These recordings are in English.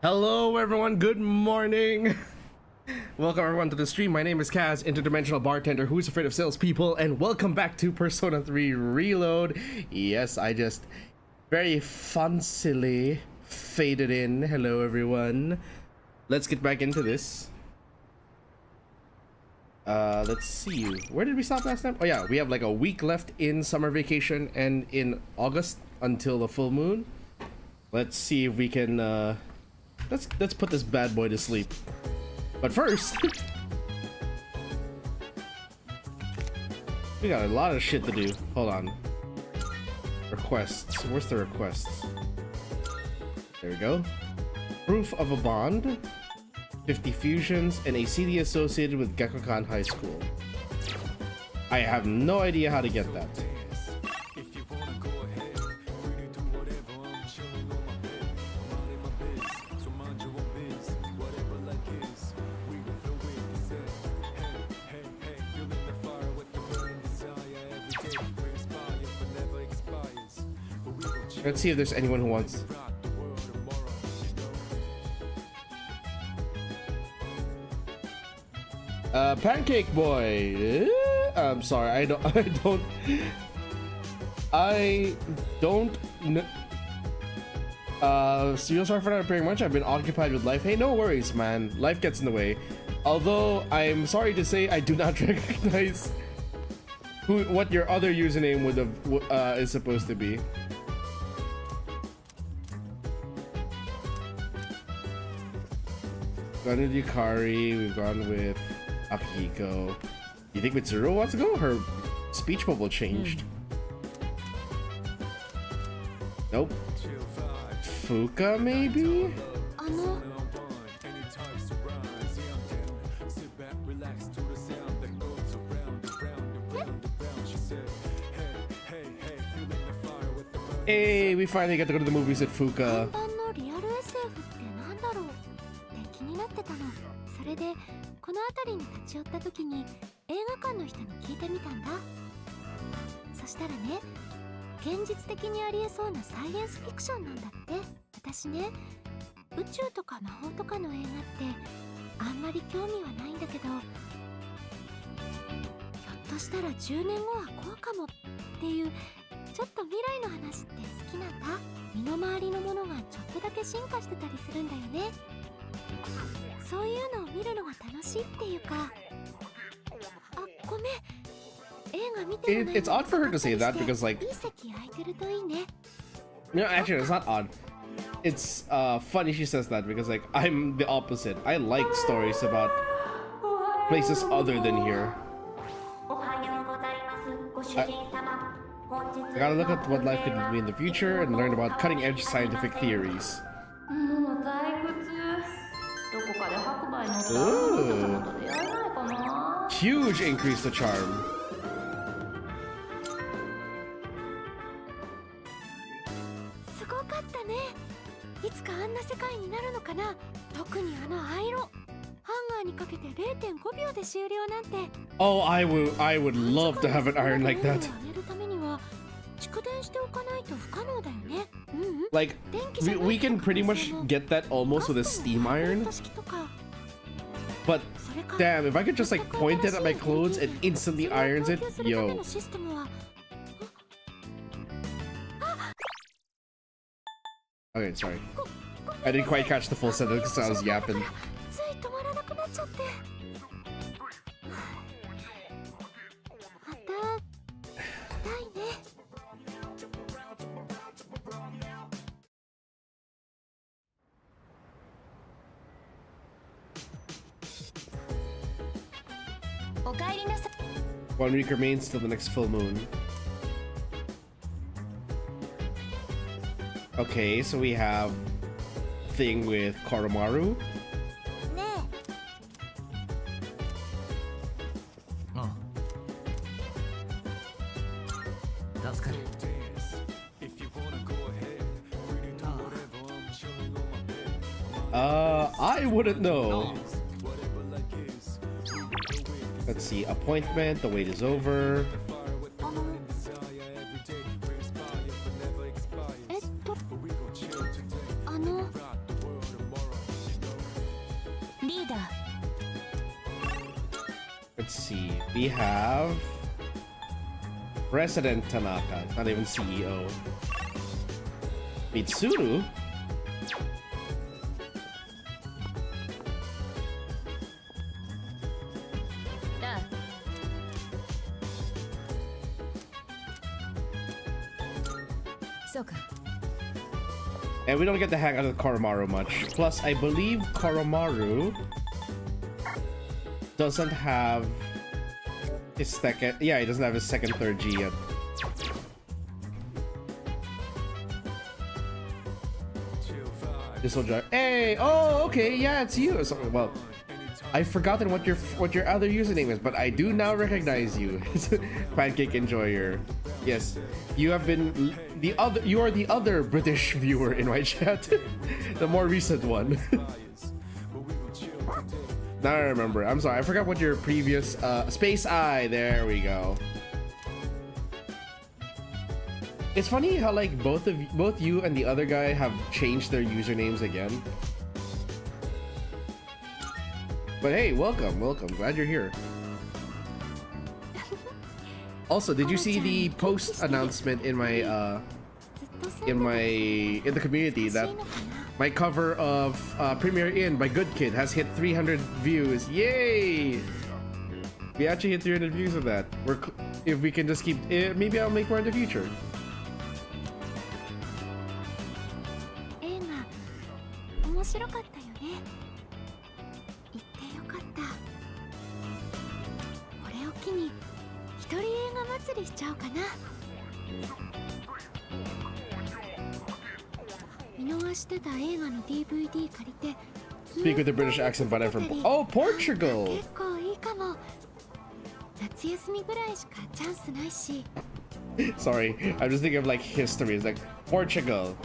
Hello everyone, good morning. Welcome everyone to the stream. My name is Kaz, interdimensional bartender who's afraid of salespeople, and welcome back to Persona 3 Reload. Yes, I just very funsily faded in. Hello everyone. Let's get back into this. Let's see. Where did we stop last time? Oh yeah, we have like a week left in summer vacation and in August until the full moon. Let's see if we can let's put this bad boy to sleep. But first, we got a lot of shit to do. Hold on. Requests. Where's the requests? There we go. Proof of a bond, 50 fusions, and a CD associated with Gekkokan High School. I have no idea how to get that. Let's see if there's anyone who wants. Pancake boy. I'm sorry. I don't so sorry for not appearing much. I've been occupied with life. Hey, no worries, man. Life gets in the way. Although I'm sorry to say, I do not recognize what your other username would have is supposed to be. We've gone with Yukari, we've gone with Akihiko. You think Mitsuru wants to go? Her speech bubble changed. Nope. Fuka, maybe? Hey, we finally get to go to the movies at Fuka. それでこの辺りに立ち寄った時に映画館の人に聞いてみたんだ。そしたらね、現実的にありえそうなサイエンスフィクションなんだって。私ね、宇宙とか魔法とかの映画ってあんまり興味はないんだけど、ひょっとしたら10年後はこうかもっていうちょっと未来の話って好きなんだ。身の回りのものがちょっとだけ進化してたりするんだよね。そういうのを見るのが楽しいっていうか。あ、ごめん。映画見てるのに。It's odd for her to say that because like. いい席空いてるといいね。No, actually, it's not odd. It's funny she says that because like I'm the opposite. I like stories about places other than here. I gotta look at what life could be in the future and learn about cutting-edge scientific theories. Ooh. Huge increase to charm. すごかったね。いつかあんな世界になるのかな。特にあの灰色。ハンガーにかけて 0.5 秒で終了なんて。Oh, I would love to have an iron like that. Like, we can pretty much get that almost with a steam iron. But damn, if I could just like point it at my clothes and instantly irons it, yo. Okay, sorry. I didn't quite catch the full sentence because I was yapping. One week remains till the next full moon. Okay, so we have thing with Koromaru. I wouldn't know. Let's see, appointment, the wait is over. let's see. We have President Tanaka, not even CEO. Mitsuru? And we don't get to hang out with Koromaru much. Plus, I believe Koromaru doesn't have his second. Yeah, he doesn't have his second, third G yet. This will drive. Hey! Oh, okay. Yeah, it's you. So, well, I've forgotten what your other username is, but I do now recognize you. Pancake Enjoyer. Yes, you have been the other. You are the other British viewer in my chat, the more recent one. Now I remember. I'm sorry, I forgot what your previous Space Eye. There we go. It's funny how like both you and the other guy have changed their usernames again. But hey, welcome. Glad you're here. Also, did you see the post announcement in my in the community that my cover of Premier Inn by Good Kid has hit 300 views? Yay! We actually hit 300 views of that. If we can just keep it, maybe I'll make more in the future. Speak with the British accent, but I'm from Portugal. Sorry, I'm just thinking of like history. It's like Portugal.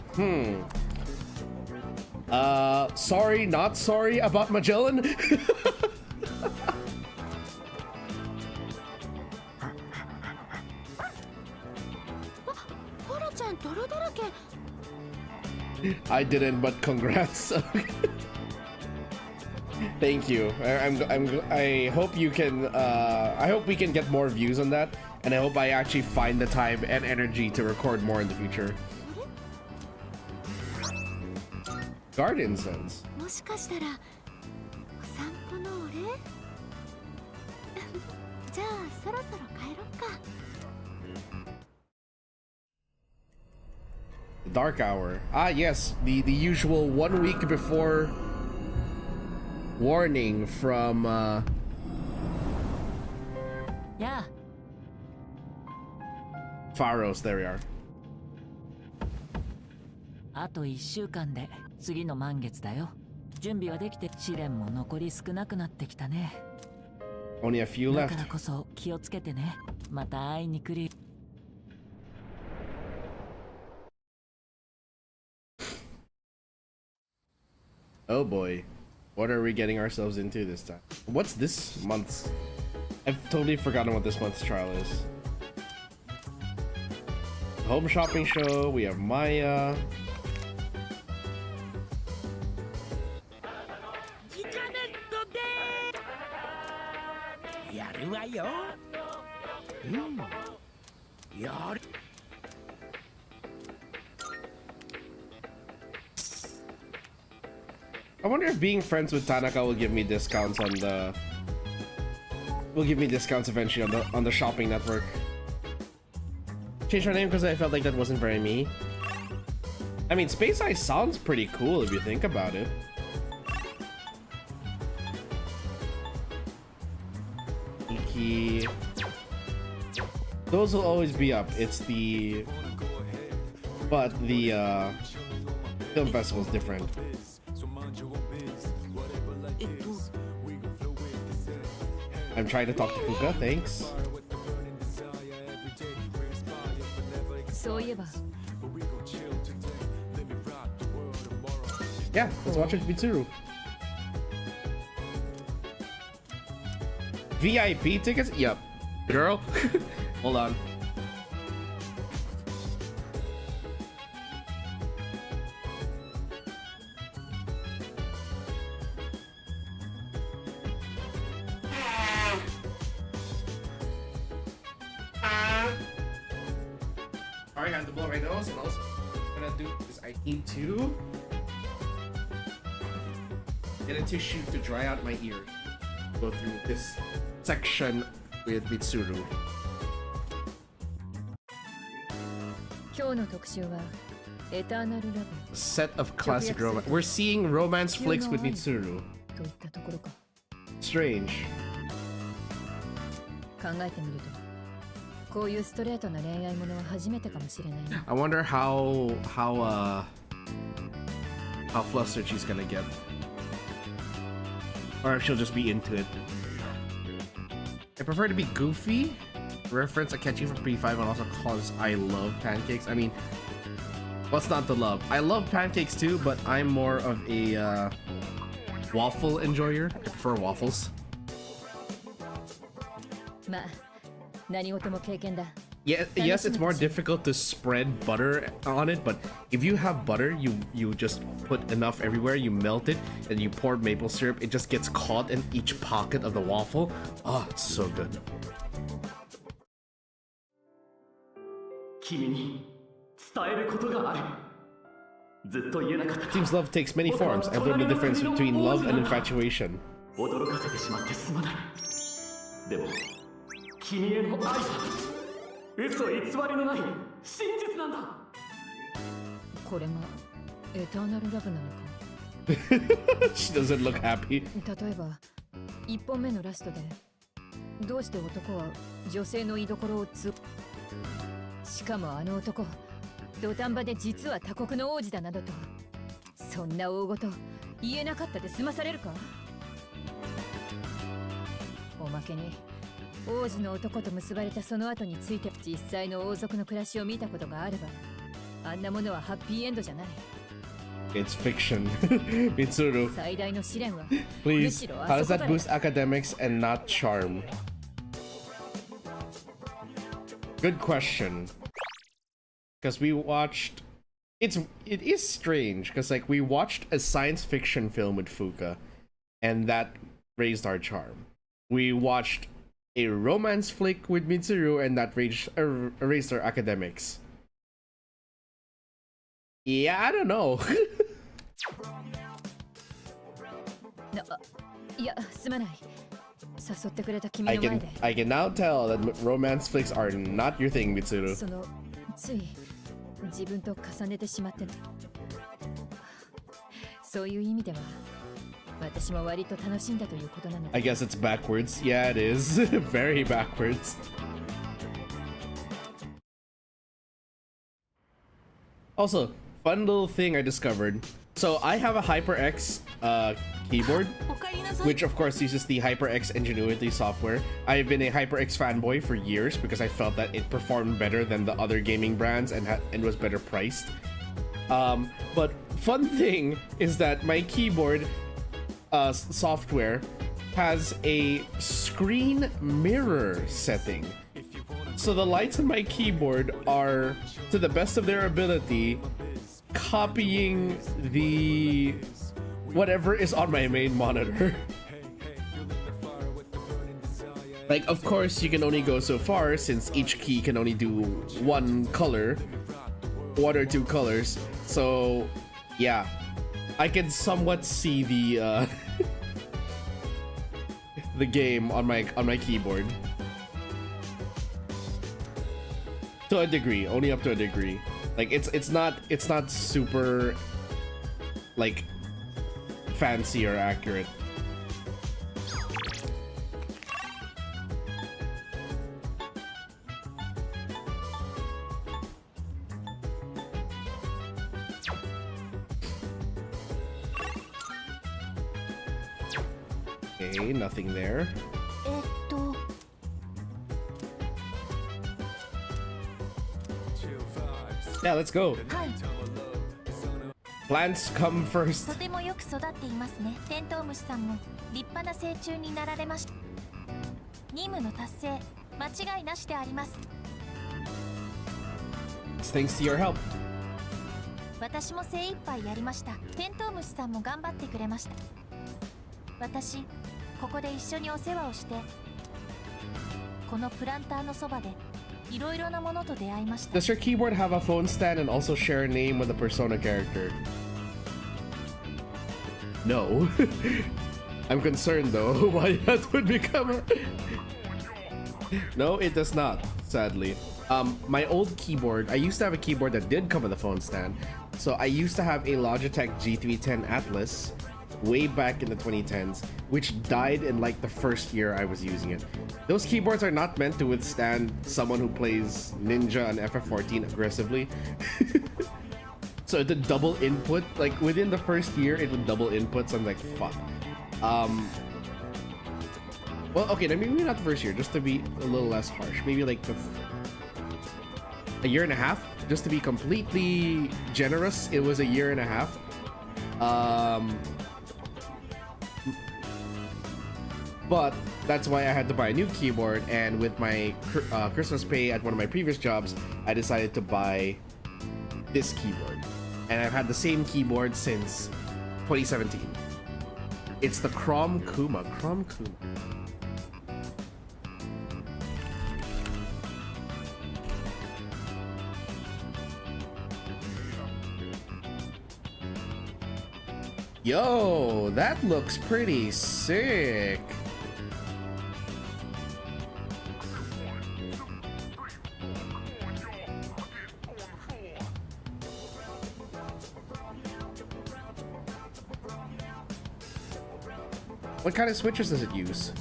Sorry, not sorry about Magellan. I didn't, but congrats. Thank you. I hope you can. I hope we can get more views on that, and I hope I actually find the time and energy to record more in the future. Garden sense. Dark hour. Ah, yes, the usual 1 week before warning from yeah. Pharos. There we are. あと1週間で次の満月だよ。準備はできて試練も残り少なくなってきたね。Only a few だ left. からこそ気をつけてね。また会いに来る。Oh boy, what are we getting ourselves into this time? What's this month's? I've totally forgotten what this month's trial is. Home shopping show. We have Maya. I wonder if being friends with Tanaka will give me discounts on the. Will give me discounts eventually on the shopping network. Changed my name because I felt like that wasn't very me. I mean, Space Eye sounds pretty cool if you think about it. Iki. Those will always be up. It's the. But the film festival is different. I'm trying to talk to Fuka, thanks. Yeah, let's watch it Mitsuru. VIP tickets? Yep. Girl? Hold on. Sorry, I have to blow my nose, and also what I'm gonna do is I need to get a tissue to dry out my ear. Go through this section with Mitsuru. 今日の特集はエターナルラブ Set of classic romance. We're seeing romance flicks with Mitsuru. といったところか。 Strange. 考えてみると、こういうストレートな恋愛ものは初めてかもしれないね。I wonder how flustered she's gonna get, or if she'll just be into it. I prefer to be goofy. Reference a catchy from P5 and also cause I love pancakes. I mean, what's not to love? I love pancakes too, but I'm more of a waffle enjoyer. I prefer waffles. まあ、何事も経験だ。 Yeah, yes, it's more difficult to spread butter on it, but if you have butter, you just put enough everywhere, you melt it, and you pour maple syrup, it just gets caught in each pocket of the waffle. Oh, it's so good. Seems love takes many forms. I've learned the difference between love and infatuation. これがエターナルラブなのか。 She doesn't look happy. 例えば、1本目のラストで、どうして男は女性の居所をしかもあの男、土壇場で実は他国の王子だなどと、そんな大事言えなかったで済まされるか。おまけに王子の男と結ばれたその後について実際の王族の暮らしを見たことがあれば、あんなものはハッピーエンドじゃない。 It's fiction. Mitsuru, 最大の試練はむ please, しろ how あ does そこ that から boost academics and not charm? Good question. Because we watched... It is strange, because like we watched a science fiction film with Fuka, and that raised our charm. We watched a romance flick with Mitsuru, and that raised our academics. Yeah, I don't know. いや、すまない。誘ってくれた君の前で。 I can now tell that romance flicks are not your thing, Mitsuru. そのつい自分と重ねてしまっての。そういう意味では、私も割と楽しんだということなの。 I guess it's backwards. Yeah, it is. Very backwards. Also, fun little thing I discovered. So I have a HyperX keyboard, which of course uses the HyperX Ingenuity software. I've been a HyperX fanboy for years because I felt that it performed better than the other gaming brands and was better priced. But fun thing is that my keyboard software has a screen mirror setting. So the lights on my keyboard are, to the best of their ability, copying the whatever is on my main monitor. Like, of course, you can only go so far since each key can only do one color, one or two colors. So, yeah, I can somewhat see the the game on my keyboard. To a degree, only up to a degree. Like it's not super like fancy or accurate. Okay, nothing there. Yeah, let's go. Plants come first. とてもよく育っていますね。テントウムシさんも立派な成虫になられました。任務の達成、間違いなしであります。 It's thanks to your help. 私も精一杯やりました。テントウムシさんも頑張ってくれました。私、ここで一緒にお世話をして、このプランターのそばでいろいろなものと出会いました。 Does your keyboard have a phone stand and also share a name with a Persona character? No. I'm concerned though why that would become a... No, it does not, sadly. My old keyboard, I used to have a keyboard that did come with a phone stand. So I used to have a Logitech G310 ATLUS way back in the 2010s, which died in like the first year I was using it. Those keyboards are not meant to withstand someone who plays Ninja and FF14 aggressively. So the double input, like within the first year, it would double input. So I'm like, fuck. Well, okay, then maybe not the first year, just to be a little less harsh. Maybe like a year and a half, just to be completely generous. It was a year and a half. But that's why I had to buy a new keyboard, and with my Christmas pay at one of my previous jobs, I decided to buy this keyboard. And I've had the same keyboard since 2017. It's the Crom Kuma. Yo, that looks pretty sick. What kind of switches does it use?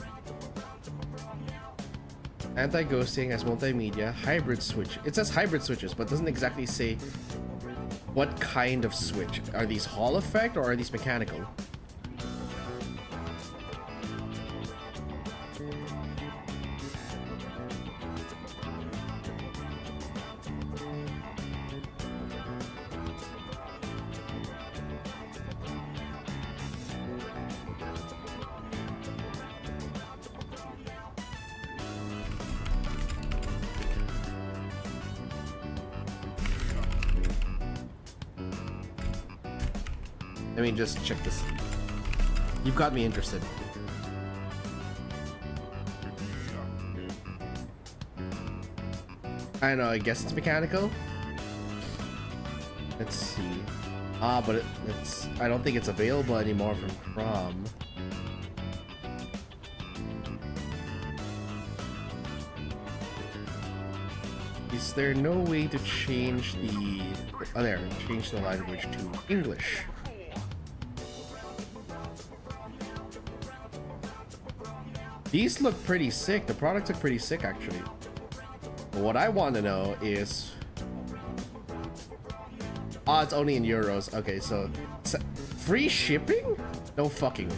Anti-ghosting, has multimedia, hybrid switch. It says hybrid switches, but doesn't exactly say what kind of switch. Are these Hall effect or are these mechanical? Let me just check this. You've got me interested. I don't know, I guess it's mechanical. Let's see. But it's I don't think it's available anymore from Crom. Is there no way to change the... Oh, there. Change the language to English. These look pretty sick. The products look pretty sick, actually. But what I want to know is... Oh, it's only in euros. Okay, so... Free shipping? No fucking way.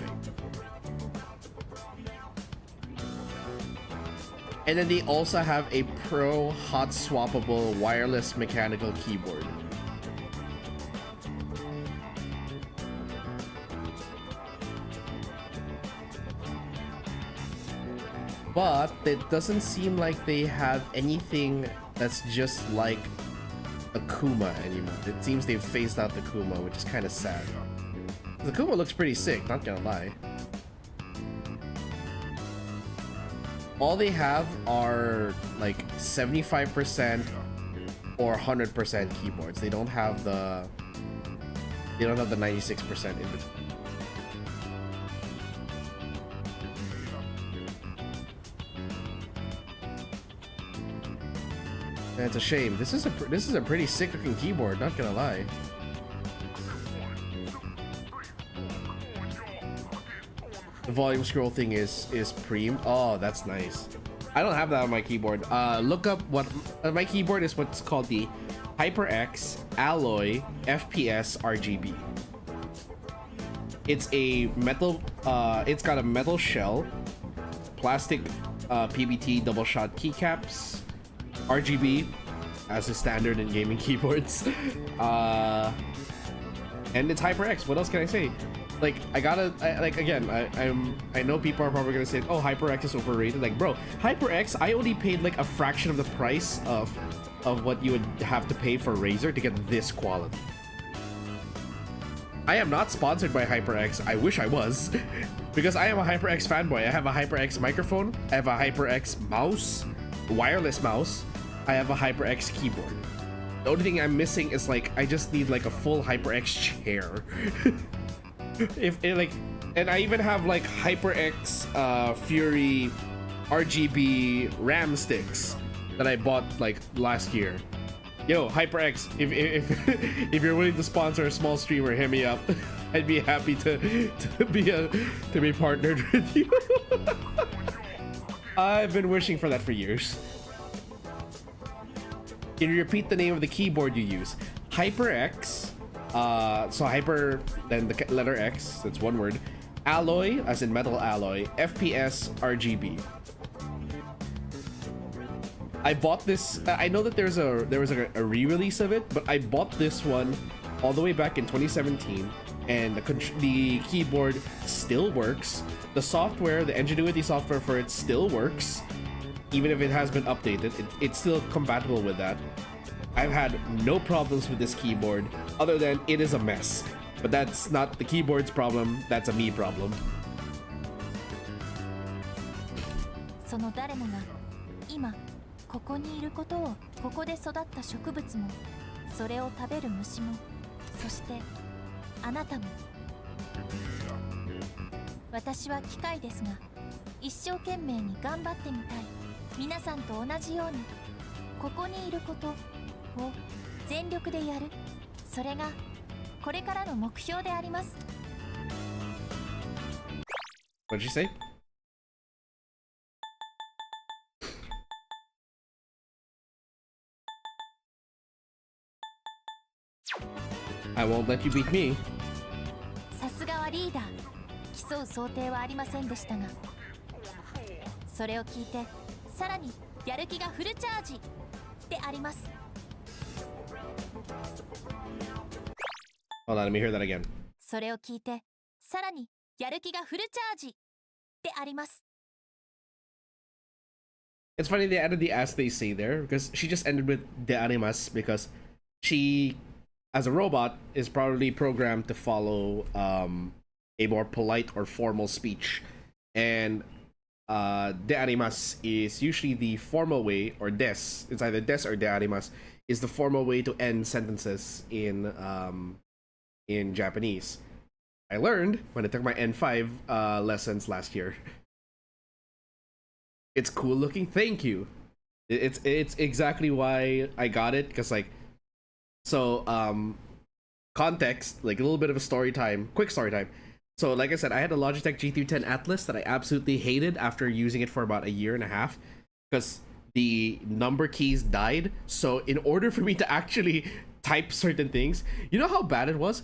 And then they also have a Pro hot swappable wireless mechanical keyboard. But it doesn't seem like they have anything that's just like a Kuma anymore. It seems they've phased out the Kuma, which is kind of sad. The Kuma looks pretty sick, not gonna lie. All they have are like 75% or 100% keyboards. They don't have the 96% in between. And it's a shame. This is a pretty sick looking keyboard, not gonna lie. The volume scroll thing is preem. Oh, that's nice. I don't have that on my keyboard. Look up what my keyboard is. What's called the HyperX Alloy FPS RGB. It's a metal. It's got a metal shell, plastic PBT double shot keycaps, RGB, as is standard in gaming keyboards. And it's HyperX. What else can I say? Like, I know people are probably gonna say, oh, HyperX is overrated. Like, bro, HyperX, I only paid like a fraction of the price of what you would have to pay for Razer to get this quality. I am not sponsored by HyperX. I wish I was, because I am a HyperX fanboy. I have a HyperX microphone. I have a HyperX mouse, wireless mouse. I have a HyperX keyboard. The only thing I'm missing is like I just need like a full HyperX chair. If it like, and I even have like HyperX Fury RGB RAM sticks that I bought like last year. Yo, HyperX, if you're willing to sponsor a small streamer, hit me up. I'd be happy to be partnered with you. I've been wishing for that for years. Can you repeat the name of the keyboard you use? HyperX. So hyper, then the letter X. That's one word. Alloy, as in metal alloy. FPS RGB. I bought this. I know that there was a re-release of it, but I bought this one all the way back in 2017, and the keyboard still works. The software, the Ingenuity software for it still works, even if it has been updated. It's still compatible with that. I've had no problems with this keyboard, other than it is a mess. But that's not the keyboard's problem. That's a me problem. その誰もが今ここにいることを、ここで育った植物も、それを食べる虫も、そしてあなたも。私は機械ですが、一生懸命に頑張ってみたい。皆さんと同じように、ここにいることを全力でやる。それがこれからの目標であります。What'd you say? I won't let you beat me. さすがはリーダー。競う想定はありませんでしたが、それを聞いてさらにやる気がフルチャージであります。Hold on, let me hear that again. それを聞いてさらにやる気がフルチャージであります。It's funny they added the as they say there, because she just ended with de animas, because she, as a robot, is probably programmed to follow a more polite or formal speech, and de animas is usually the formal way, or des, it's either des or de animas, is the formal way to end sentences in Japanese. I learned when I took my N5 lessons last year. It's cool looking. Thank you. It's exactly why I got it, because like, so context, like a little bit of a story time, quick story time. So like I said, I had a Logitech G310 Atlas that I absolutely hated after using it for about a year and a half, because the number keys died. So in order for me to actually type certain things, you know how bad it was?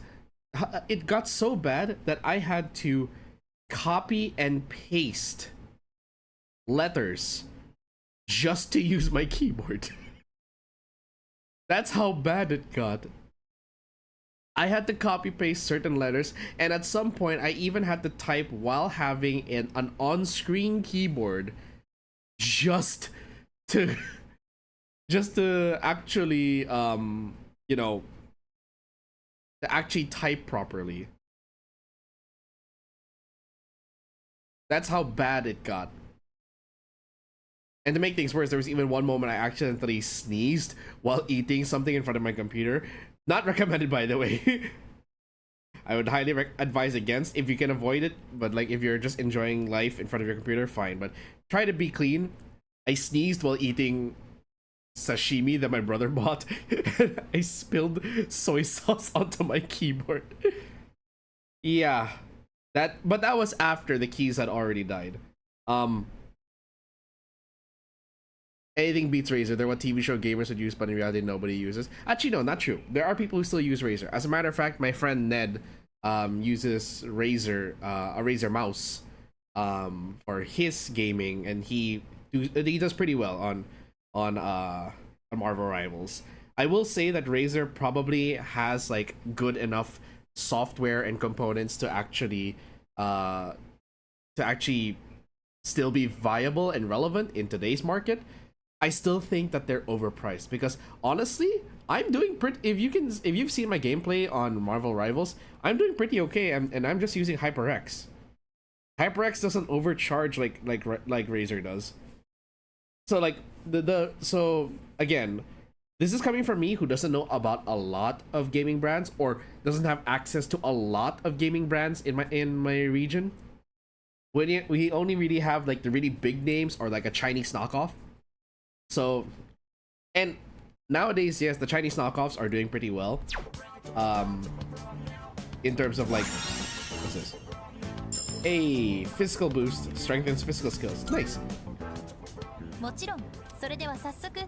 It got so bad that I had to copy and paste letters just to use my keyboard. That's how bad it got. I had to copy paste certain letters, and at some point I even had to type while having an on-screen keyboard just to actually you know, to actually type properly. That's how bad it got. And to make things worse, there was even one moment I accidentally sneezed while eating something in front of my computer. Not recommended, by the way. I would highly advise against if you can avoid it. But like, if you're just enjoying life in front of your computer, fine. But try to be clean. I sneezed while eating sashimi that my brother bought. And I spilled soy sauce onto my keyboard. Yeah, but that was after the keys had already died. Anything beats Razer. They're what TV show gamers would use, but in reality nobody uses. Actually, no, not true. There are people who still use Razer. As a matter of fact, my friend Ned uses Razer, a Razer mouse for his gaming, and he does pretty well on Marvel Rivals. I will say that Razer probably has like good enough software and components to actually still be viable and relevant in today's market. I still think that they're overpriced, because honestly, I'm doing pretty. If you've seen my gameplay on Marvel Rivals, I'm doing pretty okay, and I'm just using HyperX. HyperX doesn't overcharge like Razer does. So like so again, this is coming from me who doesn't know about a lot of gaming brands or doesn't have access to a lot of gaming brands in my region. We only really have like the really big names or like a Chinese knockoff. So, and nowadays, yes, the Chinese knockoffs are doing pretty well. In terms of like, what's this? A physical boost strengthens physical skills. Nice. もちろんそれでは早速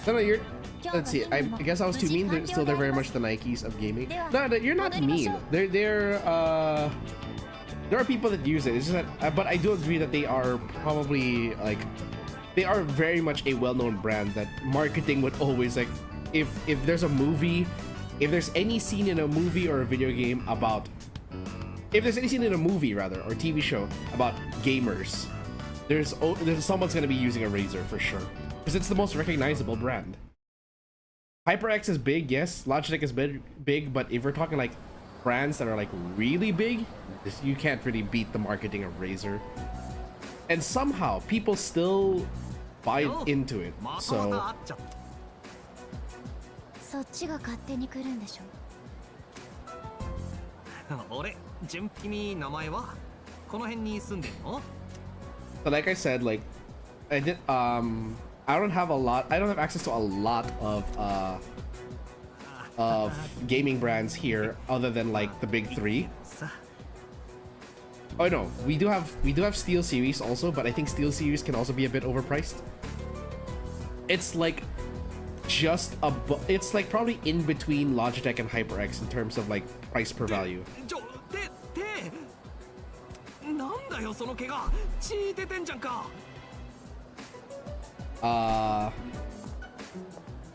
No, you're. Let's see. I guess I was too mean. Still, they're very much the Nikes of gaming. No, you're not mean. There are people that use it. It's just that, but I do agree that they are probably like, they are very much a well-known brand that marketing would always like, if there's a movie, if there's any scene in a movie or a video game about, if there's any scene in a movie rather or TV show about gamers, there's someone's gonna be using a Razer for sure because it's the most recognizable brand. HyperX is big, yes. Logitech is big, but if we're talking like brands that are like really big, you can't really beat the marketing of Razer. And somehow people still buy into it. So そっちが勝手に来るんでしょ俺、純君名前はこの辺に住んでんの but like I said, like I don't have access to a lot of gaming brands here other than like the big three. Oh no, we do have SteelSeries also, but I think SteelSeries can also be a bit overpriced. It's like it's like probably in between Logitech and HyperX in terms of like price per value. なんだよその怪我血出てんじゃんか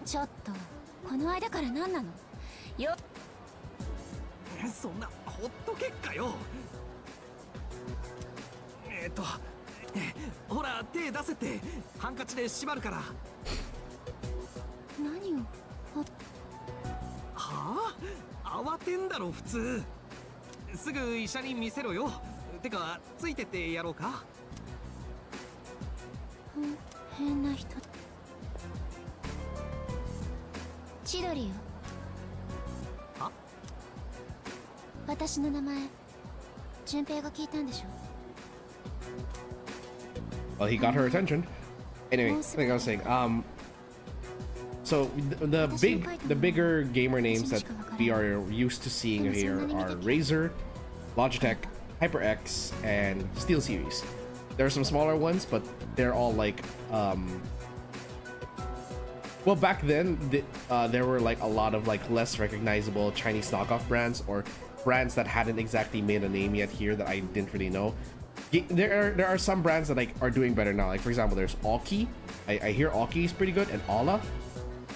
ちょっとこの間から何なのよそんなほっとけっかよほら手出せってハンカチで縛るから何をはあ慌てんだろ普通すぐ医者に見せろよてかついてってやろうか変な人千鳥よは私の名前順平が聞いたんでしょ Well, he got her attention. Anyway, like I was saying, so the bigger gamer names that we are used to seeing here are Razer, Logitech, HyperX, and SteelSeries. There are some smaller ones, but they're all like, well, back then there were like a lot of like less recognizable Chinese knockoff brands or brands that hadn't exactly made a name yet here that I didn't really know. There are some brands that like are doing better now. Like for example, there's Aoki. I hear Aoki is pretty good, and Ala.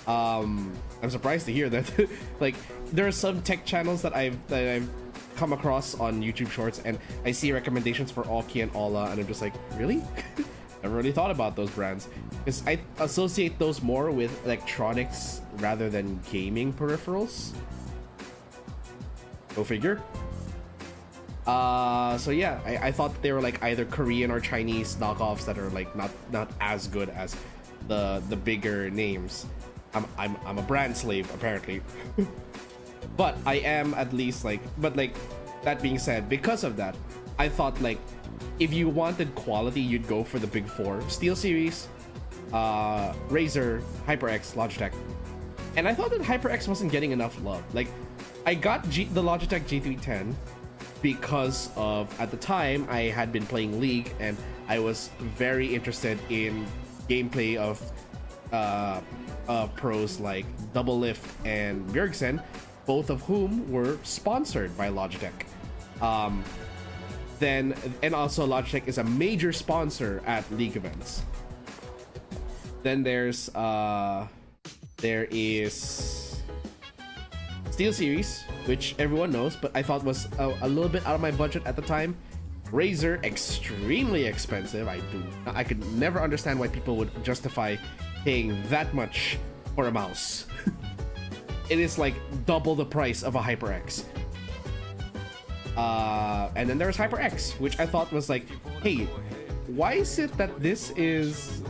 I'm surprised to hear that. Like there are some tech channels that I've come across on YouTube Shorts, and I see recommendations for Aoki and Ala, and I'm just like, really? Never really thought about those brands because I associate those more with electronics rather than gaming peripherals. Go figure. So yeah, I thought they were like either Korean or Chinese knockoffs that are like not as good as the bigger names. I'm a brand slave apparently. But I am at least like, but like that being said, because of that, I thought like if you wanted quality, you'd go for the big four: SteelSeries, Razer, HyperX, Logitech. And I thought that HyperX wasn't getting enough love. Like I got the Logitech G310 because of, at the time, I had been playing League and I was very interested in gameplay of pros like Doublelift and Bjergsen, both of whom were sponsored by Logitech. And also Logitech is a major sponsor at League events. Then there is SteelSeries, which everyone knows, but I thought was a little bit out of my budget at the time. Razer, extremely expensive. I could never understand why people would justify paying that much for a mouse. It is like double the price of a HyperX. And then there's HyperX, which I thought was like, hey, why is it that this is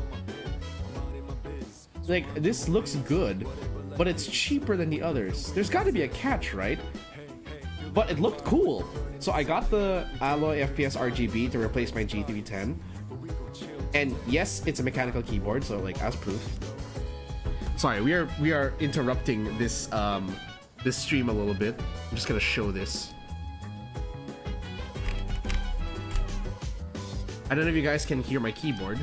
like, this looks good, but it's cheaper than the others? There's got to be a catch, right? But it looked cool, so I got the Alloy FPS RGB to replace my G310. And yes, it's a mechanical keyboard, so like as proof. Sorry, we are interrupting this this stream a little bit. I'm just gonna show this. I don't know if you guys can hear my keyboard.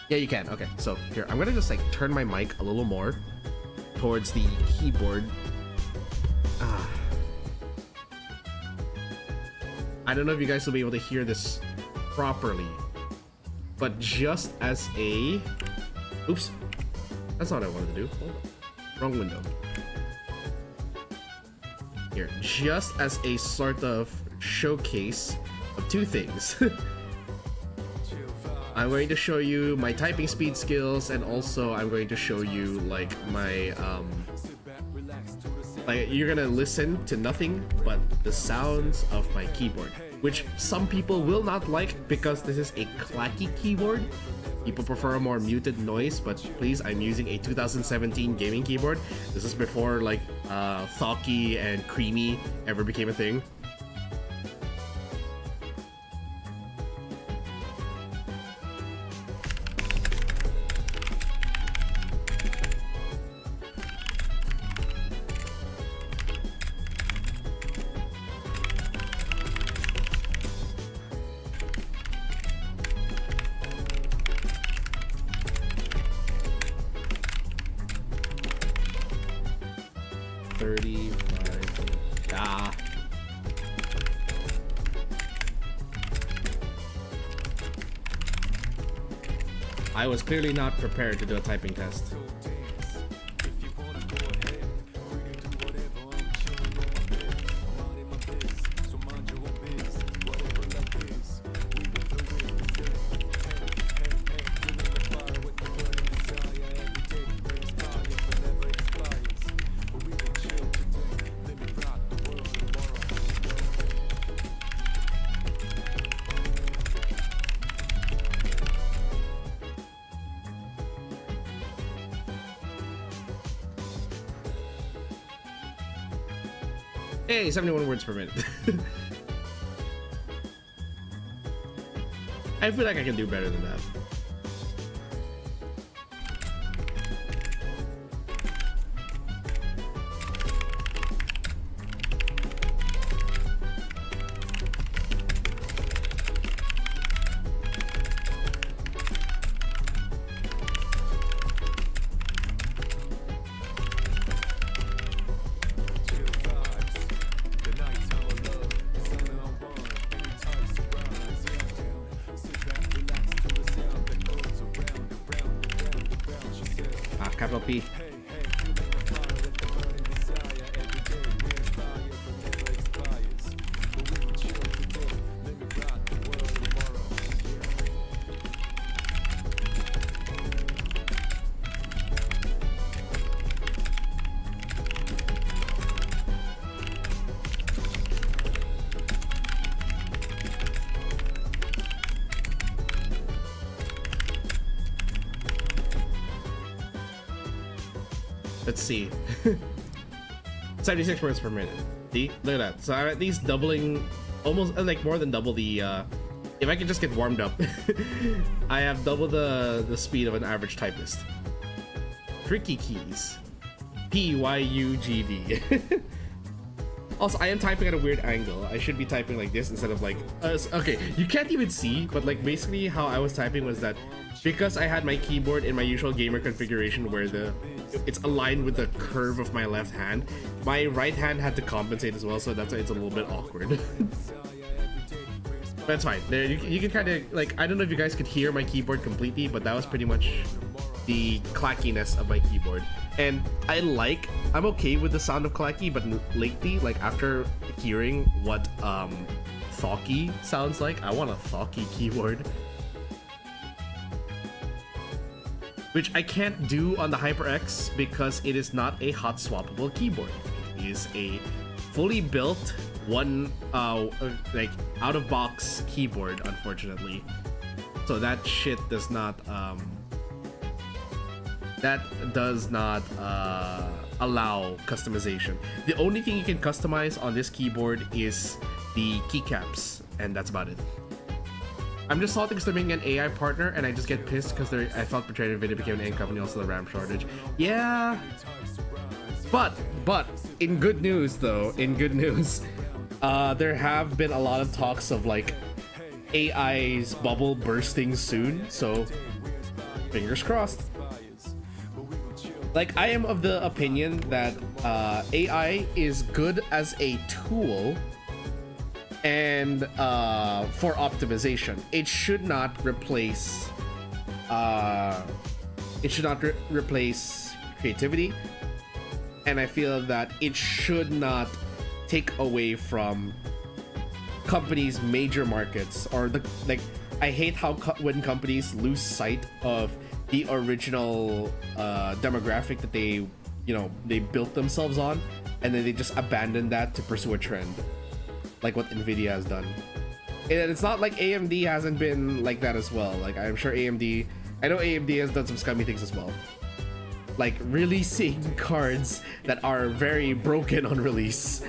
Yeah, you can. Okay, so here, I'm gonna just like turn my mic a little more towards the keyboard. I don't know if you guys will be able to hear this properly, but just as a... Oops, that's not what I wanted to do. Hold on. Wrong window. Here, just as a sort of showcase of two things. I'm going to show you my typing speed skills, and also I'm going to show you like my like, you're gonna listen to nothing but the sounds of my keyboard, which some people will not like because this is a clacky keyboard. People prefer a more muted noise, but please, I'm using a 2017 gaming keyboard. This is before like thocky and creamy ever became a thing. I was clearly not prepared to do a typing test. Hey, 71 words per minute. I feel like I can do better than that. Capital P. Let's see. 76 words per minute. See? Look at that. So I'm at least doubling, almost like more than double the, if I can just get warmed up, I have double the speed of an average typist. Tricky keys. P-Y-U-G-D. Also, I am typing at a weird angle. I should be typing like this instead of like, okay, you can't even see, but like basically how I was typing was that because I had my keyboard in my usual gamer configuration where it's aligned with the curve of my left hand, my right hand had to compensate as well, so that's why it's a little bit awkward. That's fine. There, you can kind of like, I don't know if you guys could hear my keyboard completely, but that was pretty much the clackiness of my keyboard. And I'm okay with the sound of clacky, but lately, like after hearing what thocky sounds like, I want a thocky keyboard. Which I can't do on the HyperX because it is not a hot swappable keyboard. It is a fully built one like out of box keyboard, unfortunately. So that shit does not allow customization. The only thing you can customize on this keyboard is the keycaps, and that's about it. I'm just salty because they're making an AI partner, and I just get pissed because I felt betrayed. Nvidia became an end company, also the RAM shortage. Yeah, but in good news though, there have been a lot of talks of like AI's bubble bursting soon, so fingers crossed. Like, I am of the opinion that AI is good as a tool and for optimization. It should not replace replace creativity, and I feel that it should not take away from companies' major markets, or the like. I hate how when companies lose sight of the original demographic that they built themselves on, and then they just abandon that to pursue a trend, like what Nvidia has done. And it's not like AMD hasn't been like that as well. Like, I'm sure I know AMD has done some scummy things as well, like releasing cards that are very broken on release.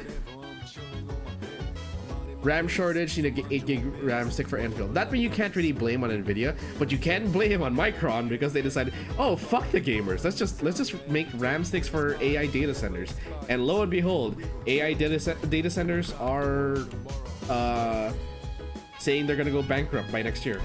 RAM shortage, need a 8 gig RAM stick for Enfield. That means you can't really blame on Nvidia, but you can blame on Micron because they decided, oh fuck the gamers, let's just make RAM sticks for AI data centers. And lo and behold, AI data centers are saying they're gonna go bankrupt by next year.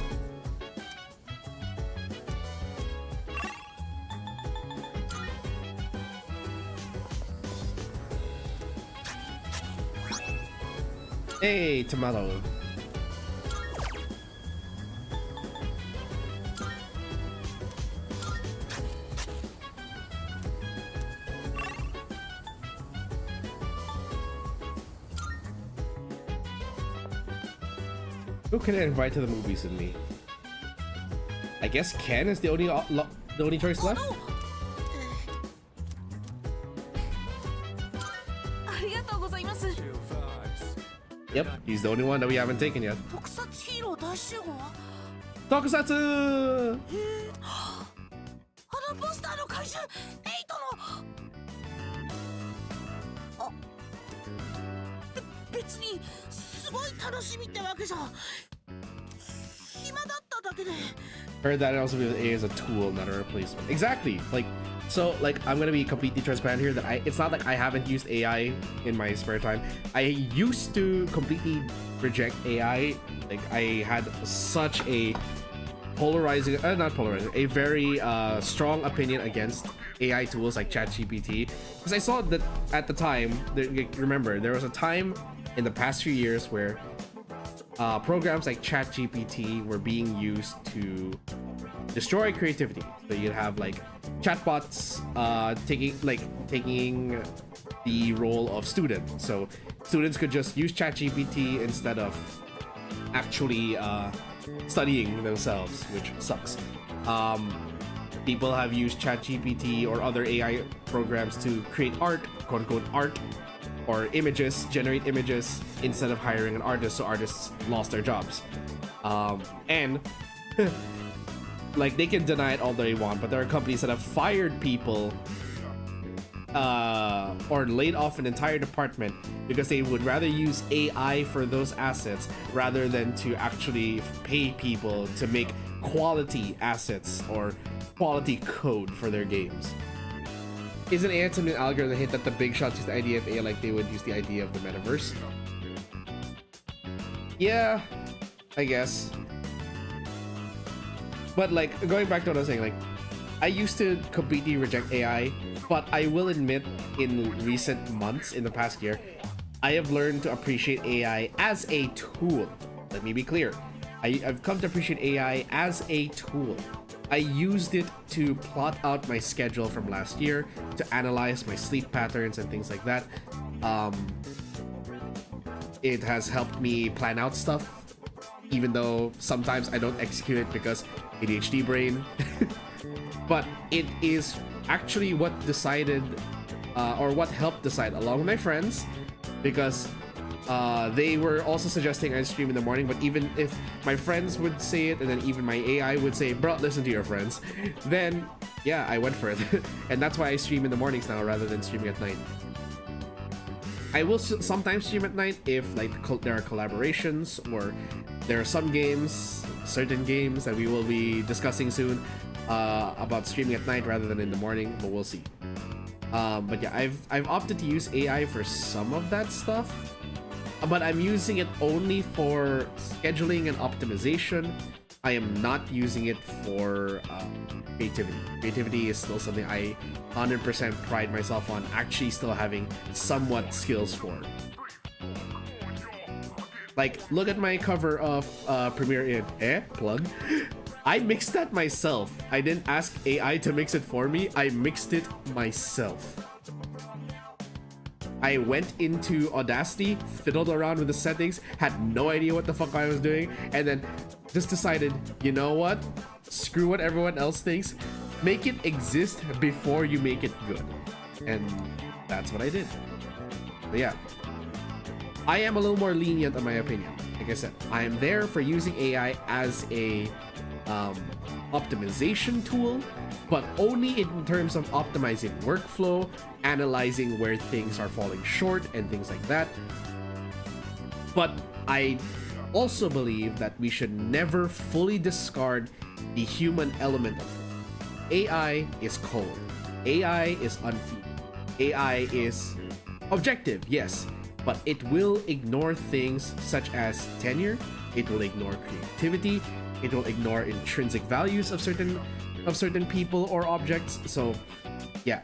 Hey, tomato. Who can I invite to the movies with me? I guess Ken is the only choice left. Yep, he's the only one that we haven't taken yet. Tokusatsu! Heard that it also be A as a tool, not a replacement. Exactly. I'm gonna be completely transparent here that it's not like I haven't used AI in my spare time. I used to completely reject AI. Like, I had such a a very strong opinion against AI tools like ChatGPT, because I saw that at the time. Remember, there was a time in the past few years where programs like ChatGPT were being used to destroy creativity. So you'd have like chatbots taking the role of student. So students could just use ChatGPT instead of actually studying themselves, which sucks. People have used ChatGPT or other AI programs to create art, quote unquote art, or images, generate images instead of hiring an artist, so artists lost their jobs. And like, they can deny it all they want, but there are companies that have fired people or laid off an entire department because they would rather use AI for those assets rather than to actually pay people to make quality assets or quality code for their games. Isn't AI an algorithm that hint that the big shots use the idea of AI like they would use the idea of the metaverse? Yeah, I guess. But like, going back to what I was saying, like, I used to completely reject AI, but I will admit in recent months, in the past year, I have learned to appreciate AI as a tool. Let me be clear. I've come to appreciate AI as a tool. I used it to plot out my schedule from last year, to analyze my sleep patterns and things like that. It has helped me plan out stuff, even though sometimes I don't execute it because ADHD brain. But it is actually what decided, or what helped decide, along with my friends, because they were also suggesting I stream in the morning. But even if my friends would say it, and then even my AI would say, bro, listen to your friends, then yeah, I went for it. And that's why I stream in the mornings now rather than streaming at night. I will sometimes stream at night if like there are collaborations, or there are some games, certain games that we will be discussing soon about streaming at night rather than in the morning, but we'll see. But yeah, I've opted to use AI for some of that stuff, but I'm using it only for scheduling and optimization. I am not using it for creativity. Creativity is still something I 100% pride myself on actually still having somewhat skills for. Like, look at my cover of Premiere in plug. I mixed that myself. I didn't ask AI to mix it for me. I mixed it myself. I went into Audacity, fiddled around with the settings, had no idea what the fuck I was doing, and then just decided, you know what? Screw what everyone else thinks. Make it exist before you make it good. And that's what I did. But yeah, I am a little more lenient in my opinion. Like I said, I am there for using AI as a optimization tool, but only in terms of optimizing workflow, analyzing where things are falling short and things like that. But I also believe that we should never fully discard the human element of it. AI is cold. AI is unfeeling. AI is objective, yes, but it will ignore things such as tenure. It will ignore creativity. It will ignore intrinsic values of certain people or objects. So, yeah.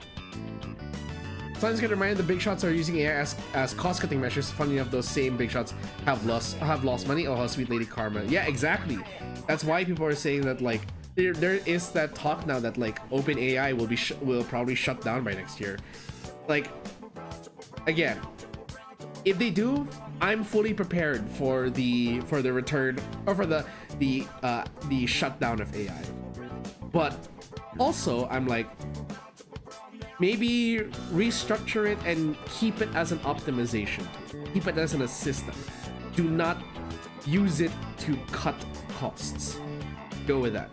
So I'm just gonna remind the big shots are using AI as cost-cutting measures. Funny enough, those same big shots have lost money. Oh, how sweet Lady Karma. Yeah, exactly. That's why people are saying that like there is that talk now that like OpenAI will probably shut down by next year. Like, again, if they do, I'm fully prepared for the return or for the shutdown of AI. But also, I'm like, maybe restructure it and keep it as an optimization tool. Keep it as an assistant. Do not use it to cut costs. Go with that.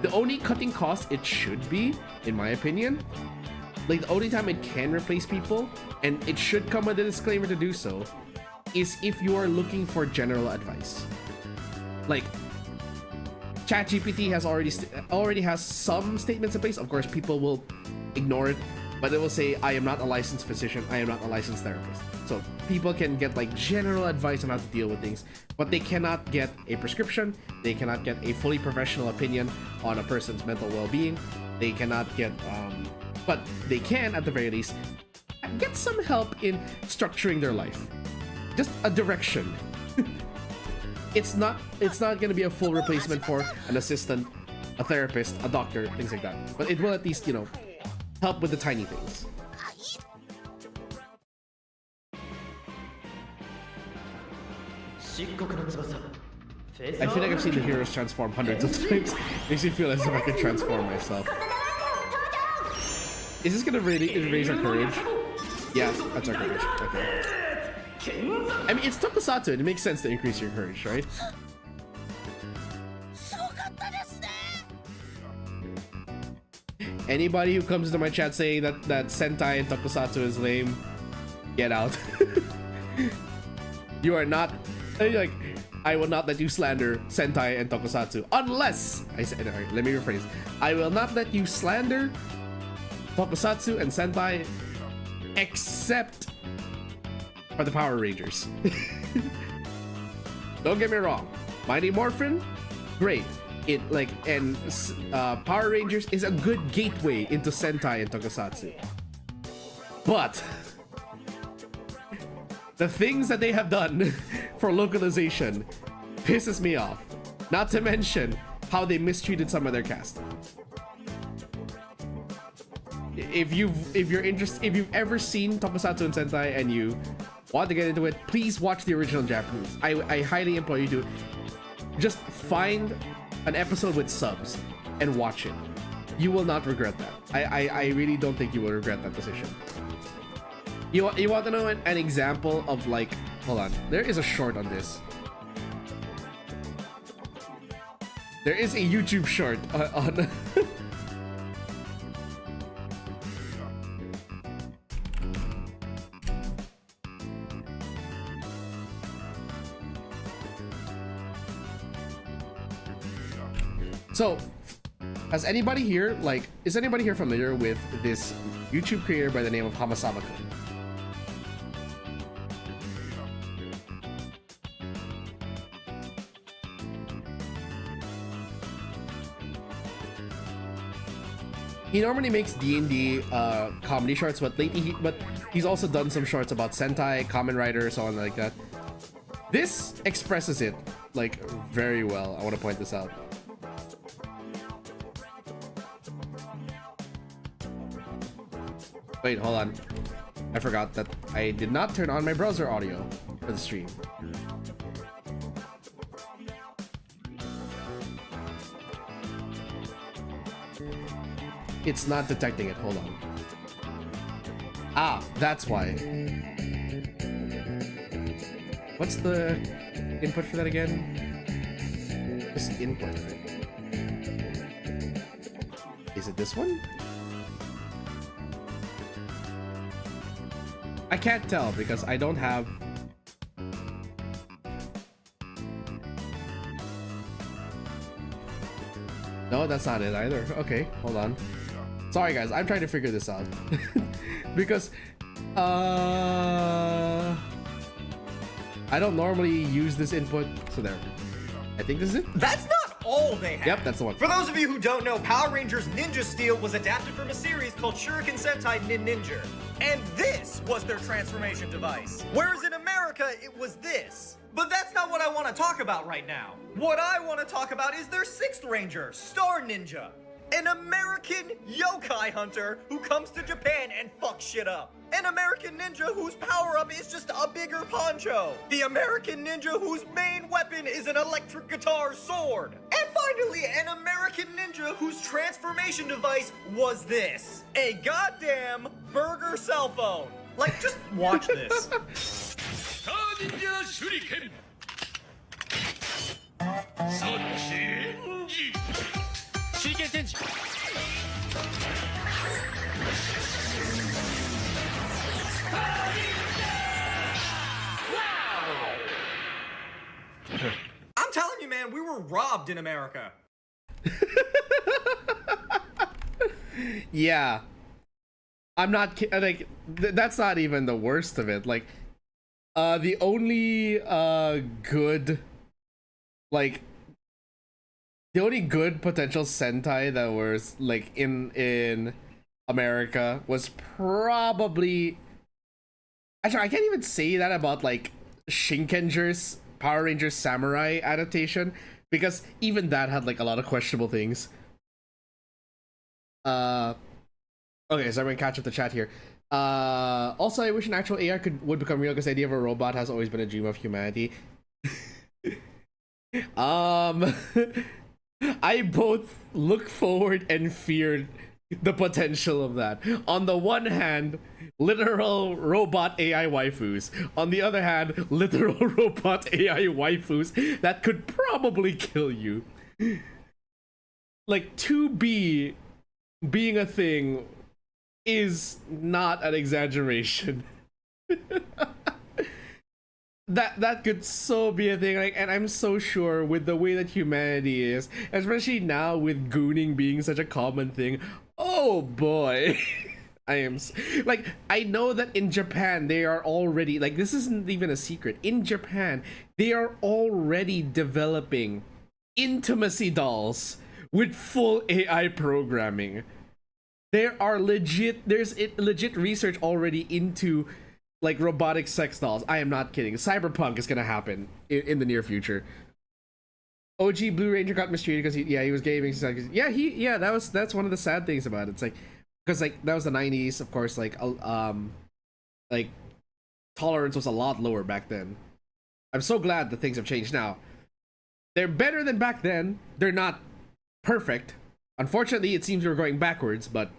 The only cutting cost it should be, in my opinion, like the only time it can replace people, and it should come with a disclaimer to do so, is if you are looking for general advice. Like, ChatGPT has already has some statements in place. Of course, people will ignore it, but it will say, I am not a licensed physician, I am not a licensed therapist. So people can get like general advice on how to deal with things, but they cannot get a prescription, they cannot get a fully professional opinion on a person's mental well-being, they cannot get, but they can, at the very least, get some help in structuring their life. Just a direction. It's not gonna be a full replacement for an assistant, a therapist, a doctor, things like that. But it will at least, you know, help with the tiny things. I feel like I've seen the heroes transform hundreds of times. Makes me feel as if I could transform myself. Is this gonna really raise our courage? Yeah, that's our courage. Okay. I mean, it's tokusatsu. It makes sense to increase your courage, right? Anybody who comes into my chat saying that Sentai and tokusatsu is lame, get out. You are not, like, I will not let you slander Sentai and tokusatsu unless I said, right, let me rephrase. I will not let you slander tokusatsu and Sentai except for the Power Rangers. Don't get me wrong, Mighty Morphin, great. It like, and Power Rangers is a good gateway into Sentai and tokusatsu. But the things that they have done for localization pisses me off. Not to mention how they mistreated some of their cast. If you've ever seen tokusatsu and Sentai and you want to get into it, please watch the original Japanese. I highly implore you to just find an episode with subs and watch it. You will not regret that. I really don't think you will regret that decision. You want to know an example of like, hold on, there is a short on this. There is a YouTube short on So, has anybody here, like, is anybody here familiar with this YouTube creator by the name of Hamasama-kun? He normally makes D&D comedy shorts, but lately he's also done some shorts about Sentai, Kamen Rider, so on like that. This expresses it like very well. I want to point this out. Wait, hold on. I forgot that I did not turn on my browser audio for the stream. It's not detecting it. Hold on. Ah, that's why. What's the input for that again? Just input. Is it this one? I can't tell because I don't have... No, that's not it either. Okay, hold on. Sorry guys, I'm trying to figure this out. Because I don't normally use this input, so there. I think this is it. That's not all they have. Yep, that's the one. For those of you who don't know, Power Rangers Ninja Steel was adapted from a series called Shuriken Sentai Ninja. And this was their transformation device. Whereas in America, it was this. But that's not what I want to talk about right now. What I want to talk about is their 6th Ranger, Star Ninja. An American yokai hunter who comes to Japan and fucks shit up. An American ninja whose power-up is just a bigger poncho. The American ninja whose main weapon is an electric guitar sword. And finally, an American ninja whose transformation device was this. A goddamn burger cell phone. Like, just watch this. Star Ninja Shuriken. Sonji. Shuriken Senji. I'm telling you, man, we were robbed in America. Yeah. I'm not like that's not even the worst of it. Like the only good like the only good potential Sentai that was like in America was probably actually I can't even say that about like Shinkenger's Power Rangers Samurai adaptation because even that had like a lot of questionable things. Okay, so I'm gonna catch up the chat here. Also, I wish an actual AI would become real because the idea of a robot has always been a dream of humanity. I both look forward and feared the potential of that. On the one hand, literal robot AI waifus. On the other hand, literal robot AI waifus that could probably kill you. Like 2B being a thing is not an exaggeration. that could so be a thing, like, and I'm so sure with the way that humanity is, especially now with gooning being such a common thing. Oh boy. Like, I know that in Japan they are already, like, this isn't even a secret. In Japan, they are already developing intimacy dolls with full AI programming. There's legit research already into like robotic sex dolls. I am not kidding. Cyberpunk is gonna happen in the near future. OG Blue Ranger got mistreated because he was gaming. That's one of the sad things about it. It's like because like that was the 90s, of course. Like tolerance was a lot lower back then. I'm so glad that things have changed now. They're better than back then. They're not perfect. Unfortunately, it seems we're going backwards, but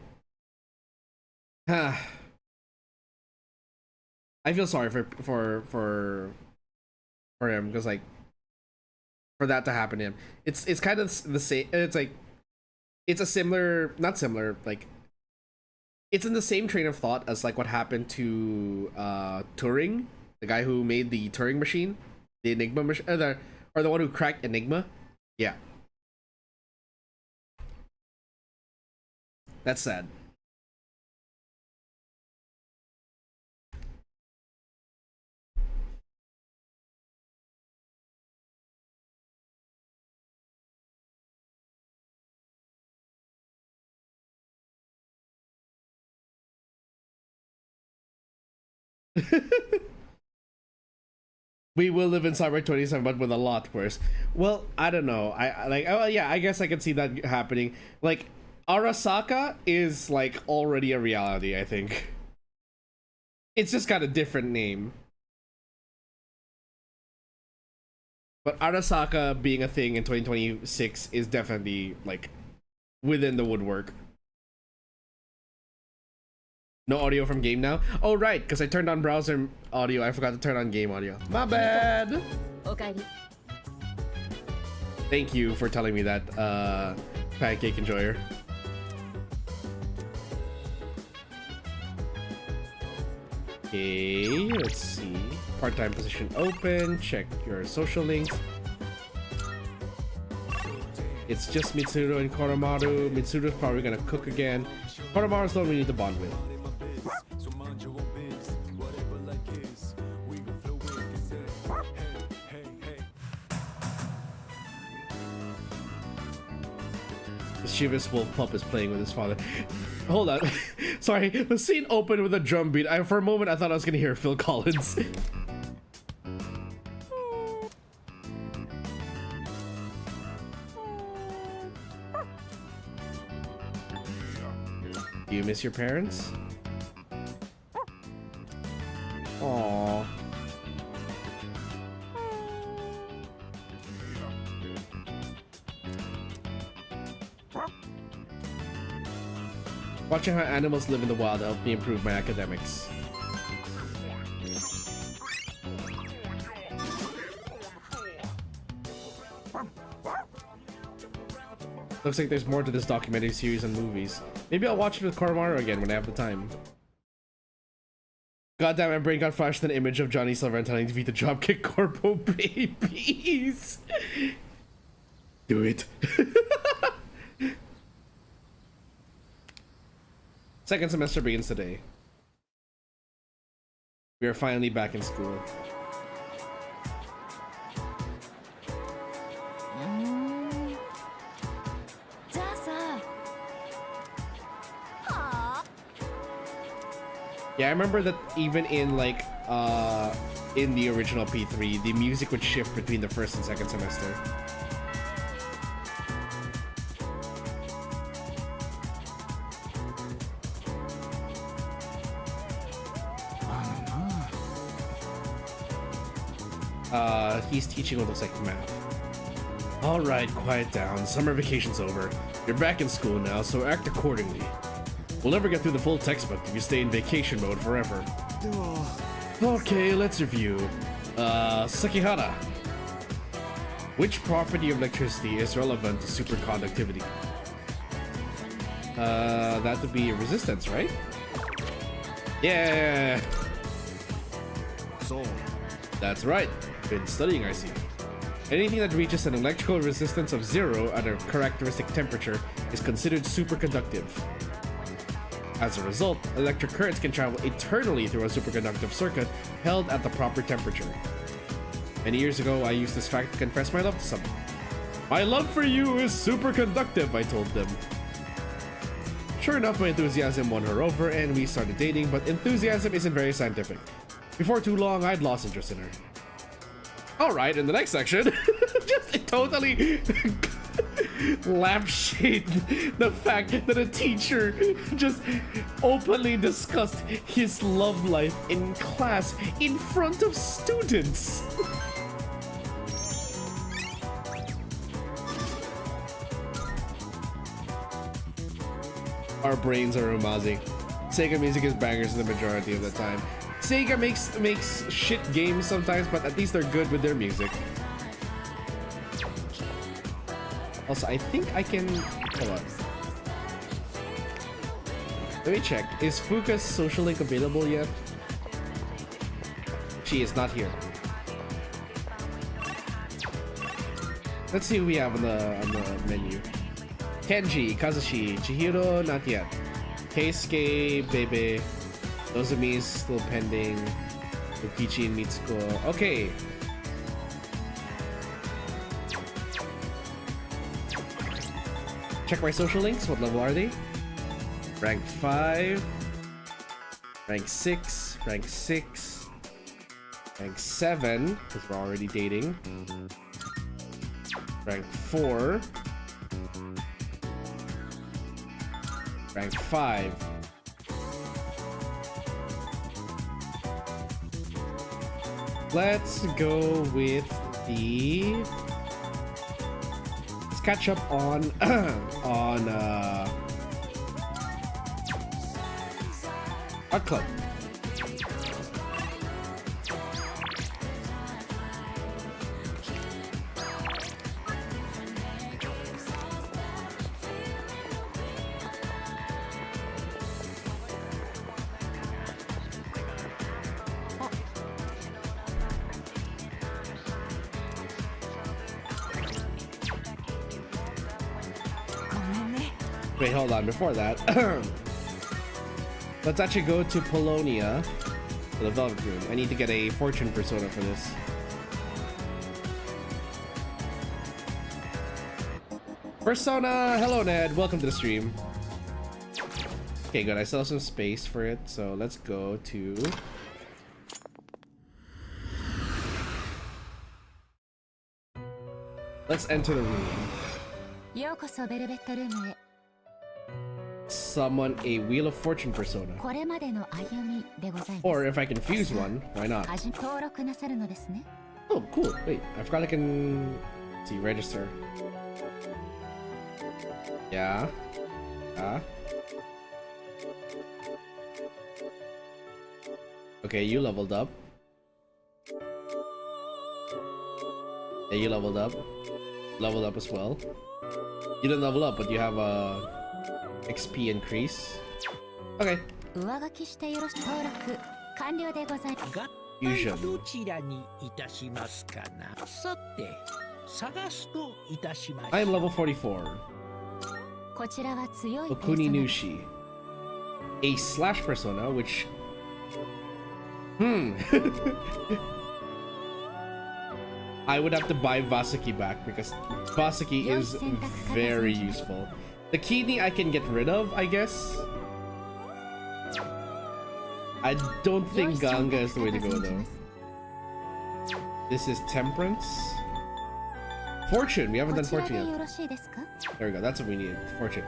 I feel sorry for him, because like for that to happen to him, it's kind of the same. It's like it's a similar, not similar, like it's in the same train of thought as like what happened to Turing, the guy who made the Turing machine, the Enigma machine, or the one who cracked Enigma. Yeah, that's sad. We will live in Cyber 27, but with a lot worse. Well, I don't know. I like. Oh yeah, I guess I can see that happening. Like Arasaka is like already a reality. I think it's just got a different name. But Arasaka being a thing in 2026 is definitely like within the woodwork. No audio from game now? Oh, right, because I turned on browser audio. I forgot to turn on game audio. My bad. Thank you for telling me that, Pancake Enjoyer. Okay, let's see. Part-time position open. Check your social links. It's just Mitsuru and Koromaru. Mitsuru's probably gonna cook again. Koromaru's the one we need to bond with. Chivas Wolf Pup is playing with his father. Hold on. Sorry, the scene opened with a drum beat. For a moment, I thought I was gonna hear Phil Collins. Do you miss your parents? Aww. Watching how animals live in the wild helped me improve my academics. Looks like there's more to this documentary series and movies. Maybe I'll watch it with Koromaru again when I have the time. Goddamn, my brain got flashed with an image of Johnny Silver telling to beat the Dropkick Corpo babies. Do it. Second semester begins today. We are finally back in school. Yeah, I remember that even in like in the original P3, the music would shift between the first and second semester. He's teaching what looks like math. Alright, quiet down. Summer vacation's over. You're back in school now, so act accordingly. We'll never get through the full textbook if you stay in vacation mode forever. Okay, let's review. Sakihara. Which property of electricity is relevant to superconductivity? That would be resistance, right? Yeah! So, that's right. Been studying, I see. Anything that reaches an electrical resistance of 0 at a characteristic temperature is considered superconductive. As a result, electric currents can travel eternally through a superconductive circuit held at the proper temperature. Many years ago, I used this fact to confess my love to someone. My love for you is superconductive, I told them. Sure enough, my enthusiasm won her over and we started dating, but enthusiasm isn't very scientific. Before too long, I'd lost interest in her. Alright, in the next section, just totally lampshade the fact that a teacher just openly discussed his love life in class in front of students. Our brains are umazi. Sega music is bangers the majority of the time. Sega makes shit games sometimes, but at least they're good with their music. Also, I think I can... Hold on. Let me check. Is Fuka's social link available yet? She is not here. Let's see who we have on the menu. Kenji, Kazushi, Chihiro, not yet. Keisuke, Bebe, Nozomi's still pending. Yukichi and Mitsuko. Okay. Check my social links. What level are they? Rank 5, rank 6, rank 6, rank 7, because we're already dating. Rank 4, rank 5. Let's go with the... Let's catch up on Art Club. Wait, hold on. Before that, let's actually go to Polonia, to the Velvet Room. I need to get a fortune persona for this. Persona! Hello, Ned. Welcome to the stream. Okay, good. I still have some space for it, so let's go to... Let's enter the room. ようこそベルベットルームへ。 Summon a Wheel of Fortune persona. これまでの歩みでございます。 Or if I can fuse one, why not? 登録なさるのですね。 Oh, cool. Wait, I forgot I can... Let's see, register. Yeah. Okay, you leveled up. Yeah, you leveled up. Leveled up as well. You didn't level up, but you have a XP increase. Okay. 上書きしてよろしく登録完了でございます。 Fusion. どちらにいたしますかな。さて、探すといたしましょう。 I am level 44. こちらは強い Okuni Nushi. A slash persona, which... I would have to buy Vasaki back because Vasaki is very useful. The kidney I can get rid of, I guess. I don't think Ganga is the way to go though. This is Temperance. Fortune, we haven't done Fortune yet. There we go, that's what we need. Fortune.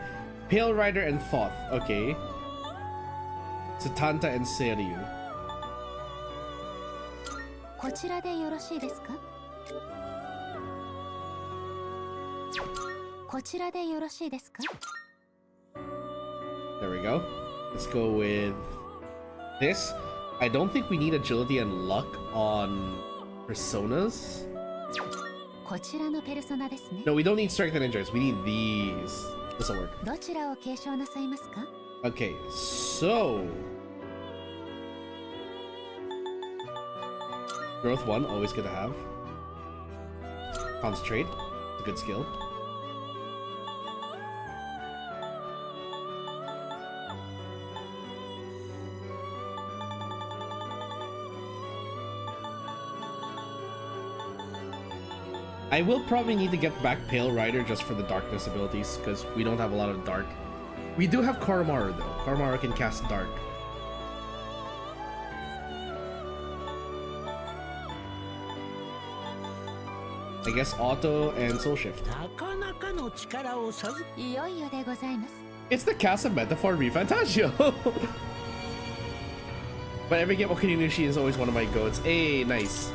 Pale Rider and Thoth, okay. Satanta and Seiryu. こちらでよろしいですか。こちらでよろしいですか。 There we go. Let's go with this. I don't think we need agility and luck on personas. こちらのペルソナですね。 No, we don't need strength and endurance. We need these. This'll work. どちらを継承なさいますか。 Okay, so growth 1, always good to have. Concentrate, it's a good skill. I will probably need to get back Pale Rider just for the darkness abilities, because we don't have a lot of dark. We do have Koromaru though. Koromaru can cast dark. I guess Auto and Soul Shift. なかなかの力を授け。いよいよでございます。 It's the Casa Metaphor Refantagio! But every game Okuninushi is always one of my goats. Hey, nice.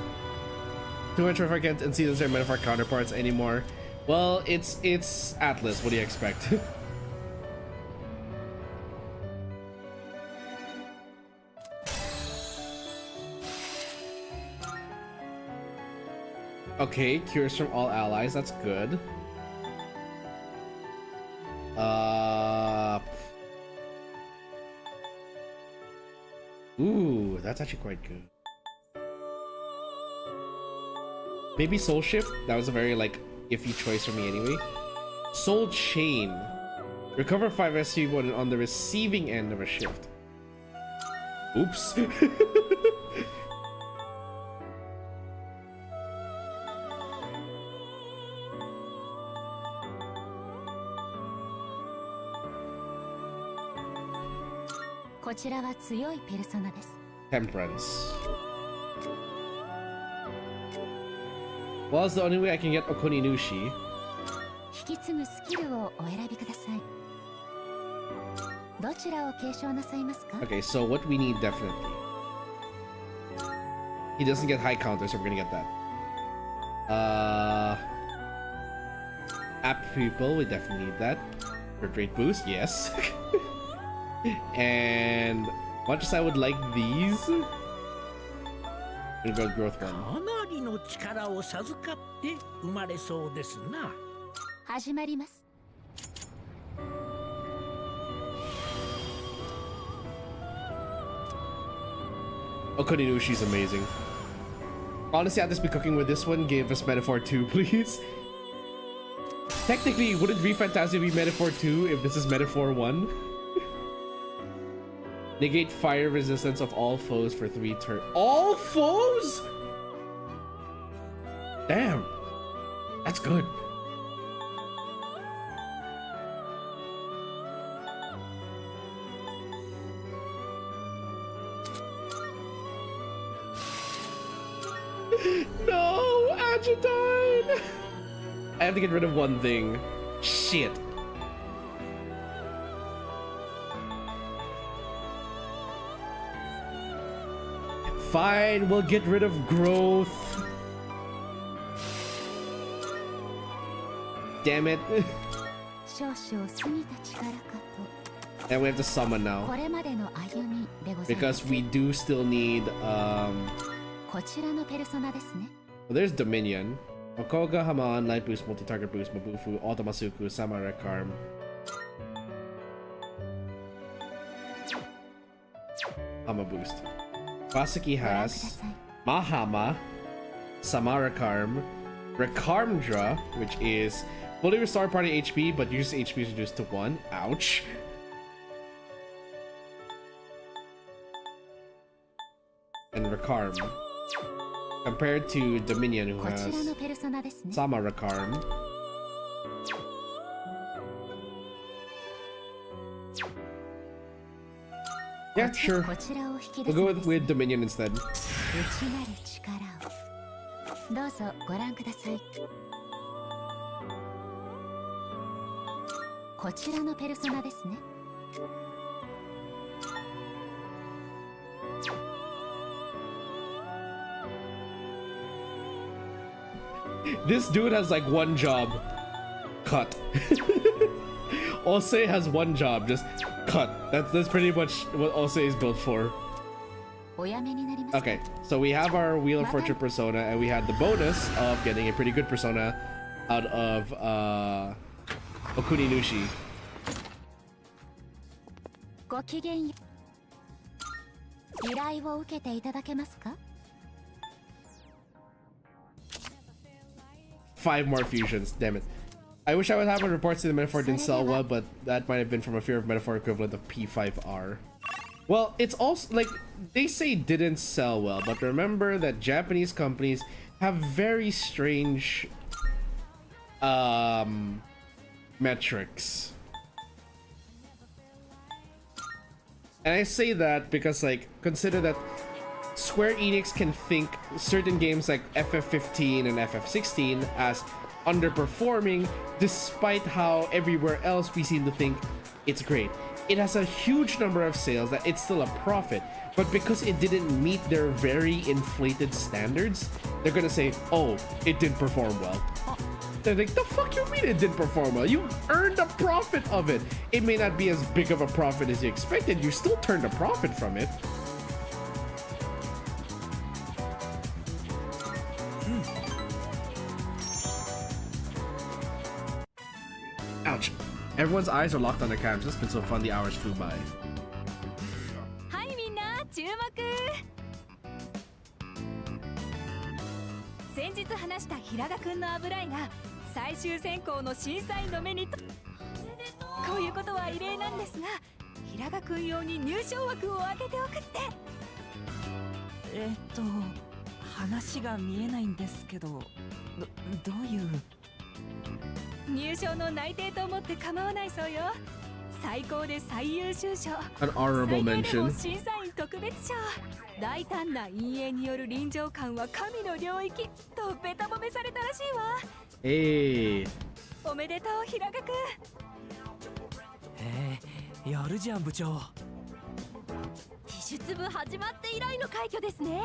Too much if I can't see those are Metaphor counterparts anymore. Well, it's Atlus. What do you expect? Okay, cures from all allies. That's good. Ooh, that's actually quite good. Maybe Soul Shift? That was a very, like, iffy choice for me anyway. Soul Chain. Recover 5 SP on the receiving end of a shift. Oops. Temperance. Well, it's the only way I can get Okoninushi. Okay, so what we need definitely. He doesn't get high counter, so we're gonna get that. App people, we definitely need that. Birth rate boost, yes. And much as I would like these, I'm gonna go growth one. かなりの力を授かって生まれそうですな。始まります。 Okoninushi's amazing. Honestly, I'd just be cooking with this one. Give us Metaphor 2, please. Technically, wouldn't Refantasio be Metaphor 2 if this is Metaphor 1? Negate fire resistance of all foes for 3 turns. All foes? Damn. That's good. No, Agitine! I have to get rid of one thing. Shit. Fine, we'll get rid of growth. Damn it. And we have to summon now. Because we do still need, well, there's Dominion. Makoga, Haman, Light Boost, Multi-Target Boost, Mabufu, Automasuku, Samurai Karm. Hama Boost. Basaki has Mahama, Samarakarm, Rekarmdra, which is fully restore party HP, but use HP is reduced to 1. Ouch. And Rekarm. Compared to Dominion, who has Samarakarm. Yeah, sure. We'll go with Dominion instead. This dude has like one job. Cut. Ose has one job, just cut. That's pretty much what Ose is built for. Okay, so we have our Wheel of Fortune persona, and we had the bonus of getting a pretty good persona out of Okuninushi. ごきげんよう。依頼を受けていただけますか? 5 more fusions, damn it. I wish I would have a report to the Metaphor didn't sell well, but that might have been from a fear of Metaphor equivalent of P5R. Well, it's also like they say didn't sell well, but remember that Japanese companies have very strange metrics. And I say that because, like, consider that Square Enix can think certain games like FF15 and FF16 as underperforming, despite how everywhere else we seem to think it's great. It has a huge number of sales that it's still a profit, but because it didn't meet their very inflated standards, they're gonna say, oh, it didn't perform well. They're like, the fuck you mean it didn't perform well? You earned a profit of it. It may not be as big of a profit as you expected, you still turned a profit from it. Everyone's eyes are locked on their cams. It's been so fun. The hours flew by. はいみんな注目。先日話した平賀くんの油絵が最終選考の審査員の目にと。こういうことは異例なんですが、平賀くん用に入賞枠を開けておくって。話が見えないんですけど、どういう。入賞の内定と思って構わないそうよ。最高で最優秀賞、 An honorable 最低でも mention. 審査員特別賞、大胆な陰影による臨場感は神の領域とベタ褒めされたらしいわ。Hey. おめでとう平賀くん。やるじゃん部長。技術部始まって以来の快挙ですね。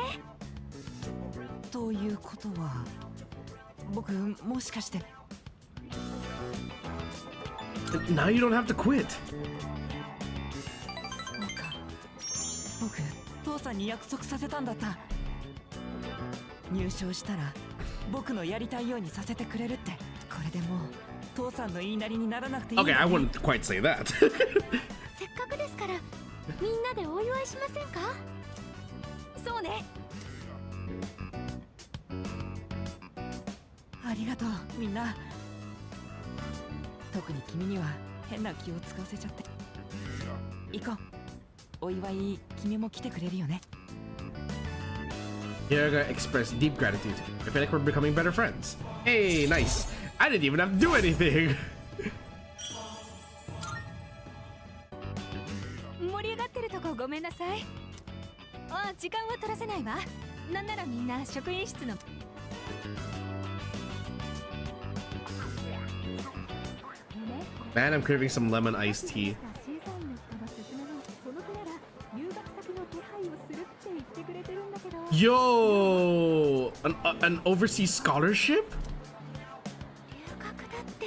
ということは、僕もしかして。Now you don't have to quit. そうか。僕、父さんに約束させたんだった。入賞したら、僕のやりたいようにさせてくれるって。これでもう、父さんの言いなりにならなくていいんだ Okay, ね。I wouldn't quite say that. せっかくですからみんなでお祝いしませんか。そうね。ありがとう、みんな。特に君には変な気を使わせちゃって。行こう。お祝い、君も来てくれるよね。Hiraga expressed deep gratitude. I feel like we're becoming better friends. Hey, nice. I didn't even have to do anything. 盛り上がってるとこごめんなさい。あ、時間は取らせないわ。なんならみんな職員室の。Man, I'm craving some lemon iced tea. Yo, an overseas scholarship? 留学だって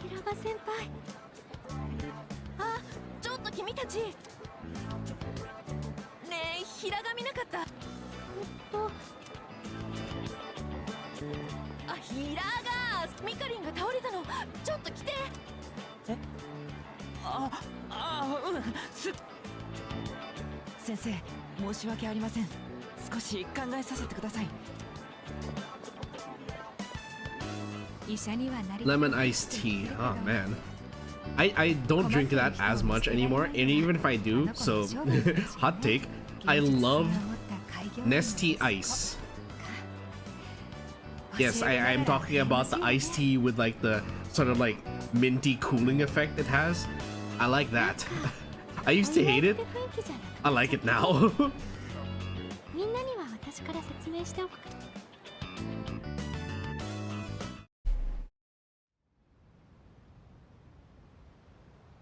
平賀先輩。あ、ちょっと君たち。ねえ、平賀見なかった。あ、平賀、ミカリンが倒れたの。ちょっと来て。先生、申し訳ありません。少し考えさせてください。医者にはなり。 Lemon iced tea. Oh man. I don't drink that as much anymore, and even if I do, so hot take, I love Nestea ice. Yes, I'm talking about the iced tea with like the sort of like minty cooling effect it has. I like that. I used to hate it. I like it now. みんなには私から説明しておく。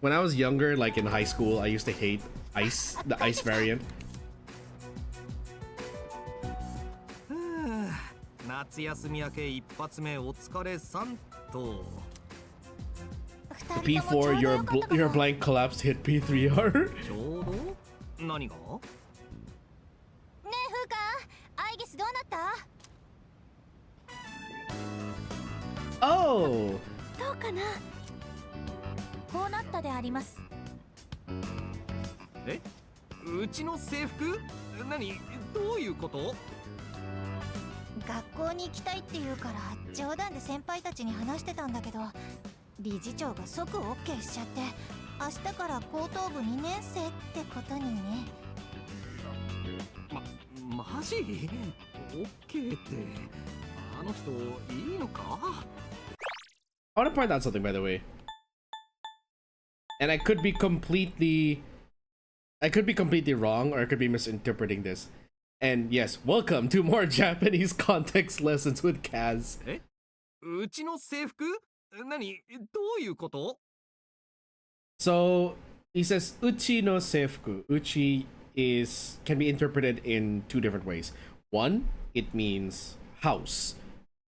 When I was younger, like in high school, I used to hate ice, the ice variant. 夏休み明け一発目お疲れさんと。P4, your blank collapsed hit P3R. ちょうど何が？ねえ風花、アイギスどうなった？ Oh. どうかな。こうなったであります。え？うちの制服？何？どういうこと？学校に行きたいって言うから冗談で先輩たちに話してたんだけど、理事長が即 OK しちゃって、明日から高等部2年生ってことにね。マジ？ OK ってあの人いいのか？ I want to point out something, by the way, and I could be completely wrong, or I could be misinterpreting this. And yes, welcome to more Japanese context lessons with Kaz. え？うちの制服？何？どういうこと？ So he says uchi no seifuku. Uchi can be interpreted in two different ways. One, it means house,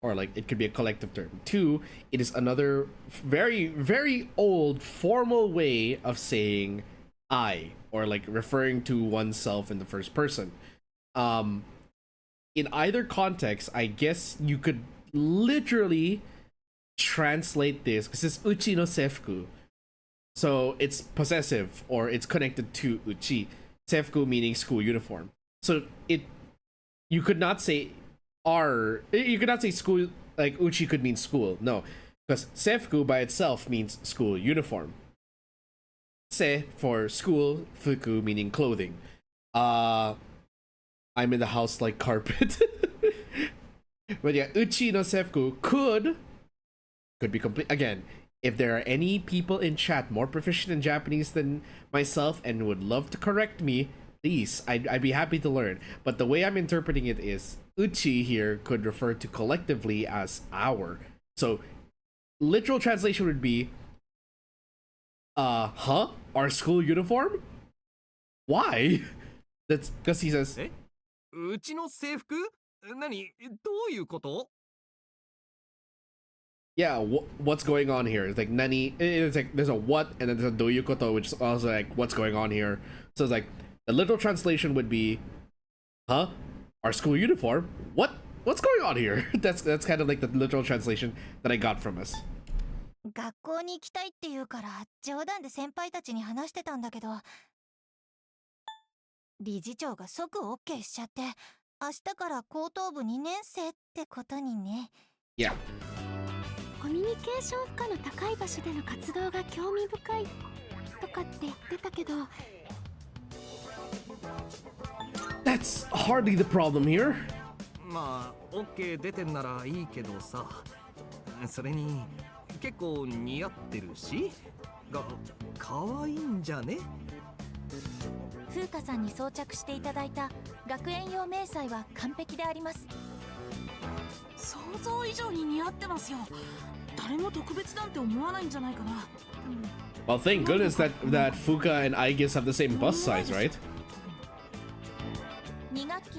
or like it could be a collective term. Two, it is another very, very old formal way of saying I, or like referring to oneself in the first person. In either context, I guess you could literally translate this because it's uchi no seifuku. So it's possessive or it's connected to uchi. Seifuku meaning school uniform. So you could not say school, like uchi could mean school. No, because seifuku by itself means school uniform. Se for school, fuku meaning clothing. I'm in the house like carpet. But yeah, uchi no seifuku could be complete. Again, if there are any people in chat more proficient in Japanese than myself and would love to correct me, please, I'd be happy to learn. But the way I'm interpreting it is uchi here could refer to collectively as our. So literal translation would be our school uniform? Why? That's because he says うちの制服？何？どういうこと？ yeah, what's going on here? It's like nani. It's like there's a what and then there's a doyukoto, which is also like what's going on here. So it's like the literal translation would be, huh? Our school uniform? What's going on here? That's kind of like the literal translation that I got from us. 学校に行きたいって言うから冗談で先輩たちに話してたんだけど、理事長が即 OK しちゃって、明日から高等部2年生ってことにね。Yeah. コミュニケーション負荷の高い場所での活動が興味深いとかって言ってたけど、 That's hardly the problem here. まあ OK 出てんならいいけどさ、それに結構似合ってるし、可愛いんじゃね？風花さんに装着していただいた学園用迷彩は完璧であります。想像以上に似合ってますよ。誰も特別なんて思わないんじゃないかな。Well, thank goodness that Fuka and Aigis have the same bust size, right?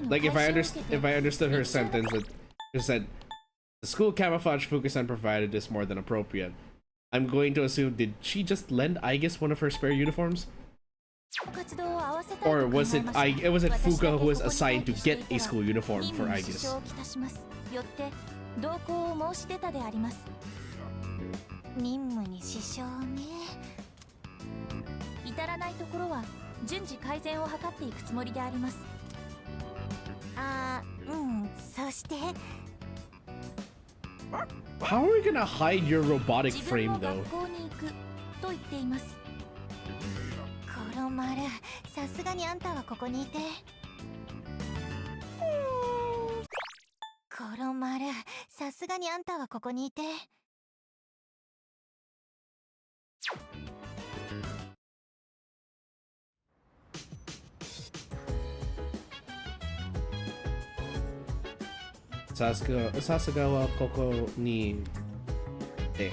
Like if I understood her sentence, that she said the school camouflage Fuka-san provided is more than appropriate. I'm going to assume, did she just lend Aigis one of her spare uniforms? Or was it Fuka who was assigned to get a school uniform for Aigis? 同行を申し出たであります。任務に支障ね。至らないところは順次改善を図っていくつもりであります。そして How are we gonna hide your robotic frame though? 学校に行くと言っています。コロマル、さすがにあんたはここにいて。コロマル、さすがにあんたはここにいて。さすがはここにいて。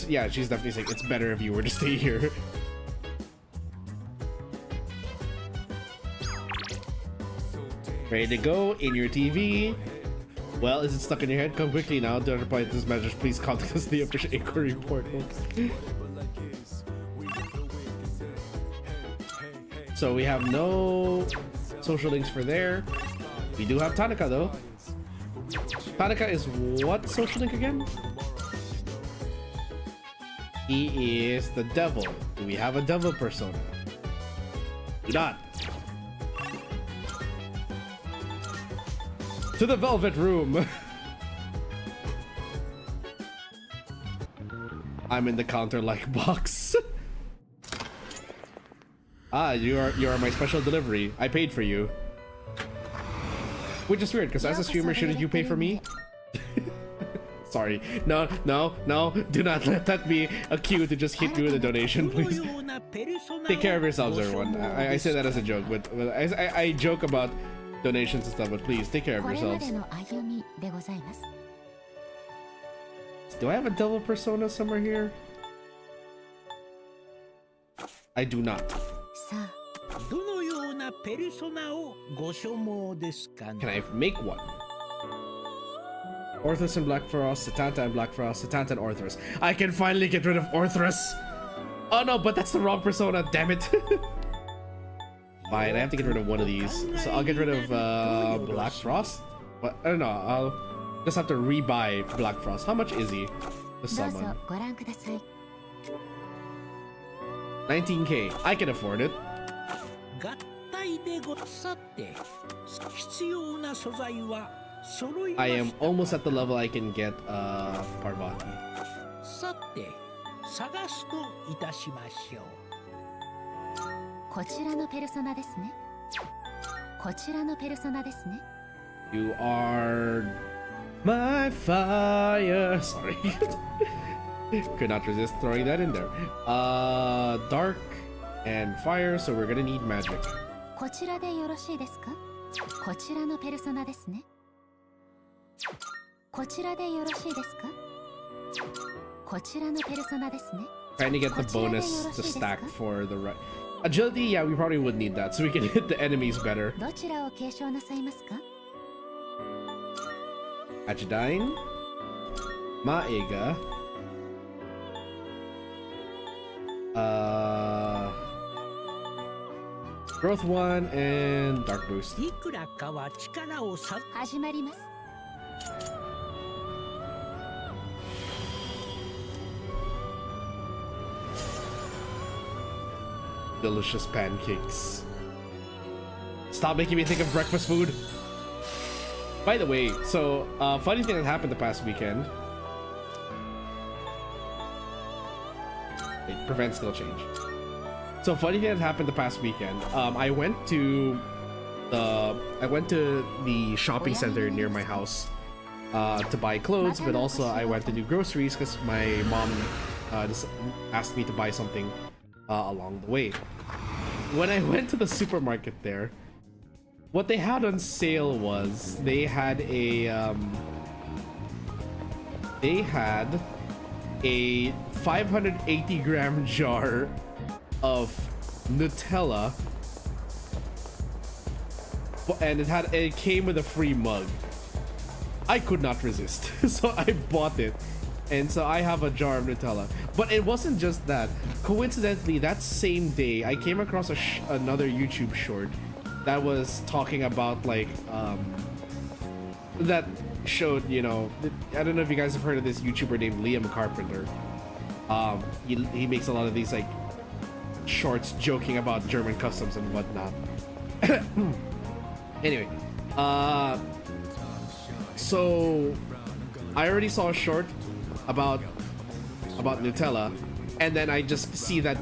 Yeah, she's definitely saying it's better if you were to stay here. Ready to go in your TV. Well, is it stuck in your head? Come quickly now. To reply to this message, please contact us the official inquiry portal. So we have no social links for there. We do have Tanaka though. Tanaka is what social link again? He is the devil. Do we have a devil persona? Do not. To the velvet room. I'm in the counter-like box. You are my special delivery. I paid for you. Which is weird, because as a streamer, shouldn't you pay for me? Sorry. No. Do not let that be a cue to just hit you with a donation, please. Take care of yourselves, everyone. I say that as a joke, but I joke about donations and stuff, but please take care of yourselves. Do I have a devil persona somewhere here? I do not. Can I make one? Orthrus and Black Frost, Satanta and Black Frost, Satanta and Orthrus. I can finally get rid of Orthrus! Oh no, but that's the wrong persona, damn it! Fine, I have to get rid of one of these. So I'll get rid of Black Frost. What? I don't know. I'll just have to rebuy Black Frost. How much is he? The どうぞ summon. ご覧ください 19k. I can afford it. 合体でごさて必要な素材は揃いま I し am た almost at the level I can get Parvati. さて探すといたしましょうこちらのペルソナですねこちらのペルソナですね You are my fire. Sorry. Could not resist throwing that in there. Dark and fire, so we're gonna need magic. こちらでよろしいですかこちらのペルソナですねこちらでよろしいですかこちらのペルソナですね Trying to get the bonus to stack for the right. Agility, yeah, we probably would need that so we can hit the enemies better. どちらを継承なさいますか Agidine, Maega, Growth 1, and Dark Boost. いくらかは力をさ始まります Delicious pancakes. Stop making me think of breakfast food. By the way, so funny thing that happened the past weekend. It prevents skill change. So funny thing that happened the past weekend. I went to the shopping center near my house to buy clothes, but also I went to do groceries because my mom just asked me to buy something along the way. When I went to the supermarket there, what they had on sale was they had a 580-gram jar of Nutella, and it came with a free mug. I could not resist, so I bought it. And so I have a jar of Nutella. But it wasn't just that. Coincidentally, that same day, I came across another YouTube short that was talking about, like, that showed, you know, I don't know if you guys have heard of this YouTuber named Liam Carpenter. He makes a lot of these, like, shorts joking about German customs and whatnot. Anyway, so I already saw a short about Nutella, and then I just see that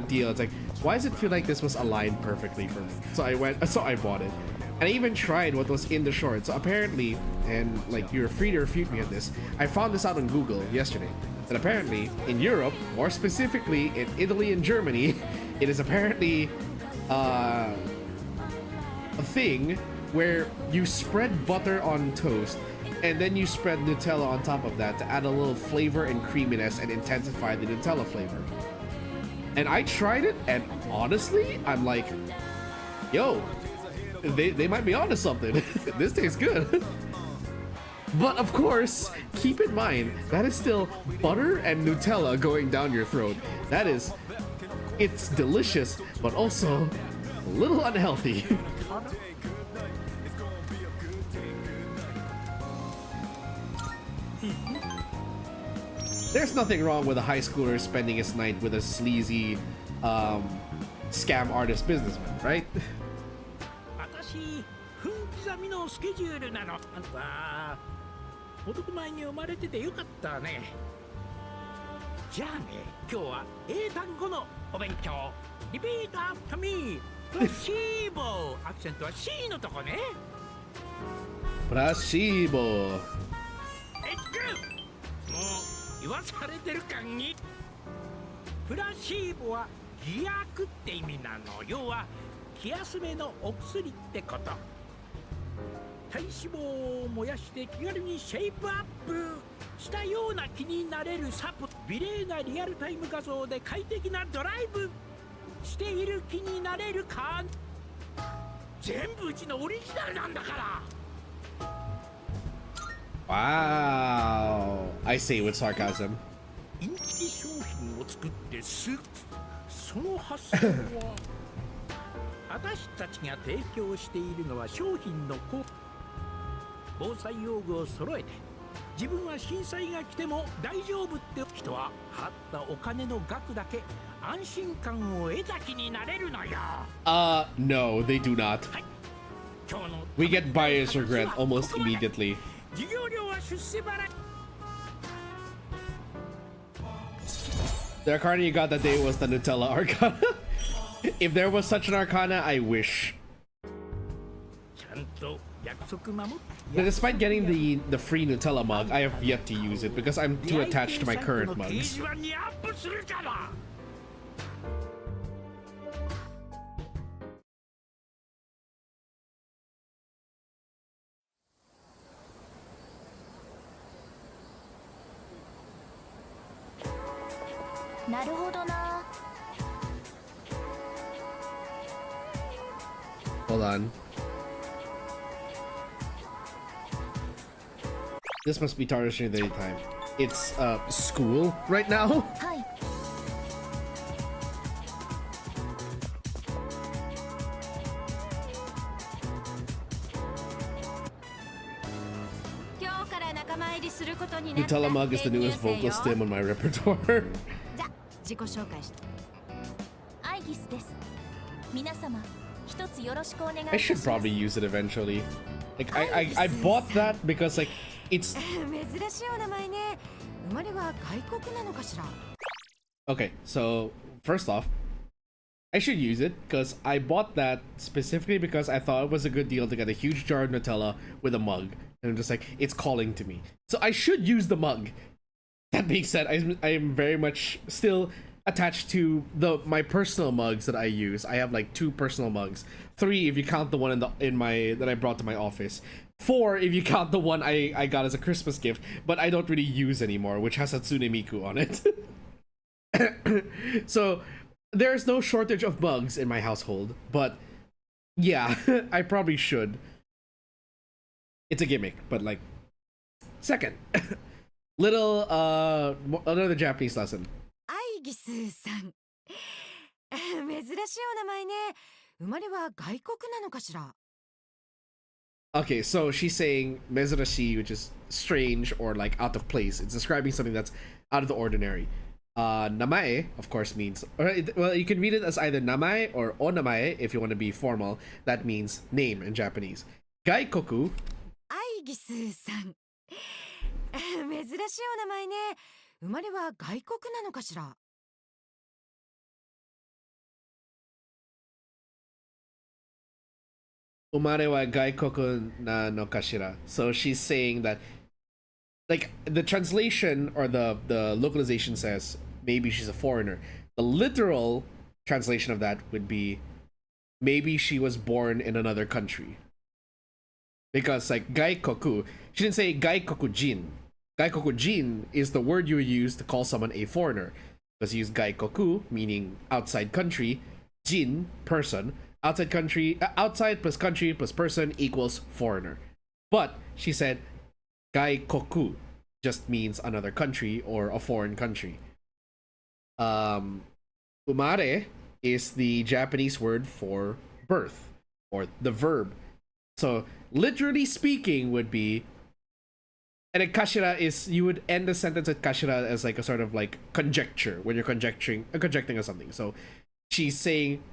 deal. It's like, why does it feel like this was aligned perfectly for me? So I bought it, and I even tried what was in the short. So apparently, and like, you're free to refute me on this, I found this out on Google yesterday, that apparently in Europe, more specifically in Italy and Germany, it is apparently a thing where you spread butter on toast and then you spread Nutella on top of that to add a little flavor and creaminess and intensify the Nutella flavor. And I tried it, and honestly, I'm like, yo, they might be onto something. This tastes good. But of course, keep in mind, that is still butter and Nutella going down your throat. It's delicious, but also a little unhealthy. There's nothing wrong with a high schooler spending his night with a sleazy scam artist businessman, right? 私分刻みのスケジュールなの。あんた男前に生まれててよかったね。じゃあね、今日は英単語のお勉強。リピートアフターミー。プラシーボ。アクセントは C のとこね。Placebo. もう言わされてる感に。プラシーボは偽薬って意味なの。要は気休めのお薬ってこと。体脂肪を燃やして気軽にシェイプアップしたような気になれるサプ。美麗なリアルタイム画像で快適なドライブしている気になれるか。全部うちのオリジナルなんだから。Wow. I say it with sarcasm. インチキ商品を作ってその発想は私たちが提供しているのは商品の防災用具を揃えて、自分は震災が来ても大丈夫って人は払ったお金の額だけ安心感を得た気になれるのよ。No, they do not. 今日の We get buyer's regret almost immediately. 授業料は出世払い。The arcana you got that day was the Nutella arcana. If there was such an arcana, I wish. ちゃんと約束守って。 But despite getting the free Nutella mug, I have yet to use it because I'm too attached to my current mugs. なるほどな。 Hold on. This must be tarnishing the daytime. It's school right now. はい。今日から仲間入りすることになった Nutella mug is the newest vocal stem on my repertoire. じゃ、自己紹介して。アイギスです。皆様、一つよろしくお願いします。 I should probably use it eventually. Like I bought that because like it's 珍しいお名前ね。生まれは外国なのかしら。 okay. So first off, I should use it because I bought that specifically because I thought it was a good deal to get a huge jar of Nutella with a mug, and I'm just like it's calling to me. So I should use the mug. That being said, I am very much still attached to my personal mugs that I use. I have like 2 personal mugs, 3 if you count the one that I brought to my office, 4 if you count the one I got as a Christmas gift, but I don't really use anymore, which has Hatsune Miku on it. So there's no shortage of mugs in my household, but yeah, I probably should. It's a gimmick, but like, second, little another Japanese lesson. アイギスさん。珍しいお名前ね。生まれは外国なのかしら。 Okay, so she's saying mezurashi, which is strange or like out of place. It's describing something that's out of the ordinary. Namae, of course, means, well, you can read it as either namae or onamae if you want to be formal. That means name in Japanese. Gaikoku. アイギスさん。珍しいお名前ね。生まれは外国なのかしら。 Umare wa gaikoku na no kashira. So she's saying that, like, the translation or the localization says maybe she's a foreigner. The literal translation of that would be maybe she was born in another country. Because like gaikoku, she didn't say gaikokujin. Gaikokujin is the word you use to call someone a foreigner. Because you use gaikoku, meaning outside country, jin, person. Outside country, outside plus country plus person equals foreigner. But she said gaikoku just means another country or a foreign country. Umare is the Japanese word for birth or the verb. So literally speaking would be, and a kashira is, you would end the sentence with kashira as like a sort of like conjecture when you're conjecturing on something. So she's saying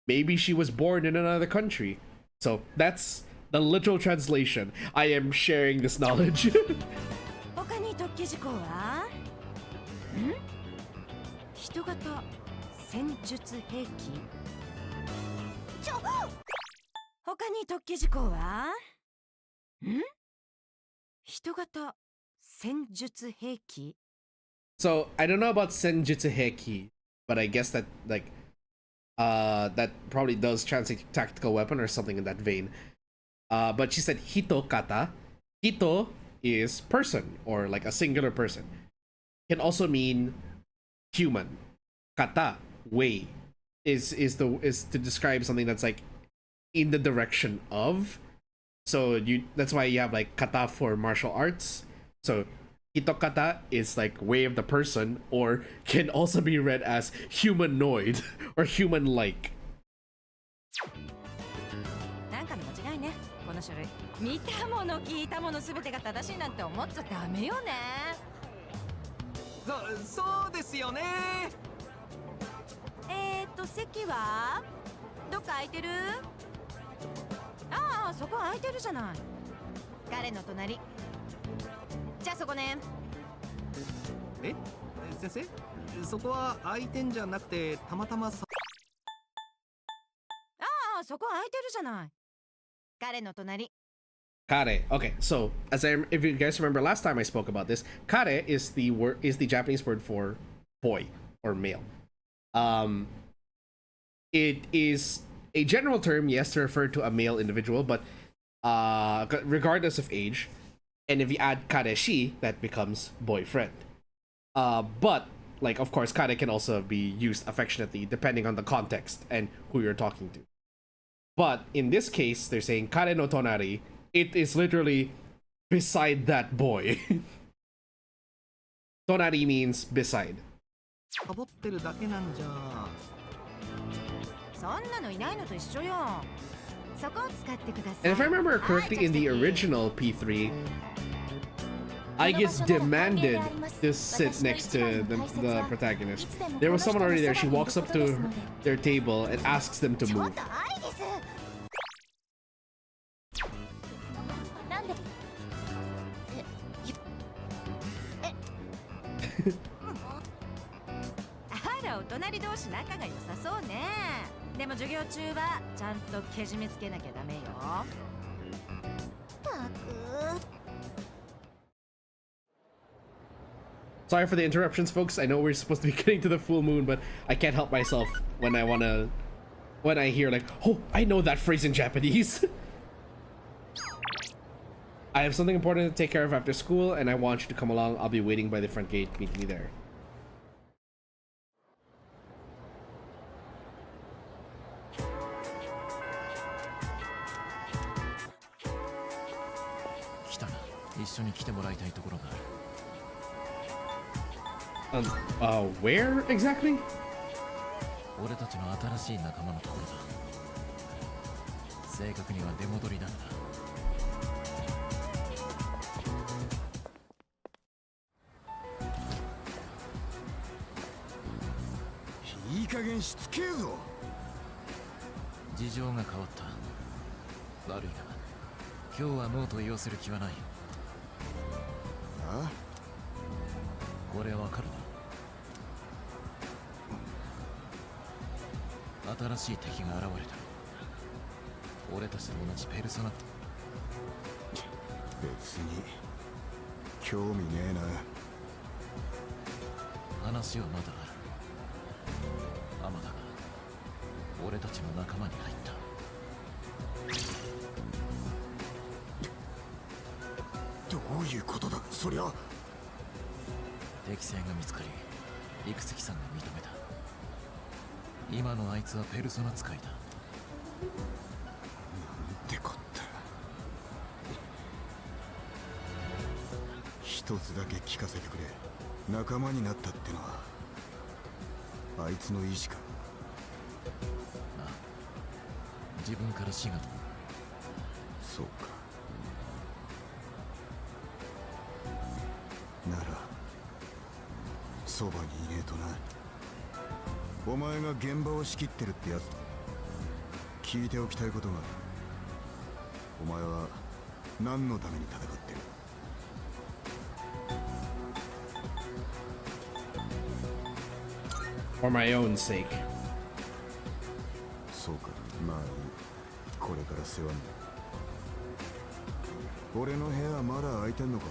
maybe she was born in another country. So that's the literal translation. I am sharing this knowledge. 他に特記事項は？ん？人型戦術兵器？他に特記事項は？ん？人型戦術兵器？ So I don't know about senjutsu heki, but I guess that like that probably does translate tactical weapon or something in that vein. But she said hito kata. Hito is person or like a singular person. Can also mean human. Kata, way, is to describe something that's like in the direction of. So that's why you have like kata for martial arts. So hitokata is like way of the person, or can also be read as humanoid or human-like. 種類。見たもの聞いたもの全てが正しいなんて思っちゃダメよね。そうですよね。席はどっか空いてる？ああ、そこ空いてるじゃない。彼の隣。じゃあそこね。え、先生、そこは空いてんじゃなくてたまたまさ。ああ、そこ空いてるじゃない。彼の隣。 Kare. Okay, so if you guys remember last time I spoke about this, kare is the Japanese word for boy or male. It is a general term, yes, to refer to a male individual, but regardless of age. And if you add kareshi, that becomes boyfriend. But like, of course, kare can also be used affectionately depending on the context and who you're talking to. But in this case, they're saying kare no tonari. It is literally beside that boy. Tonari means beside. サボってるだけなんじゃ。そんなのいないのと一緒よ。そこを使ってください。 And if I remember correctly, in the original P3, Aegis demanded to sit next to the protagonist. There was someone already there. She walks up to their table and asks them to move. あら、お隣同士仲が良さそうね。でも授業中はちゃんとけじめつけなきゃダメよ。たく。 Sorry for the interruptions, folks. I know we're supposed to be getting to the full moon, but I can't help myself when I hear like, oh, I know that phrase in Japanese. I have something important to take care of after school, and I want you to come along. I'll be waiting by the front gate. Meet me there. Where exactly? 俺たちの新しい仲間のところだ。正確には出戻りだがな。いい加減しつけえぞ。事情が変わった。悪いが、今日はノーと言わせる気はない。あ？これわかるな。新しい敵が現れた。俺たちと同じペルソナ。別に興味ねえな。話はまだある。アマダが俺たちの仲間に入った。どういうことだそりゃ。適性が見つかり、幾月さんが認めた。今のあいつはペルソナ使いだ。なんてこった。一つだけ聞かせてくれ。仲間になったってのはあいつの意志か。ああ、自分から死が。そうか。ならそばにいねえとな。お前が現場を仕切ってるってやつだ。聞いておきたいことがある。お前は何のために戦ってる？ For my own sake. そうか。まあいい。これから世話になる。俺の部屋まだ空いてんのか？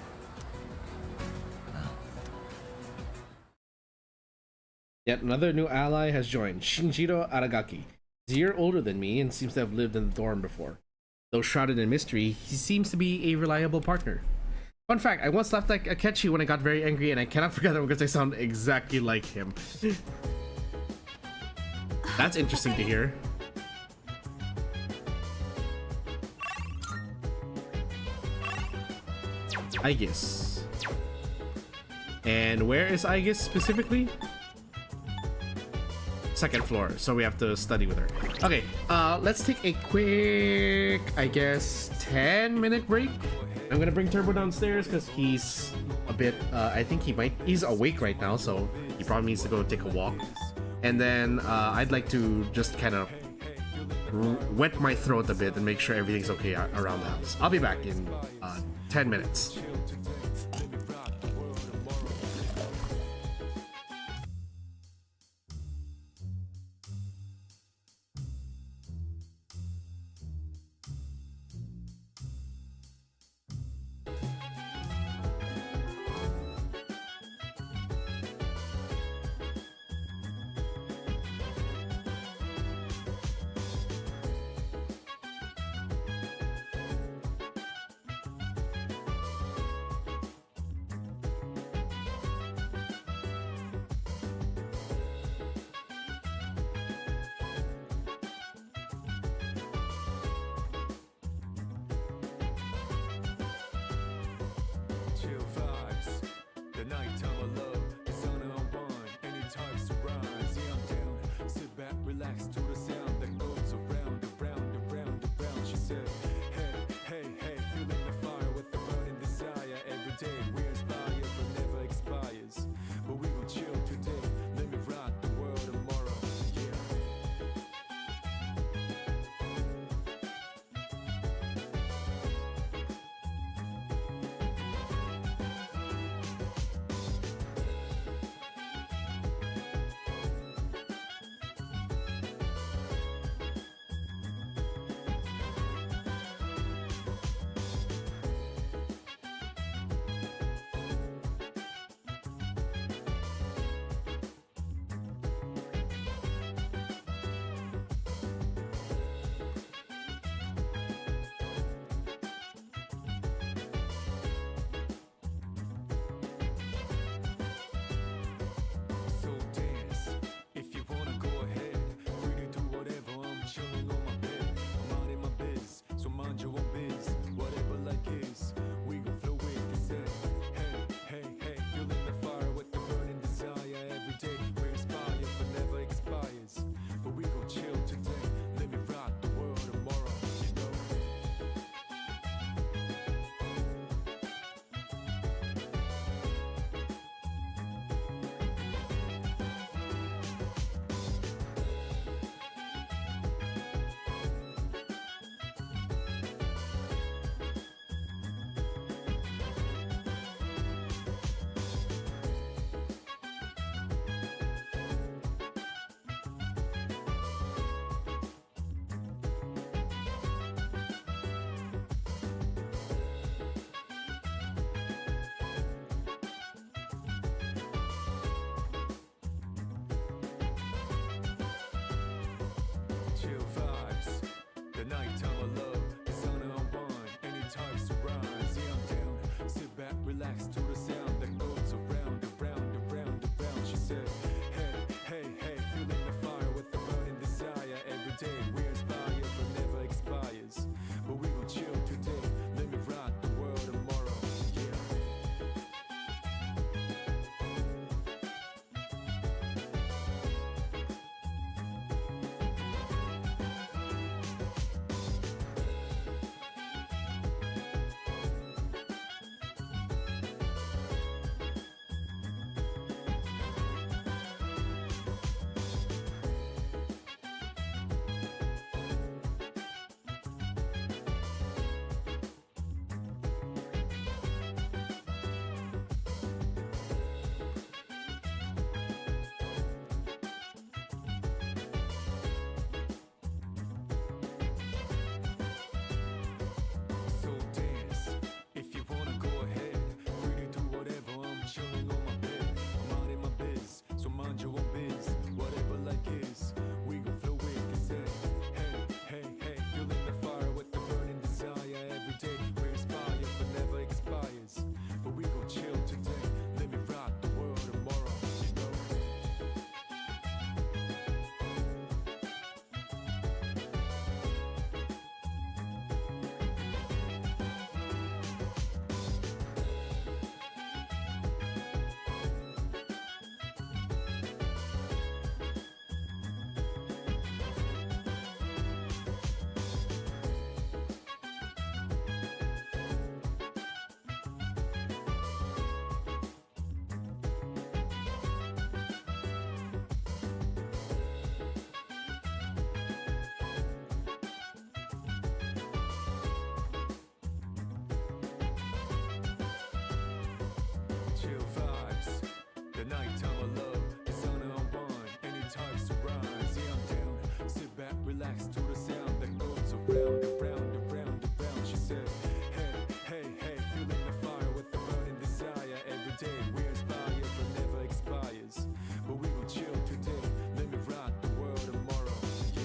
Yet another new ally has joined, Shinjiro Aragaki. He's a year older than me and seems to have lived in the dorm before. Though shrouded in mystery, he seems to be a reliable partner. Fun fact, I once laughed like Akechi when I got very angry, and I cannot forget that because I sound exactly like him. That's interesting to hear. Aegis. And where is Aegis specifically? second floor, so we have to study with her. Okay, let's take a quick, I guess, 10-minute break. I'm gonna bring Turbo downstairs because he's a bit, I think he's awake right now, so he probably needs to go take a walk. And then I'd like to just kind of wet my throat a bit and make sure everything's okay around the house. I'll be back in 10 minutes. around, around, around, around. She said, hey, hey, hey, feeling the fire with the burning desire. Every day we're inspired, but never expires. But we gon' chill today. Let me rock the world tomorrow. Yeah.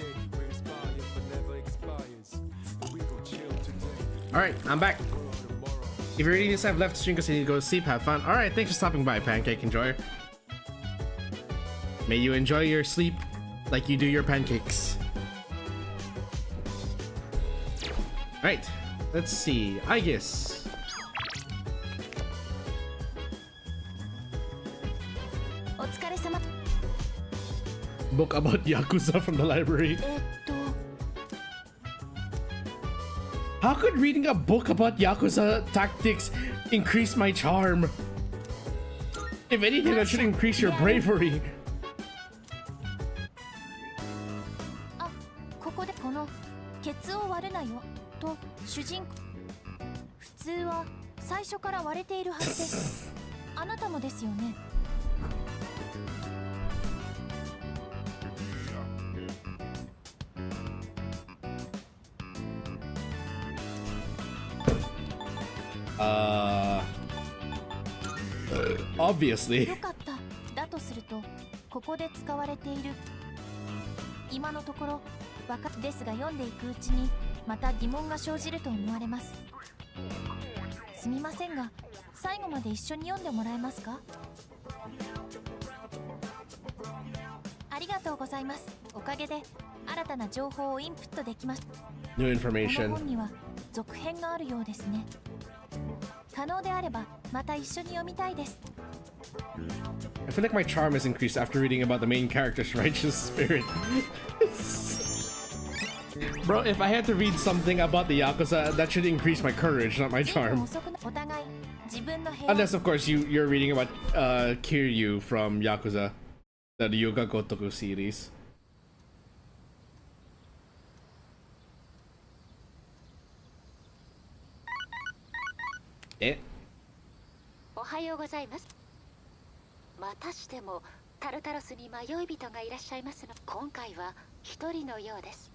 day we inspire but never expires. But we gon' chill today. Alright, I'm back. If you're reading this, I've left the stream because I need to go to sleep. Have fun. Alright, thanks for stopping by, Pancake Enjoyer. May you enjoy your sleep like you do your pancakes. Alright, let's see. I guess. Book about Yakuza from the library. How could reading a book about Yakuza tactics increase my charm? If anything, that should increase your bravery. ここでこのケツを割るなよと主人公普通は最初から割れているはずですあなたもですよね Obviously. よかった。だとすると、ここで使われている。今のところ、わかですが読んでいくうちに、また疑問が生じると思われます。すみませんが、最後まで一緒に読んでもらえますか？ありがとうございます。おかげで、新たな情報をインプットできました。New information. この本には続編があるようですね。可能であれば、また一緒に読みたいです。 I feel like my charm has increased after reading about the main character's righteous spirit. Bro, if I had to read something about the Yakuza, that should increase my courage, not my charm. Unless, of course, you're reading about Kiryu from Yakuza, the Ryuga Gotoku series. Eh? おはようございます。またしてもタルタロスに迷い人がいらっしゃいますの。今回は一人のようです。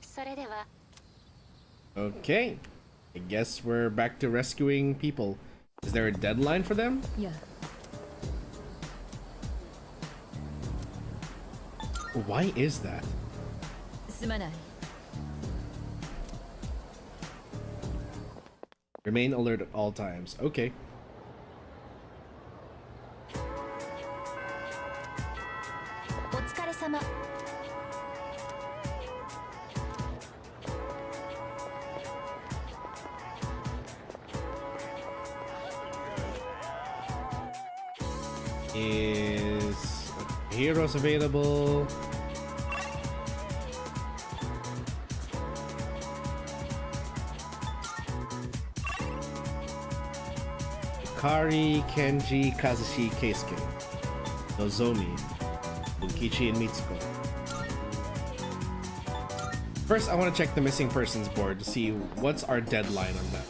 それでは。Okay. I guess we're back to rescuing people. Is there a deadline for them? Yeah. Why is that? すまない。 Remain alert at all times. Okay. Is heroes available? Kari, Kenji, Kazushi, Keisuke, Nozomi, Bunkichi, and Mitsuko. First, I want to check the missing persons board to see what's our deadline on that.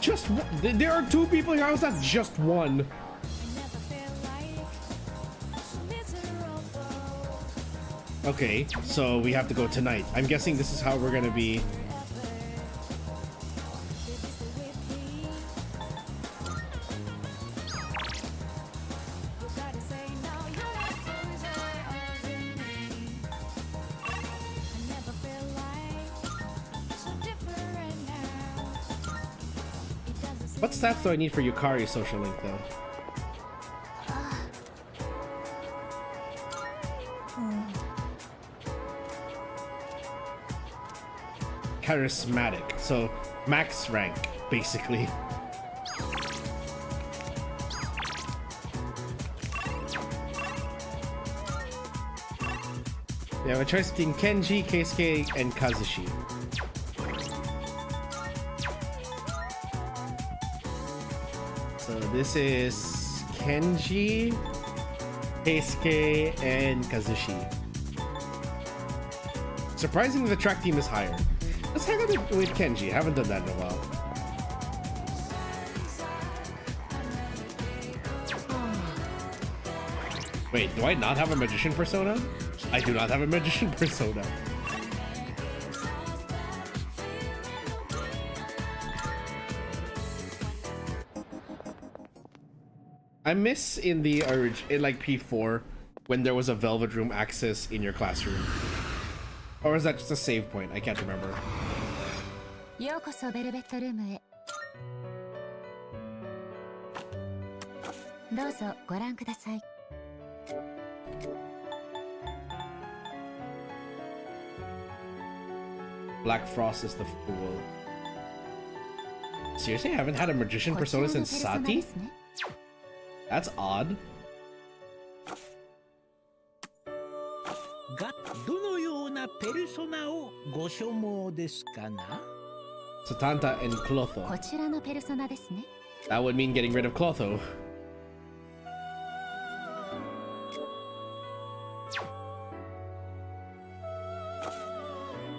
Just one. There are two people here. How is that just one? Okay, so we have to go tonight. I'm guessing this is how we're gonna be. What stats do I need for Yukari's social link though? Charismatic, so max rank basically. Yeah, a choice between Kenji, Keisuke, and Kazushi. So this is Kenji, Keisuke, and Kazushi. Surprisingly, the track team is higher. Let's hang out with Kenji. I haven't done that in a while. Wait, do I not have a magician persona? I do not have a magician persona. I miss in the in like P4 when there was a Velvet Room access in your classroom. Or is that just a save point? I can't remember. ようこそベルベットルームへ。どうぞご覧ください。Black Frost is the fool. Seriously, I haven't had a magician persona since Sati? That's odd. がどのようなペルソナをご所望ですかな？ Satanta and Clotho. こちらのペルソナですね。 That would mean getting rid of Clotho.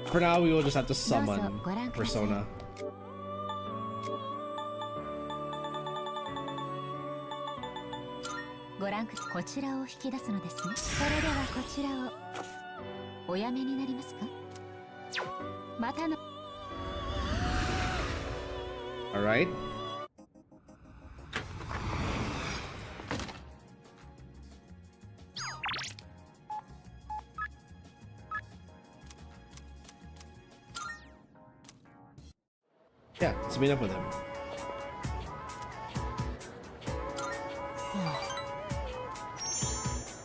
For now, we will just have to summon Persona. ご覧くこちらを引き出すのですね。それではこちらをおやめになりますか？またの。All right. Yeah, let's meet up with him.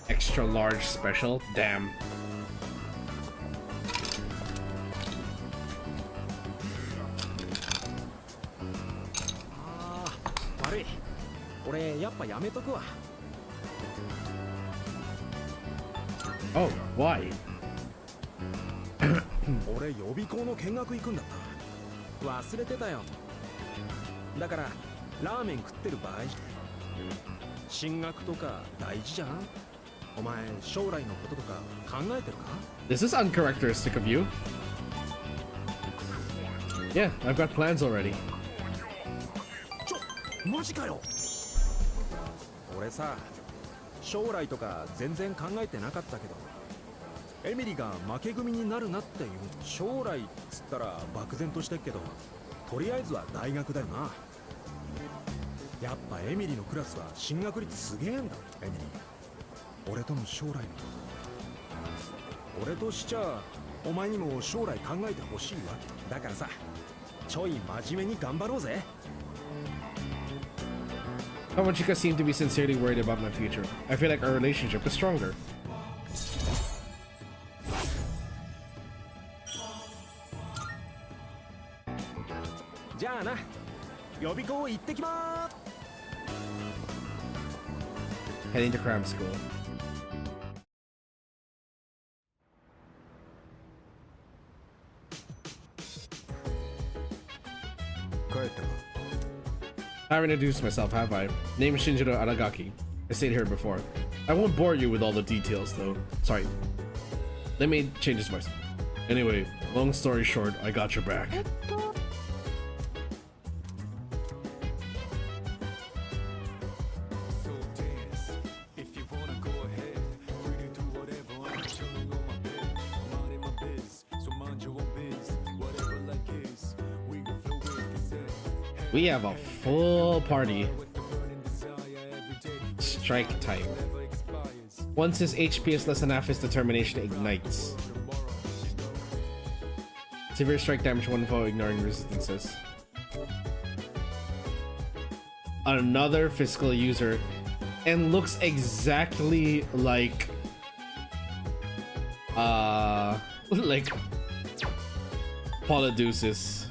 Extra large special? Damn. 悪い。俺やっぱやめとくわ。Oh, why? 俺予備校の見学行くんだった。忘れてたよ。だからラーメン食ってる場合進学とか大事じゃん。お前将来のこととか考えてるか？ This is uncharacteristic of you. Yeah, I've got plans already. マジかよ。俺さ、将来とか全然考えてなかったけど、エミリが負け組になるなっていう将来っつったら漠然としてっけど、とりあえずは大学だよな。やっぱエミリのクラスは進学率すげえんだ。エミリ、俺との将来のこと、俺としちゃお前にも将来考えてほしいわけだからさ、ちょい真面目に頑張ろうぜ。Tomochika seemed to be sincerely worried about my future. I feel like our relationship is stronger. じゃあな、予備校行ってきまーす。 Heading to cram school. I haven't introduced myself, have I? Name is Shinjiro Aragaki. I stayed here before. I won't bore you with all the details, though. Sorry. Let me change this voice. Anyway, long story short, I got your back. We have a full party. Strike type. Once his HP is less than half, his determination ignites. Severe strike damage one foe, ignoring resistances. Another physical user, and looks exactly like like Polydeuces.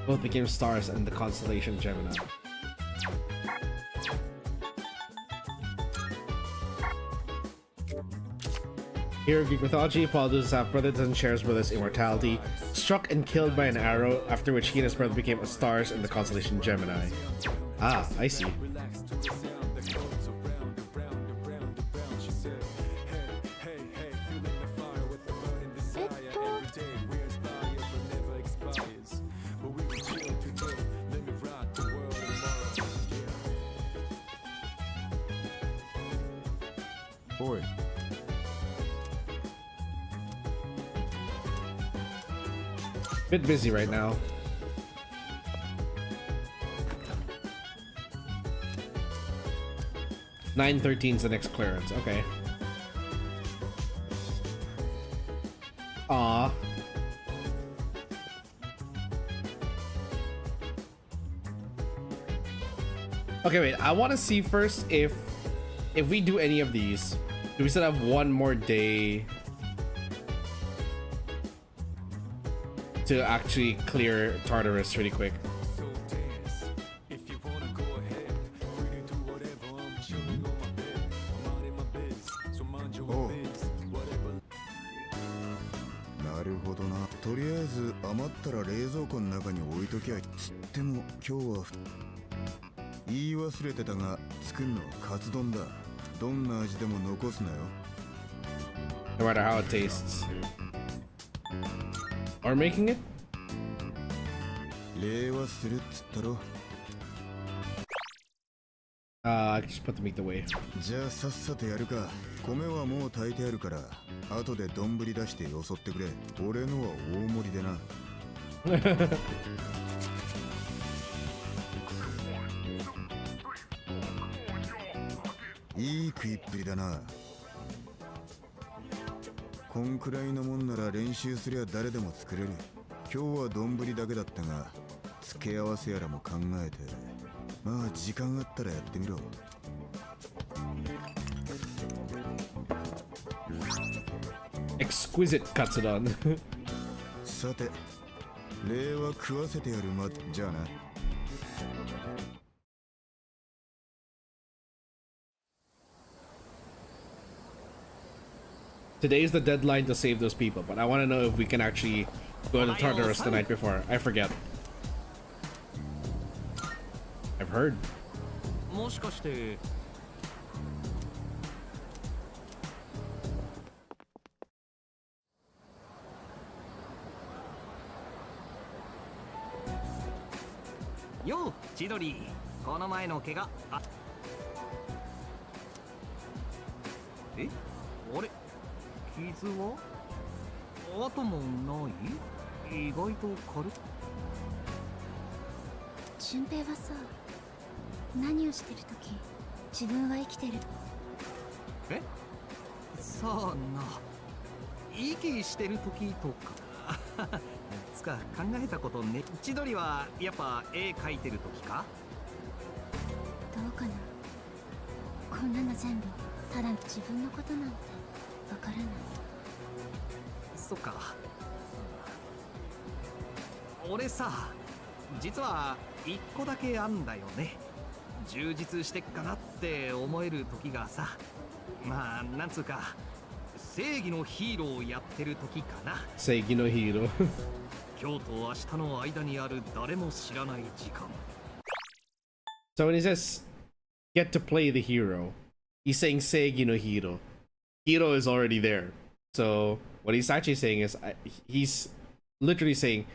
Both became stars in the constellation Gemini. Here in Greek mythology, Polydeuces' half-brother doesn't share his brother's immortality, struck and killed by an arrow, after which he and his brother became stars in the constellation Gemini. Ah, I see. Boy, Bit busy right now. $9.13 is the next clearance. Okay. Aw. Okay, wait. I want to see first if we do any of these, do we still have one more day to actually clear Tartarus really quick? No matter how it tastes. Or making it? I can just put the meat away. じゃあさっさとやるか。米はもう炊いてあるから、後で丼出してよそってくれ。俺のは大盛りでな。いい食いっぷりだな。こんくらいのもんなら練習すりゃ誰でも作れる。今日は丼だけだったが、付け合わせやらも考えて、まあ時間あったらやってみろ。Exquisite katsudon. さて、礼は食わせてやるまじゃあな。Today's the deadline to save those people, but I want to know if we can actually go to Tartarus the night before. I forget. I've heard. もしかして。よう、千鳥。この前の怪我。あ。え？あれ？傷は？跡もない？意外と軽く。俊平はさ、何をしてるとき自分は生きてる。え？さあな、息してるときとか。つか考えたことね。千鳥はやっぱ絵描いてるときか？どうかな。こんなの全部ただ自分のことなんてわからない。そっか。俺さ、実は一個だけあんだよね。充実してっかなって思える時がさ、まあなんつうか正義のヒーローをやってる時かな。正義のヒーロー。今日と明日の間にある誰も知らない時間。So when he says get to play the hero, he's saying Seigi no hero. Hero is already there. So what he's actually saying is he's literally saying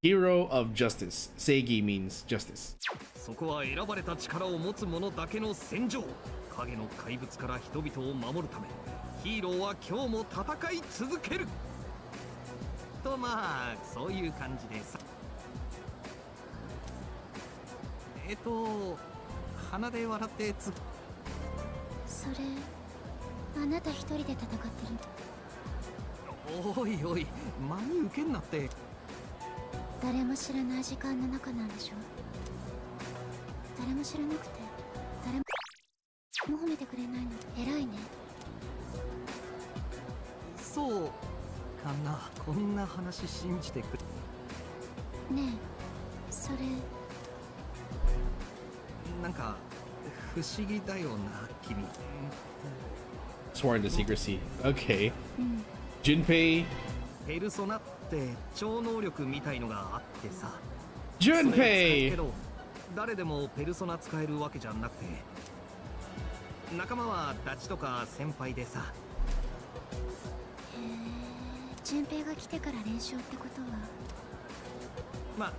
hero of justice. Seigi means justice. そこは選ばれた力を持つ者だけの戦場。影の怪物から人々を守るため、ヒーローは今日も戦い続ける。とまあそういう感じでさ。鼻で笑ってそれあなた一人で戦ってる。おいおい、真に受けんなって。誰も知らない時間の中なんでしょ。誰も知らなくて誰も褒めてくれないの偉いね。そうかな。こんな話信じてくれ。ねえ、それなんか不思議だよな君。Sworn to secrecy. Okay. Junpei. ペルソナって超能力みたいのがあってさ。Junpei. 誰でもペルソナ使えるわけじゃなくて、仲間はダチとか先輩でさ。へえ、順平が来てから練習ってことは。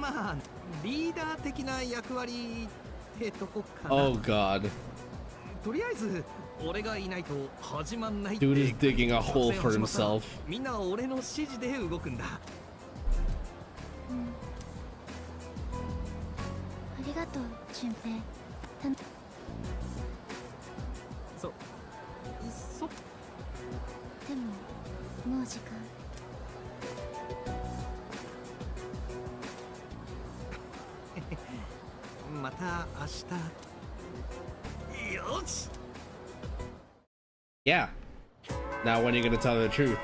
まあリーダー的な役割ってとこかな。Oh God. とりあえず俺がいないと始まんないって Dude is digging a hole for himself. みんな俺の指示で動くんだ。ありがとう俊平。そでももう時間。また明日。よし。 Yeah. Now when are you gonna tell the truth?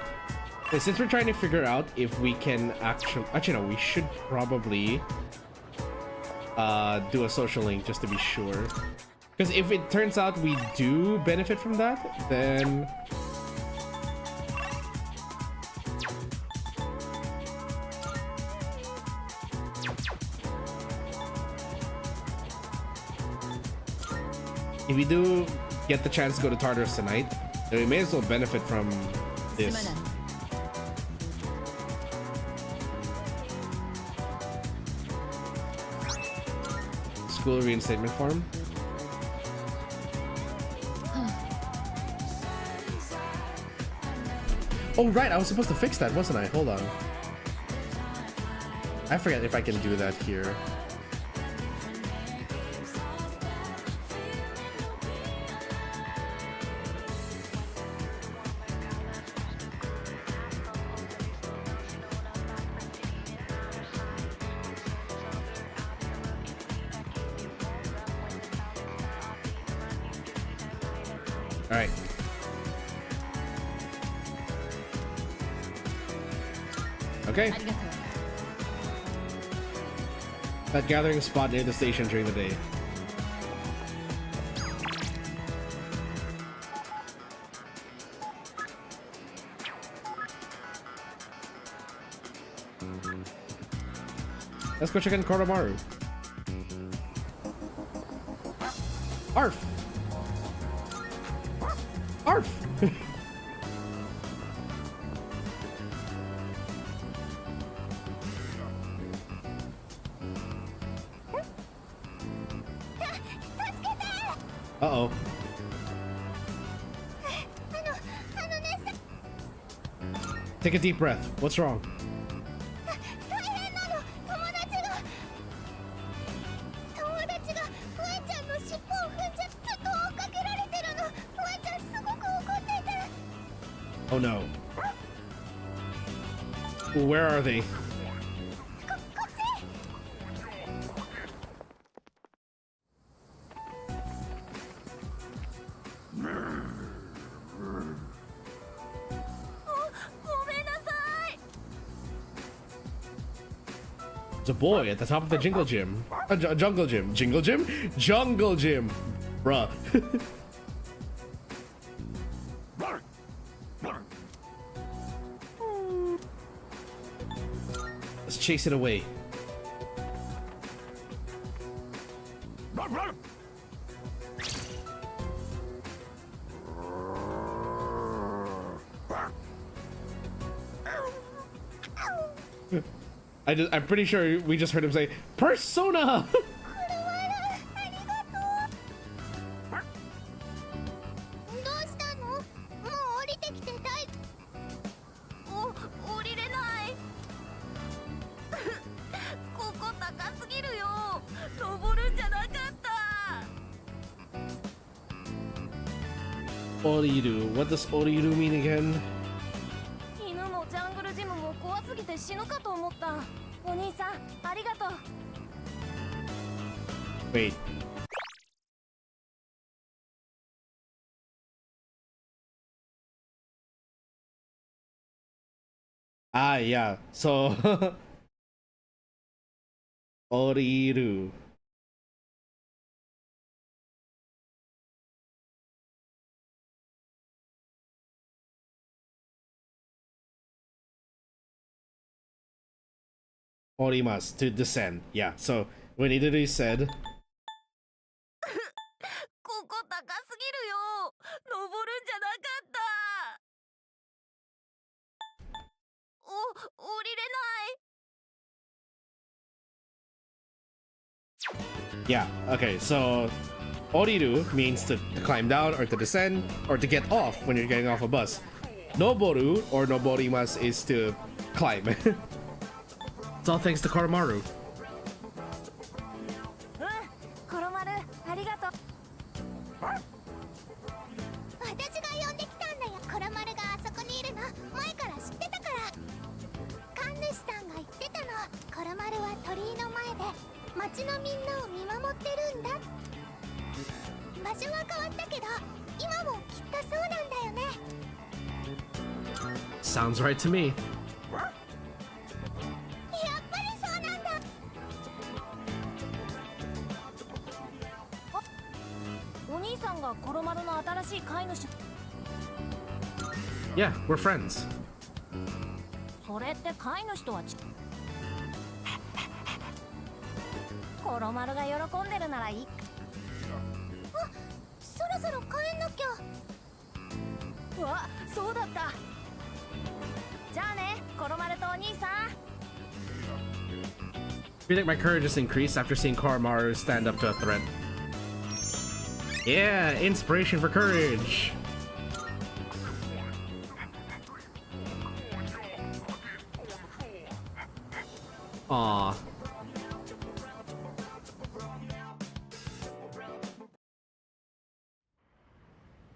But since we're trying to figure out if we can actually no, we should probably do a social link just to be sure. Because if it turns out we do benefit from that, then if we do get the chance to go to Tartarus tonight, then we may as well benefit from this. School reinstatement form. Oh right, I was supposed to fix that, wasn't I? Hold on. I forget if I can do that here. All right. Okay. That gathering spot near the station during the day. Let's go check in Koromaru. Arf! Arf! Uh-oh. Take a deep breath. What's wrong? Oh no. Where are they? It's a boy at the top of the jungle gym. Jungle gym. Jingle gym? Jungle gym. Bruh. Let's chase it away. I'm pretty sure we just heard him say, Persona! Oriru. What does Oriru mean again? Wait. Ah, yeah. So Oriru. Orimas, to descend. Yeah, so when he literally said yeah, okay, so Oriru means to climb down or to descend or to get off when you're getting off a bus. Noboru or noborimasu is to climb. It's all thanks to Koromaru. コロマルありがとう。私が呼んできたんだよ。コロマルがあそこにいるの前から知ってたから。神主さんが言ってたの。コロマルは鳥居の前で町のみんなを見守ってるんだ。場所は変わったけど今もきっとそうなんだよね。 Sounds right to me. やっぱりそうなんだ。お兄さんがコロマルの新しい飼い主。 Yeah, we're friends. それって飼い主とはコロマルが喜んでるならいい。あ、そろそろ帰んなきゃ。うわ、そうだった。じゃあね、コロマルとお兄さん。I feel like my courage has increased after seeing Koromaru stand up to a threat. Yeah, inspiration for courage. Aww.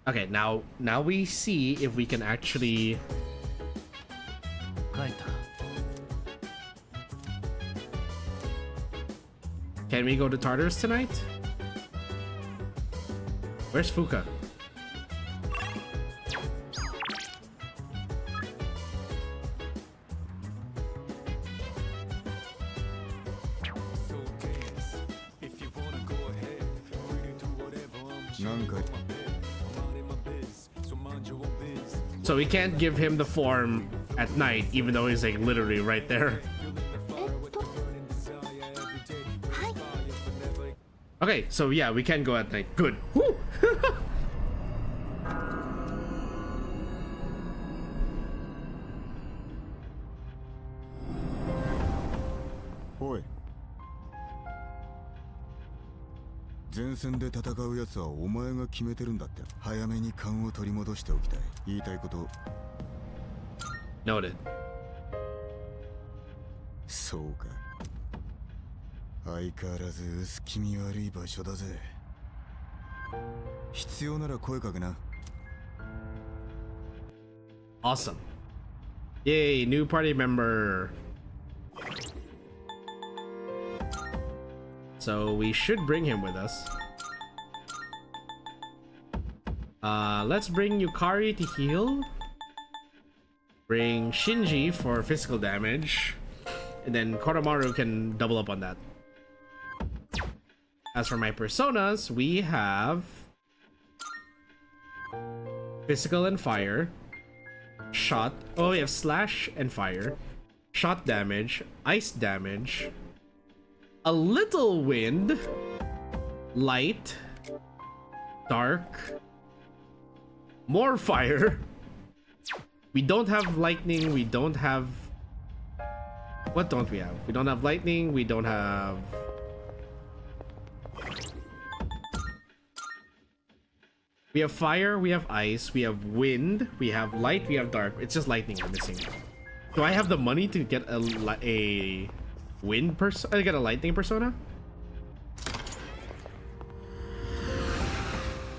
Okay, now we see if we can actually. Can we go to Tartarus tonight? Where's Fuka? So we can't give him the form at night, even though he's like literally right there. Okay, so yeah, we can go at night. Good. Woo! Oi. 前線で戦うやつはお前が決めてるんだって。早めに勘を取り戻しておきたい。言いたいこと。Noted. そうか。相変わらず薄気味悪い場所だぜ。必要なら声かけな。Awesome. Yay, new party member. So we should bring him with us. Let's bring Yukari to heal. Bring Shinji for physical damage. And then Koromaru can double up on that. As for my personas, we have physical and fire. Shot. Oh, we have slash and fire. Shot damage. Ice damage. A little wind. Light. Dark. More fire. We don't have lightning. We don't have... What don't we have? We don't have lightning. We don't have... We have fire, we have ice, we have wind, we have light, we have dark. It's just lightning we're missing. Do I have the money to get a wind persona? Get a lightning persona?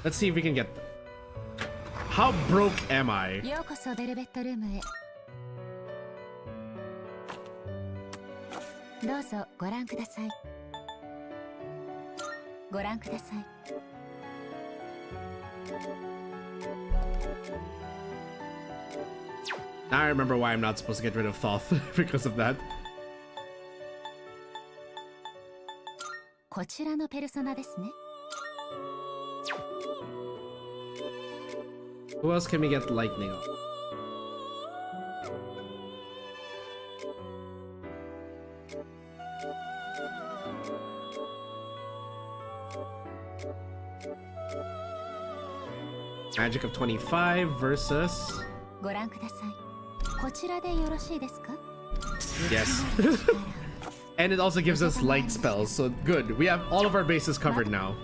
Let's see if we can get... How broke am I? ようこそベルベットルームへ。どうぞご覧ください。ご覧ください。Now I remember why I'm not supposed to get rid of Thoth because of that. こちらのペルソナですね。Who else can we get lightning on? Magic of 25 versus... ご覧ください。こちらでよろしいですか? Yes. And it also gives us light spells, so good. We have all of our bases covered now.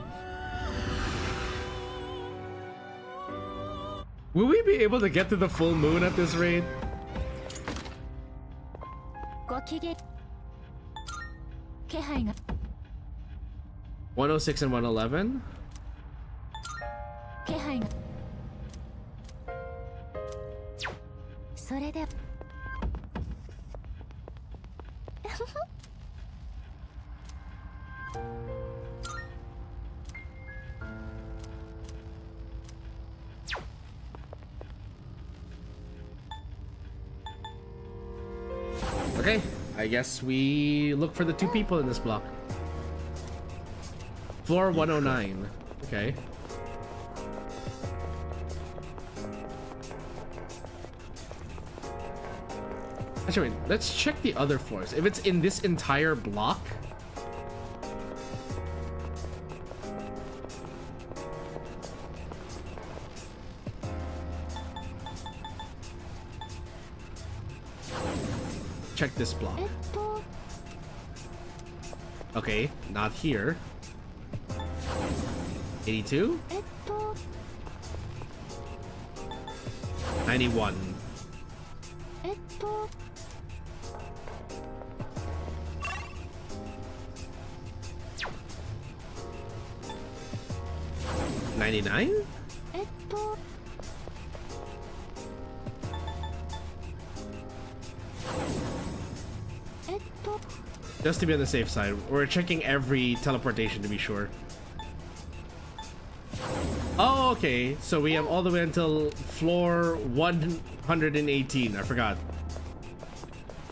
Will we be able to get to the full moon at this rate? ご機嫌気配が 106 and 111? 気配がそれで Okay, I guess we look for the two people in this block. Floor 109. Okay. Actually, wait, let's check the other floors. If it's in this entire block. Check this block. Okay, not here. 82? 91. 99? Just to be on the safe side, we're checking every teleportation to be sure. Oh, okay. So we have all the way until floor 118. I forgot.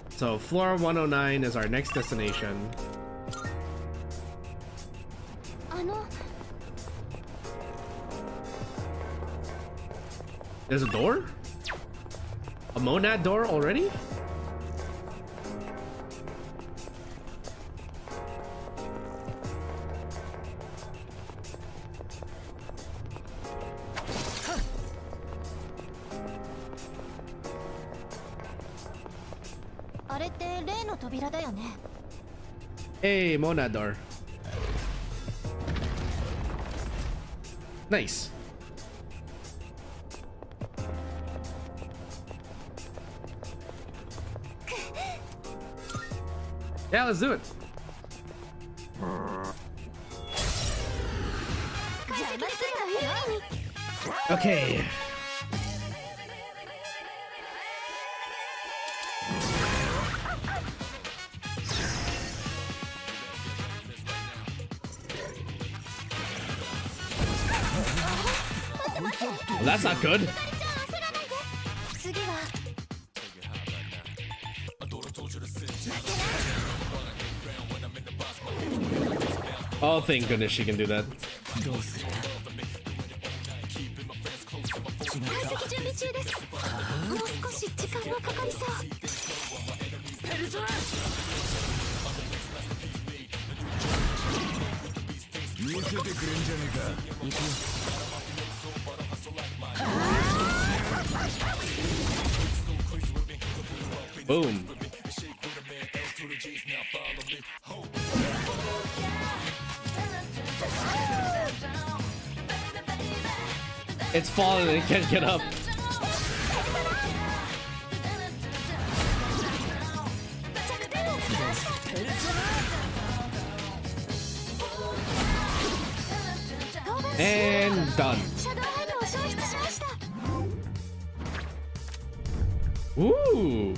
So floor 109 is our next destination. There's a door? A monad door already? Hey, monad door. Nice. Yeah, let's do it. Okay. Well, that's not good. Oh, thank goodness she can do that. Boom. It's falling and it can't get up. And done. Ooh.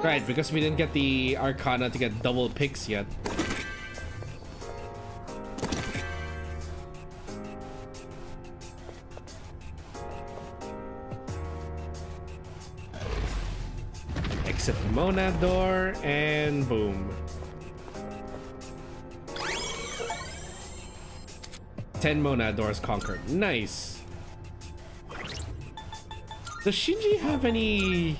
Right, because we didn't get the Arcana to get double picks yet. Exit the monad door, and boom. 10 monad doors conquered. Nice. Does Shinji have any...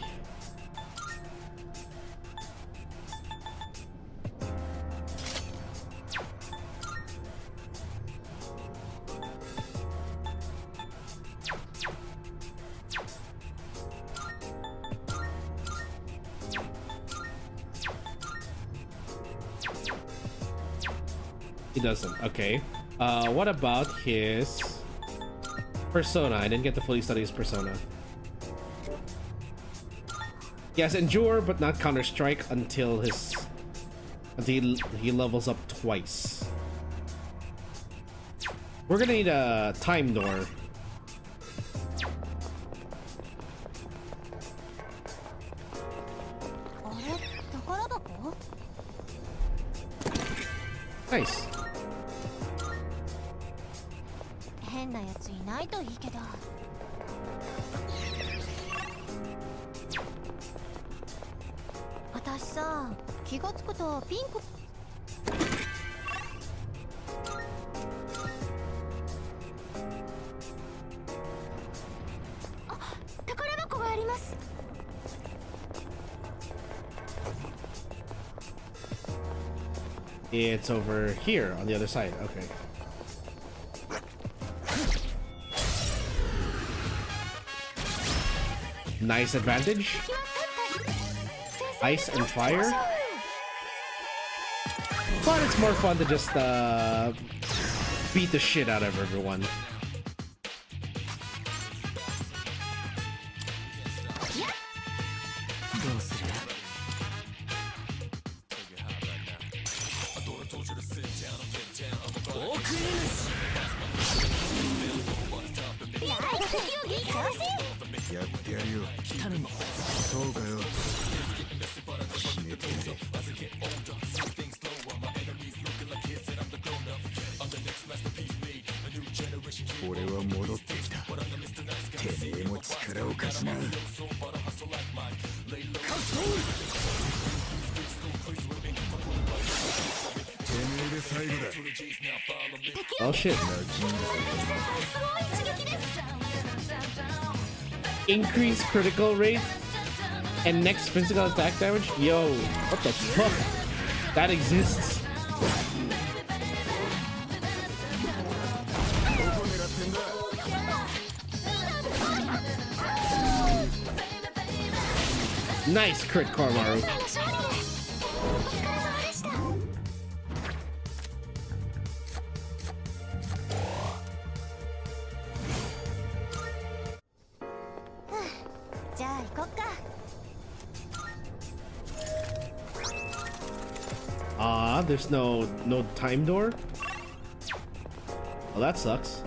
He doesn't. Okay. What about his persona? I didn't get to fully study his persona. He has endure, but not counter strike until he levels up twice. We're gonna need a time door. Nice. 変なやついないといいけど。私さ、気がつくとピンク。あ、宝箱があります。It's over here on the other side. Okay. Nice advantage. Ice and fire. But it's more fun to just beat the shit out of everyone. Oh shit. Increase critical rate and next physical attack damage? Yo, what the fuck? That exists. Nice crit, Kormaru. There's no time door? Well, that sucks.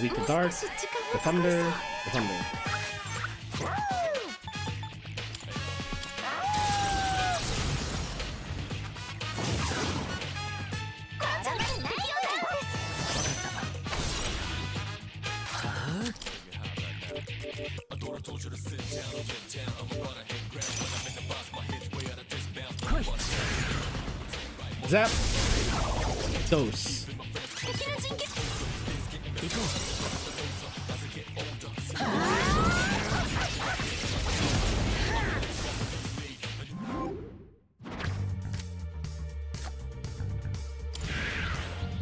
Weak to dark, the thunder. Zap. Dose.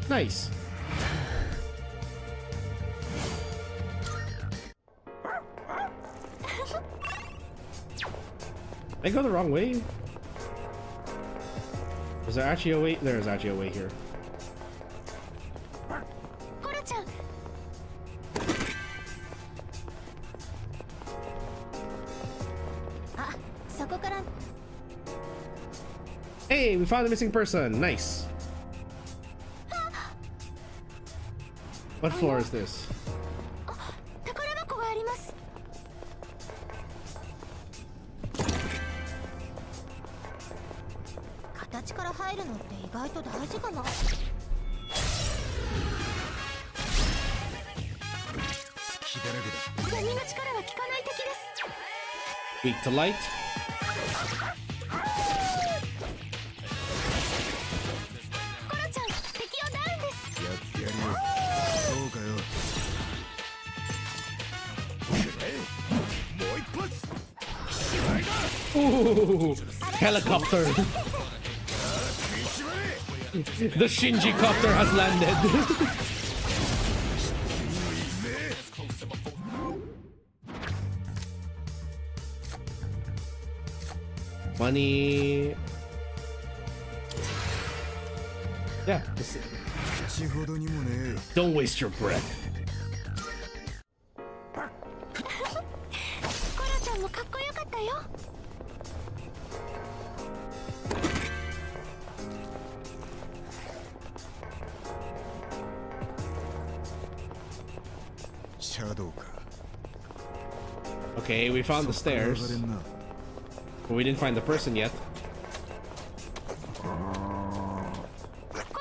Nice. I go the wrong way? Is there actually a way? There is actually a way here. Hey, we found a missing person. Nice. What floor is this? Weak to light. Ooh, helicopter. The Shinji copter has landed. Nani? Yeah. Don't waste your breath. コロちゃんもかっこよかったよ。シャドウか。 Okay, we found the stairs. But we didn't find the person yet. コ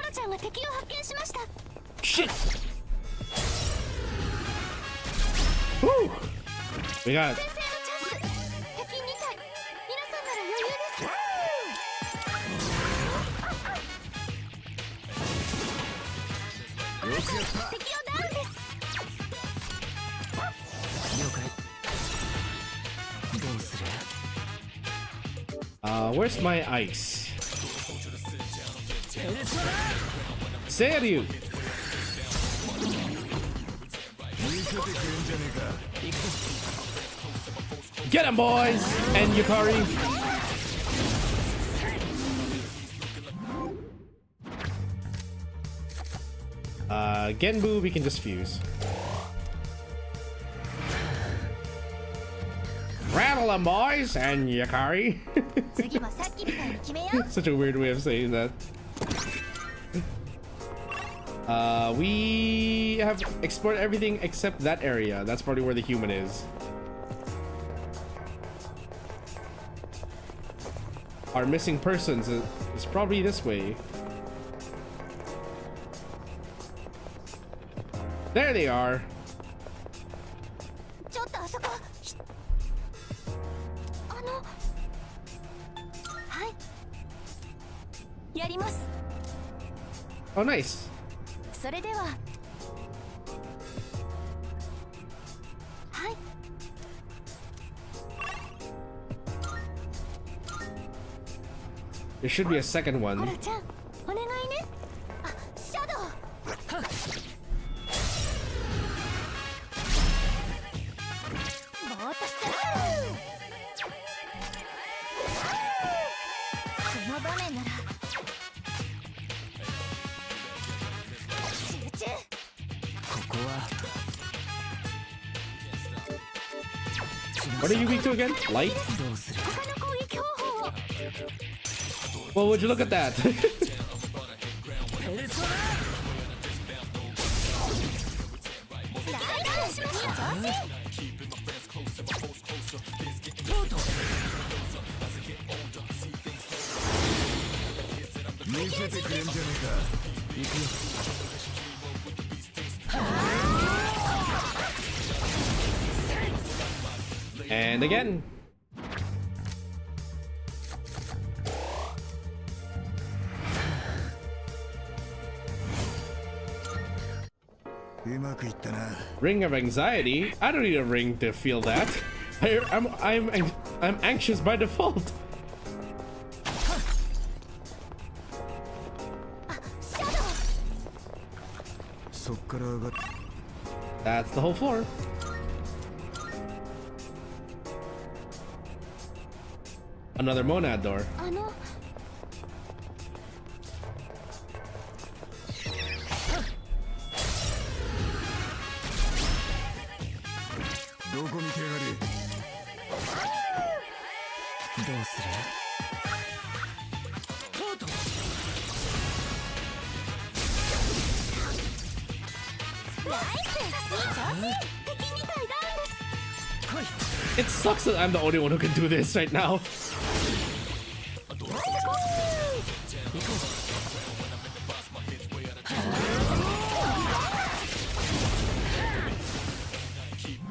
ロちゃんが敵を発見しました。 Shit! Woo! We got it. 先制のチャンス。敵2体。皆さんなら余裕です。敵をダウンです。 Where's my ice? Seryu! Get him, boys! And Yukari. Genbu, we can just fuse. Rattle them, boys! And Yukari. 次もさっきみたいに決めよう。 Such a weird way of saying that. We have explored everything except that area. That's probably where the human is. Our missing persons is probably this way. There they are. ちょっとあそこ。はい。やります。 Oh, nice. それでは。はい。 There should be a second コ one. ロちゃん、お願いね。あ、シャドウ。ぼーっとしてる。この場面なら。集中。 What are you weak to again? Light? 他の攻撃方法を。 Well, would you look at that? And again. Ring of anxiety? I don't need a ring to feel that. I'm anxious by default. That's the whole floor. Another monad door. あの。 It sucks that I'm the only one who can do this right now.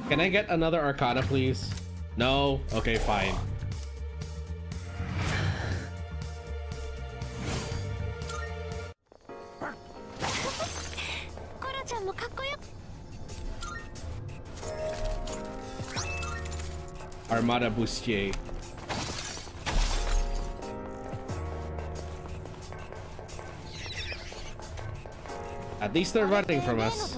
Can I get another Arcana, please? No? Okay, fine. Armada Bustier. At least they're running from us.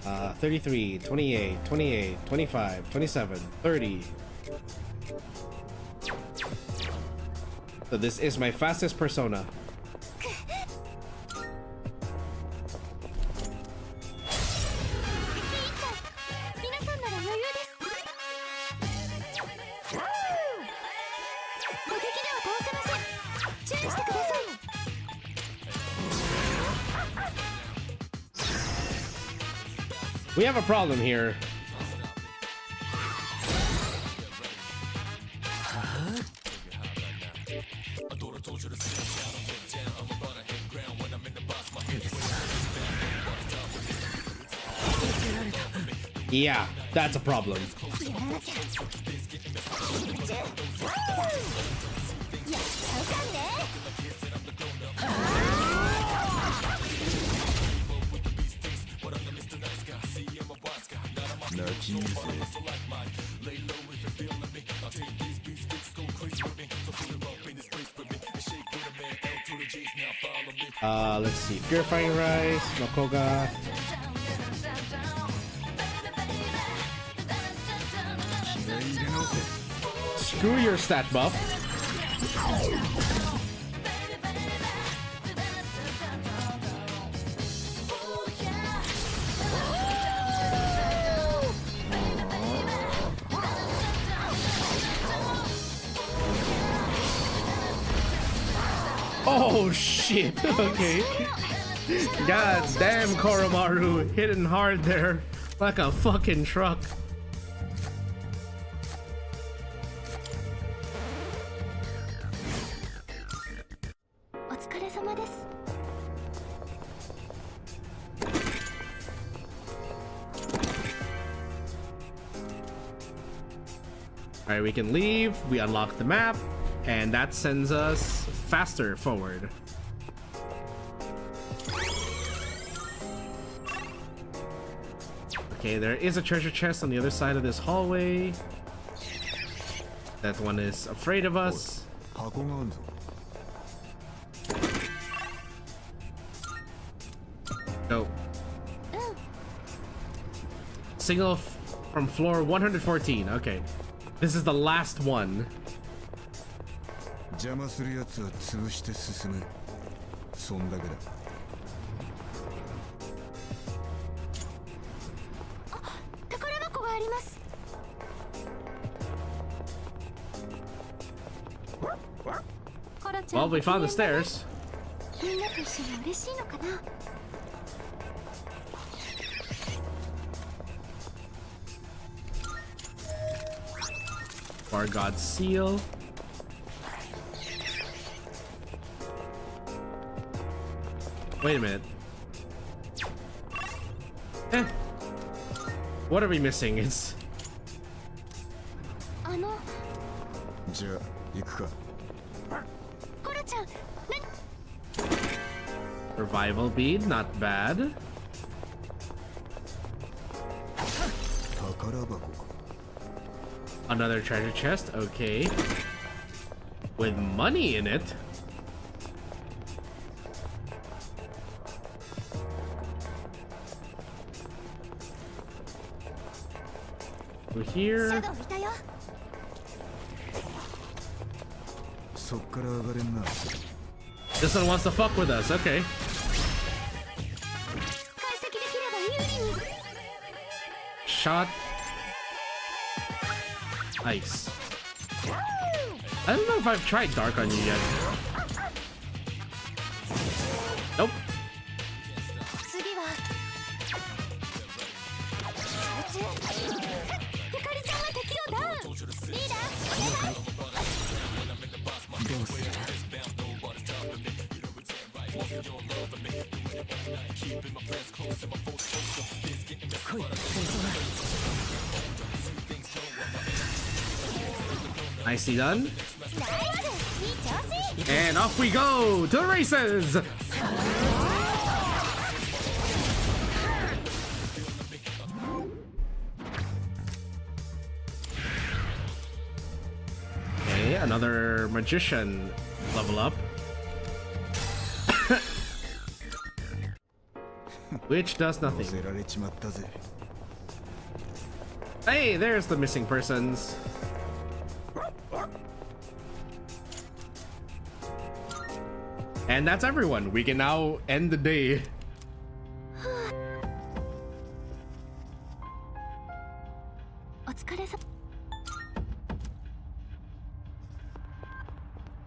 33, 28, 28, 25, 27, 30. So this is my fastest persona. We have a problem here. Yeah, that's a problem. Let's see. Purifying Rice, Makoga. Screw your stat buff. Oh shit, okay. God damn, Koromaru, hitting hard there like a fucking truck. Alright, we can leave, we unlock the map, and that sends us faster forward. Okay, there is a treasure chest on the other side of this hallway. That one is afraid of us. Go. Signal from floor 114. Okay. This is the last one. Well, we found the stairs. Bar God Seal. Wait a minute. What are we missing? It's... Revival bead, not bad. Another treasure chest, okay. With money in it. We're here. This one wants to fuck with us, okay. Shot. Ice. I don't know if I've tried dark on you yet. Nope. Nicely done. And off we go to the races. Okay, another magician level up. Which does 乗 nothing. せられちまったぜ。 Hey, there's the missing persons. And that's everyone. We can now end the day. お疲れさ。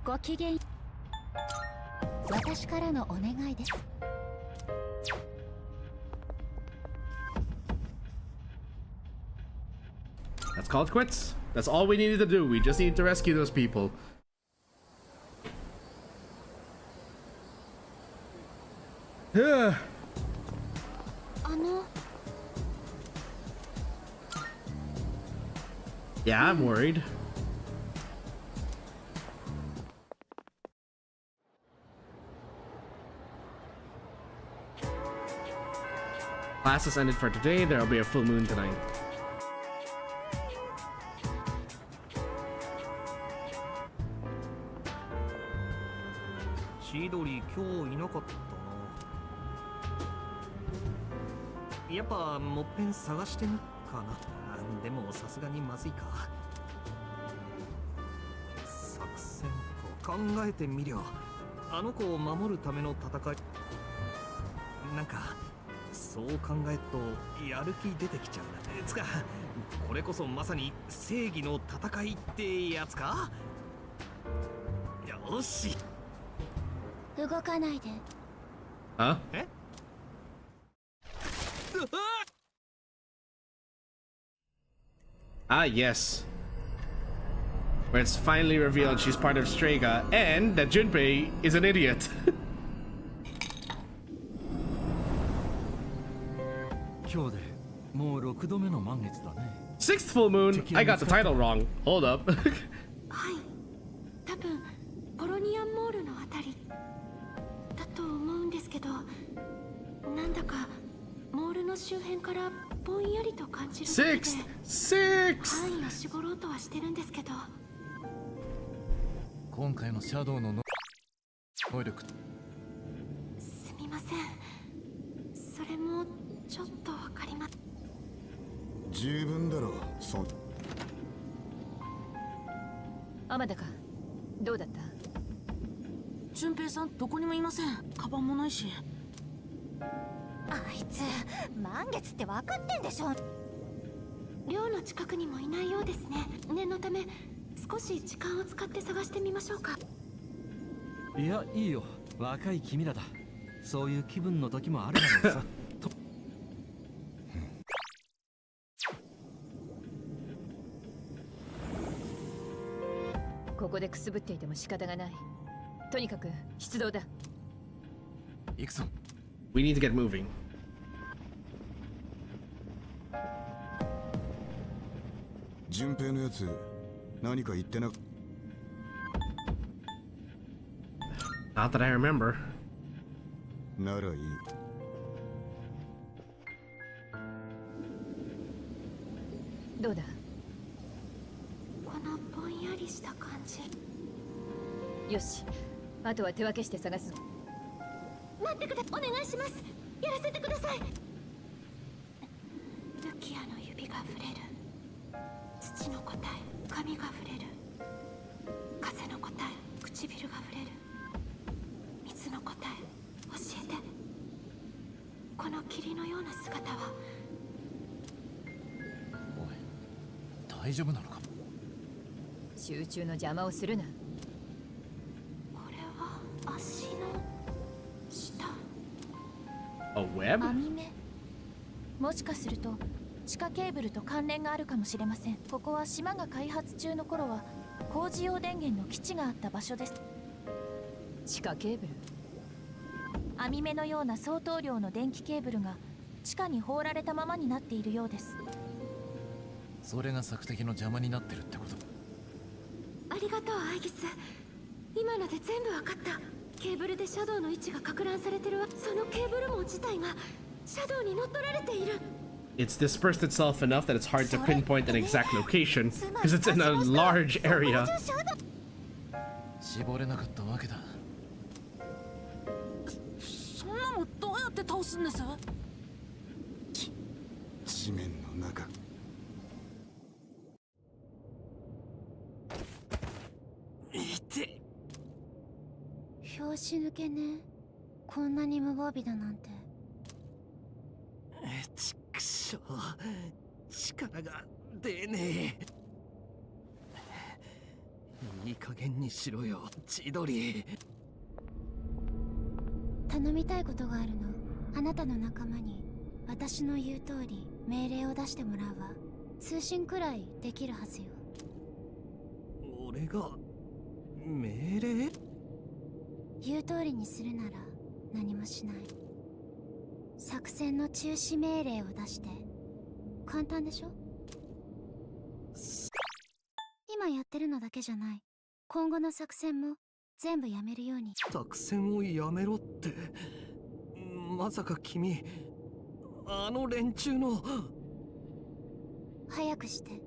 ごきげん。私からのお願いです。Let's call it quits. That's all we needed to do. We just need to rescue those people. Yeah, I'm worried. Classes ended for today. There will be a full moon tonight. 千鳥今日いなかったな。やっぱもっぺん探してみっかな。でもさすがにまずいか。作戦か。考えてみりゃあの子を守るための戦い。なんかそう考えるとやる気出てきちゃうな。つかこれこそまさに正義の戦いってやつか。よし。 動かないで。 Huh? え Ah, yes. Where it's finally revealed she's part of s.e.e.s and that Junpei is an idiot. 今日でもう6度目の満月だね。 Sixth full moon. I got the title wrong. Hold up. はい。多分ポロニアンモールのあたりだと思うんですけど、なんだかモールの周辺からぼんやりと感じるだけで Sixth. 範囲を絞ろうとはしてるんですけど。今回のシャドウの能力。すみません。それもちょっとわかります。十分だろう。そう。天田か。どうだった？俊平さんどこにもいません。カバンもないし。あいつ満月って分かってんでしょ。寮の近くにもいないようですね。念のため少し時間を使って探してみましょうか。いや、いいよ。若い君らだ。そういう気分の時もあるだろうさ。ここでくすぶっていても仕方がない。とにかく出動だ。行くぞ。 We need to get moving. 順平のやつ何か言ってな。 Not that I remember. ならいい。どうだ？このぼんやりした感じ。よし。あとは手分けして探す。待ってください。お願いします。やらせてください。ルキアの指が触れる。土の答え、髪が触れる。風の答え、唇が触れる。水の答え、教えて。この霧のような姿は。おい、大丈夫なのか？集中の邪魔をするな。これは足の下。A web? 網目。もしかすると地下ケーブルと関連があるかもしれません。ここは島が開発中の頃は工事用電源の基地があった場所です。地下ケーブル。網目のような相当量の電気ケーブルが地下に放られたままになっているようです。それが索敵の邪魔になってるってこと？ありがとうアイギス。今ので全部わかった。ケーブルでシャドウの位置がか乱されてるわ。そのケーブル網自体がシャドウに乗っ取られている。 It's dispersed itself enough that it's hard to pinpoint an exact location because it's in a large area. 絞れなかったわけだ。そんなのどうやってって倒すんです？地面の中。いて。拍子抜けね。こんなに無防備だなんて。ちくしょう、力が出ねえ。いい加減にしろよ、千鳥。頼みたいことがあるの。あなたの仲間に私の言う通り命令を出してもらうわ。通信くらいできるはずよ。俺が命令？言う通りにするなら何もしない。作戦の中止命令を出して。簡単でしょ？今やってるのだけじゃない。今後の作戦も全部やめるように。作戦をやめろって。まさか君、あの連中の。早くして。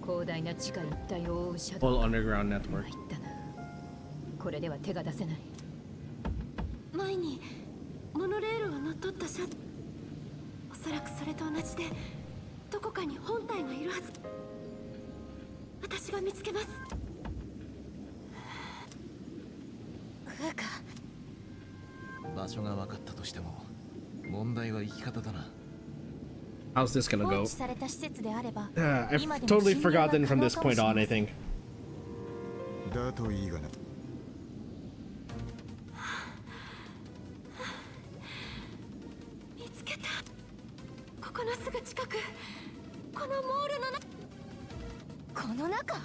広大な地下一帯を覆うシャド Full ウ。 underground network. 言ったな。これでは手が出せない。前にモノレールを乗っ取ったシャドウ。おそらくそれと同じでどこかに本体がいるはず。私が見つけます。風か。場所が分かったとしても問題は生き方だな。 How's this gonna 放 go? 置された施設であれば I've 今でも totally 侵入は forgotten 可 from 能 this かも point しれ on, ま I せん。 think. だといいがな。見つけた。ここのすぐ近く。このモールの中。この中？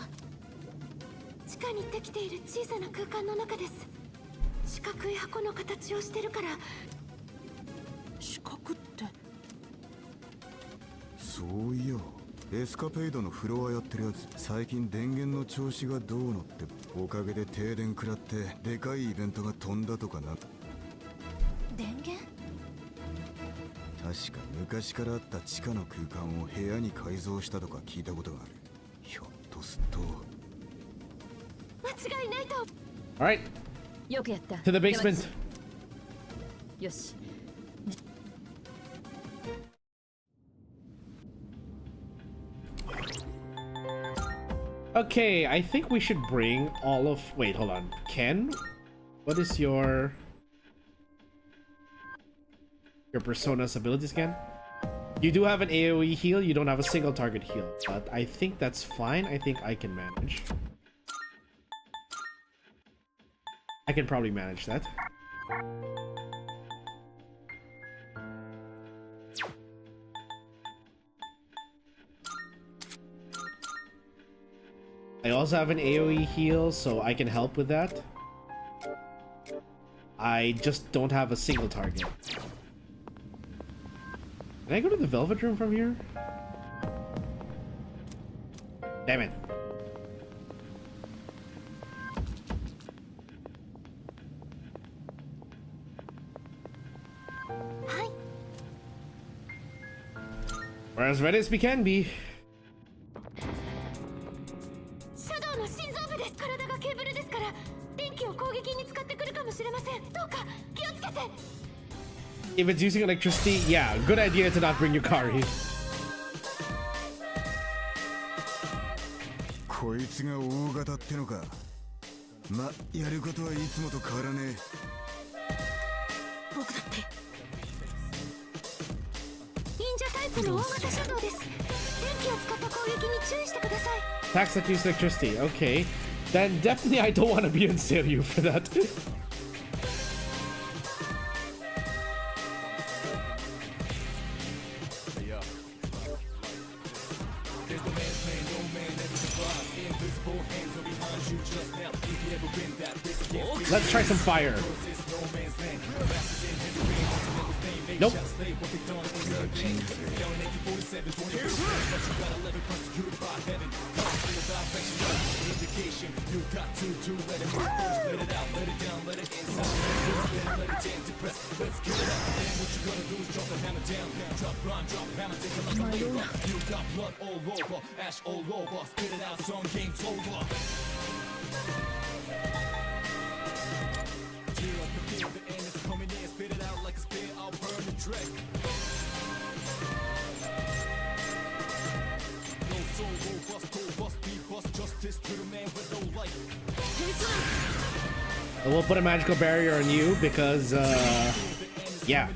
地下にできている小さな空間の中です。四角い箱の形をしてるから。四角って。そういや、エスカペイドのフロアやってるやつ、最近電源の調子がどうのって、おかげで停電食らってでかいイベントが飛んだとかな。電源？確か昔からあった地下の空間を部屋に改造したとか聞いたことがある。ひょっとすると間違いないと。Alright, よくやった。 to the basement. よし。 Okay, I think we should bring all of... Wait, hold on. Ken? What is your persona's abilities again? You do have an AoE heal, you don't have a single target heal. But I think that's fine. I think I can manage. I can probably manage that. I also have an AoE heal, so I can help with that. I just don't have a single target. Can I go to the Velvet Room from here? Damn it. Hi. We're as ready as we can be. シャドウの心臓部です。体がケーブルですから電気を攻撃に使ってくるかもしれません。どうか気をつけて。 If it's using electricity, yeah, good idea to not bring your car here. こいつが大型ってのか。ま、やることはいつもと変わらねえ。僕だって忍者タイプの大型シャドウです。電気を使った攻撃に注意してください。 Attacks that use electricity, okay. Then definitely I don't want to be in Seiryu for that. Let's try some fire. Nope. We'll put a magical barrier on you because, yeah.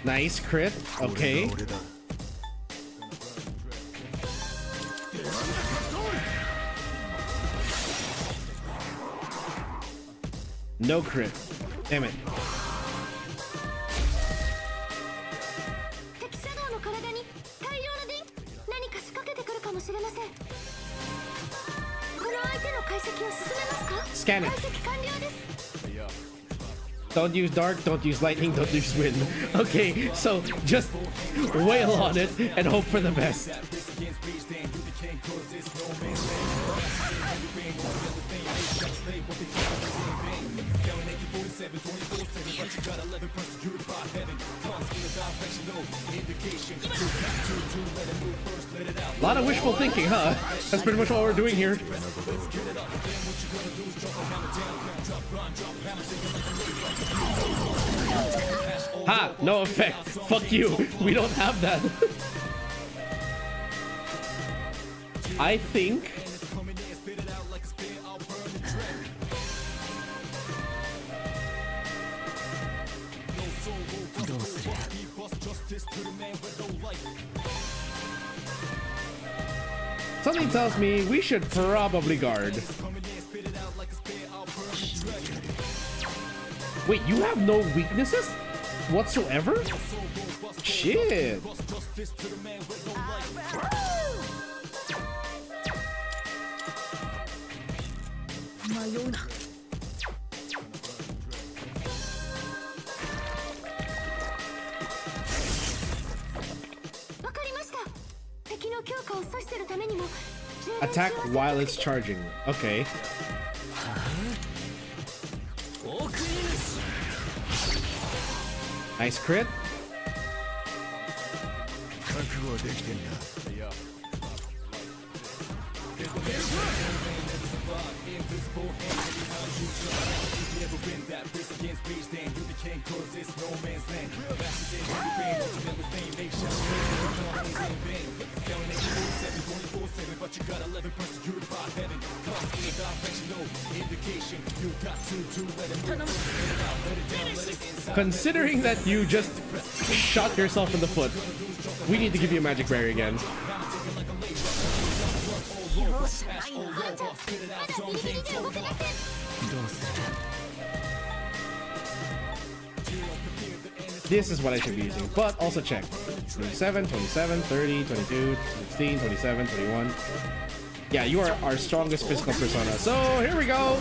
Nice crit. Okay. No crit. Damn it. 敵シャドウの体に大量の電何か仕掛けてくるかもしれません。この相手の解析を進めますか？ Scan it. 解析完了です。 Don't use dark, don't use lightning, don't use wind. Okay, so just wail on it and hope for the best. A lot of wishful thinking, huh? That's pretty much what we're doing here. Ha! No effect. Fuck you. We don't have that. I think... Something tells me we should probably guard. Wait, you have no weaknesses whatsoever? Shit. Attack while it's charging. Okay. Nice crit. Considering that you just shot yourself in the foot, we need to give you a magic barrier again. This is what I should be using, but also check. 27, 27, 30, 22, 16, 27, 21. Yeah, you are our strongest physical persona. So here we go.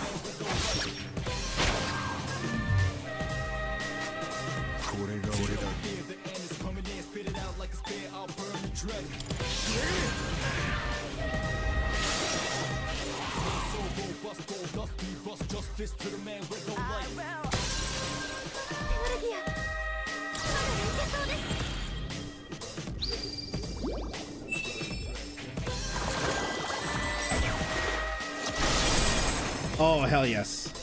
Oh, hell yes.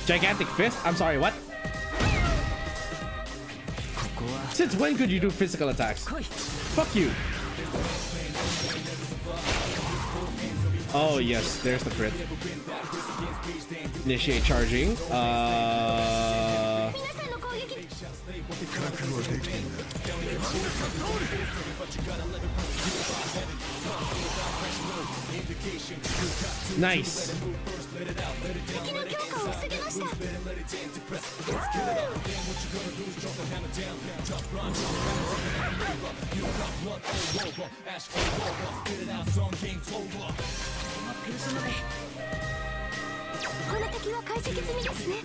Gigantic fist? I'm sorry, what? Since when could you do physical attacks? Fuck you. Oh, yes, there's the crit. Initiate charging. Nice. この敵は解析済みですね。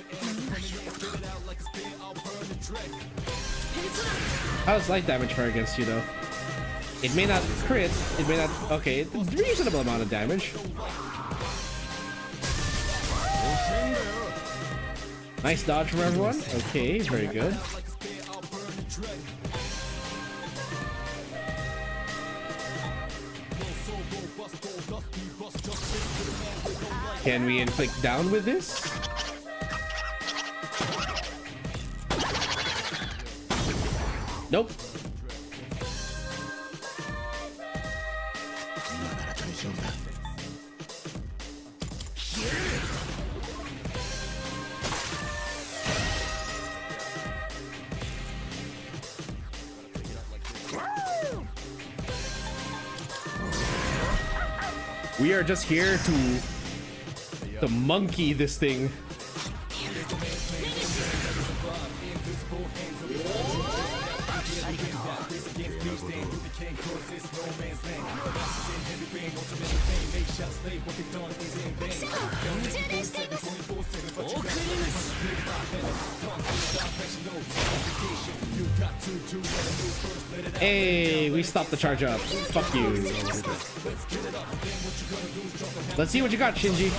How does light damage fare against you though? It may not crit, it may not... Okay, it's a reasonable amount of damage. Nice dodge from everyone. Okay, very good. Can we inflict down with this? Nope. We are just here to monkey this thing. Hey, we stopped the charge up. Fuck you. Let's see what you got, Shinji.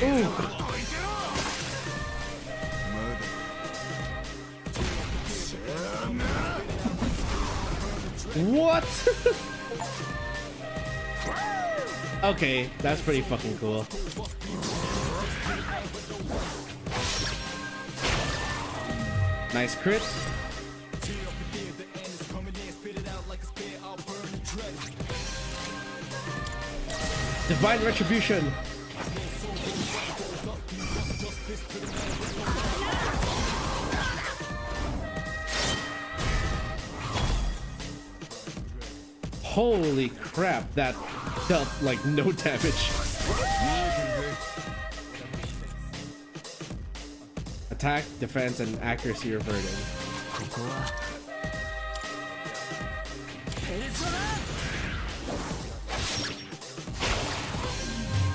Ooh. What? Okay, that's pretty fucking cool. Nice crit. Divine Retribution. Holy crap, that dealt like no damage. Attack, defense, and accuracy reverting.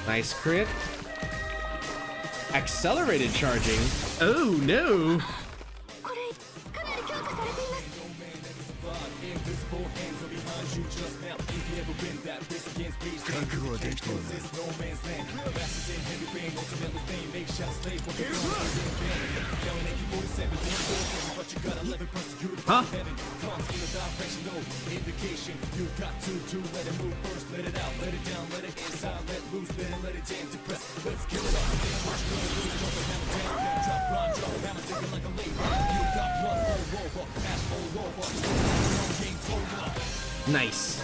Nice crit. Accelerated charging. Oh no! Huh? Nice.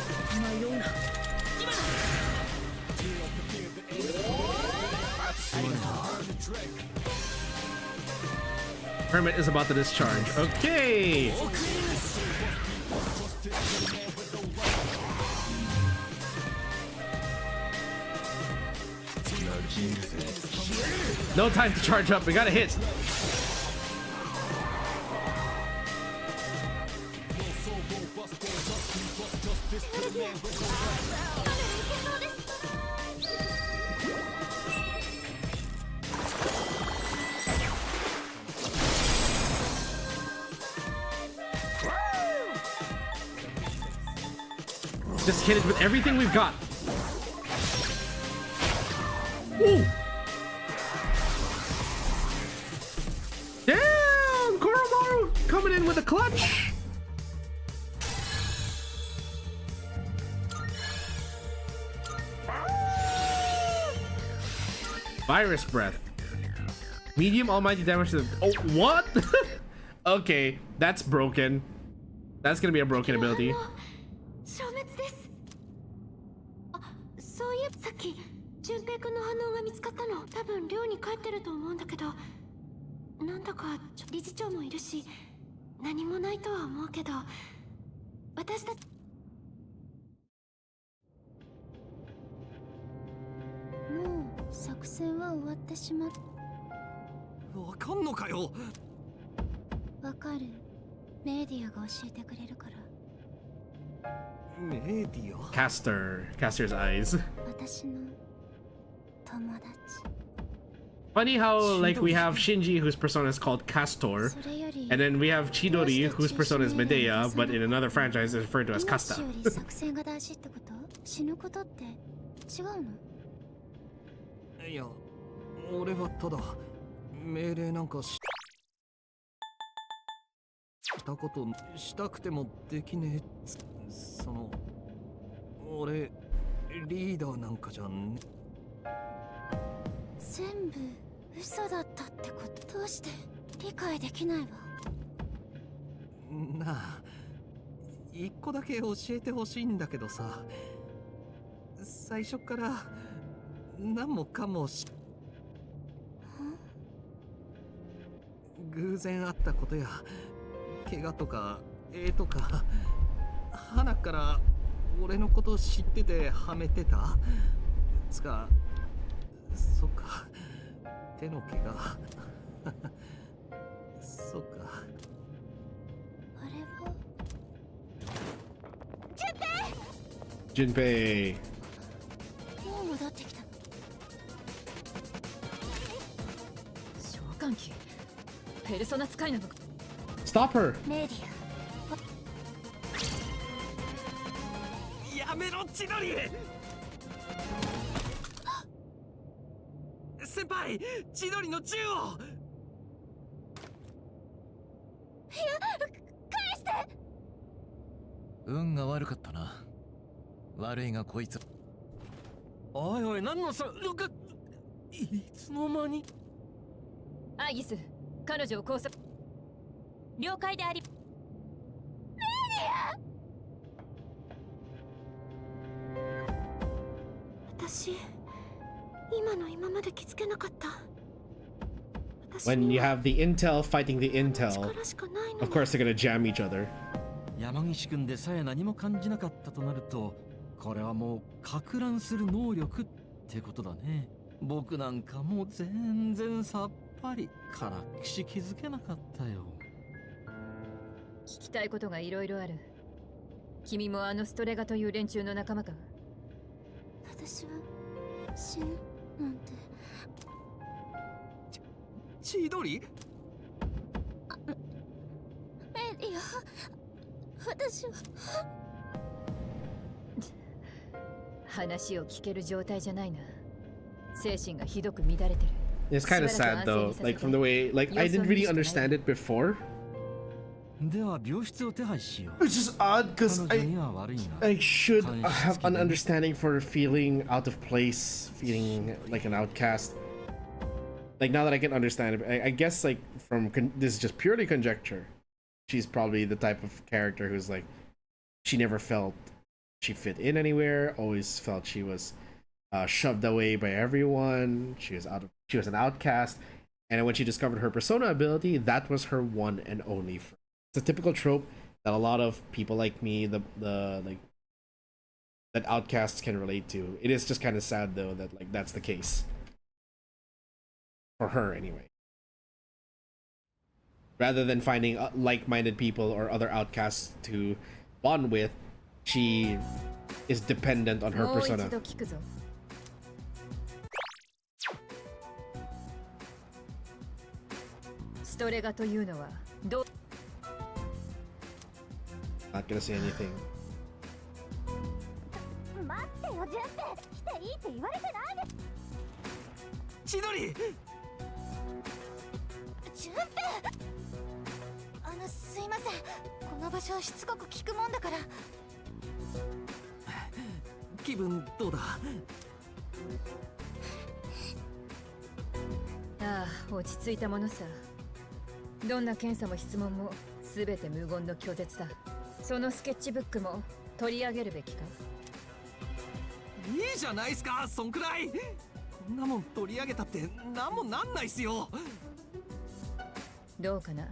Hermit is about to discharge. Okay. No time to charge up. We gotta hit. Just hit it with everything we've got. Ooh. Damn! Koromaru coming in with a clutch. Virus breath. Medium almighty damage to the... Oh, what? Okay, that's broken. That's gonna be a broken ability. 消滅です。あ、そういえばさっき純平君の反応が見つかったの。多分寮に帰ってると思うんだけど、なんだか理事長もいるし、何もないとは思うけど、私たちもう作戦は終わってしまった。わかんのかよ。わかる。メディアが教えてくれるから。Caster's eyes. 私の友達。 Funny how like we have Shinji whose persona is called Castor, and then we have Chidori whose persona is Medea, but in another franchise is referred to as Casta. 命より作戦が大事ってこと？死ぬことって違うの？いや、俺はただ命令なんかしたことしたくてもできねえ。その俺リーダーなんかじゃん。全部嘘だったってこと？どうして理解できないわ。なあ、一個だけ教えてほしいんだけどさ、最初から何もかも偶然あったことや怪我とか絵とか花から俺のこと知っててはめてた？つか、そっか、手の怪我そっか。あれはジュンペイ。もう戻ってきた。召喚機ペルソナ使いなのか。 Stop her! レディやめろ、千鳥！先輩、千鳥の銃を！いや、返して！運が悪かったな。悪いがこいつ。おいおい、何のさ、いつの間に？アイギス、彼女を拘束。了解であり。レディア！私、今の今まで気づけなかった。When you have the intel fighting the intel, 力しかないのに。 of course they're gonna jam each other. 山岸君でさえ何も感じなかったとなると、これはもう撹乱する能力ってことだね。僕なんかもう全然さっぱりからっきし気づけなかったよ。聞きたいことがいろいろある。君もあのストレガという連中の仲間か？私は死ぬなんて。千鳥？レディア、私は話を聞ける状態じゃないな。精神がひどく乱れてる。 It's kind of sad though, like from the way, like I didn't really understand it before. では病室を手配しよう。 Which is odd because I should have an understanding for feeling out of place, feeling like an outcast. Like now that I can understand it, I guess like from this is just purely conjecture. She's probably the type of character who's like, she never felt she fit in anywhere. Always felt she was shoved away by everyone. She was an outcast, and when she discovered her persona ability, that was her one and only friend. It's a typical trope that a lot of people like me, the like that outcasts can relate to. It is just kind of sad though that like that's the case for her anyway. Rather than finding like-minded people or other outcasts to bond with, she is dependent on her persona. ストレガというのはどう？ Not gonna say anything. 待ってよ、ジュンペイ。来ていいって言われてないで。千鳥！ジュンペイ！すいません。この場所はしつこく聞くもんだから。気分どうだ？ああ、落ち着いたものさ。どんな検査も質問も全て無言の拒絶だ。そのスケッチブックも取り上げるべきか？いいじゃないすか、そんくらい。こんなもん取り上げたって何もなんないっすよ。どうかな。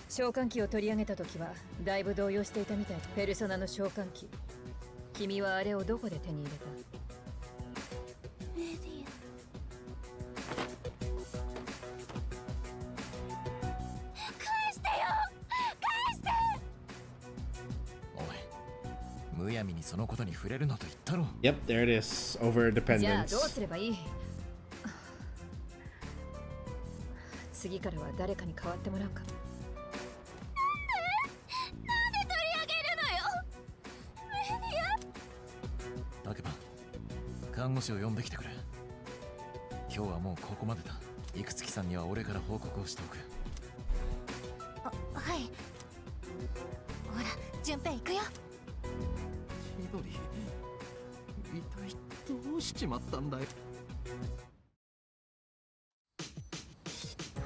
召喚機を取り上げた時はだいぶ動揺していたみたい。ペルソナの召喚機、君はあれをどこで手に入れた？レディア、返してよ！返して！おい、むやみにそのことに触れるなと言ったろ。 Yep, there it is. Over じゃあ dependence. どうすればいい？次からは誰かに代わってもらうか。なんで取り上げるのよ。メディだけど看護師を呼んできてくれ。今日はもうここまでだ。幾月さんには俺から報告をしておく。はい。ほら、順平行くよ。千鳥、一体どうしちまったんだよ。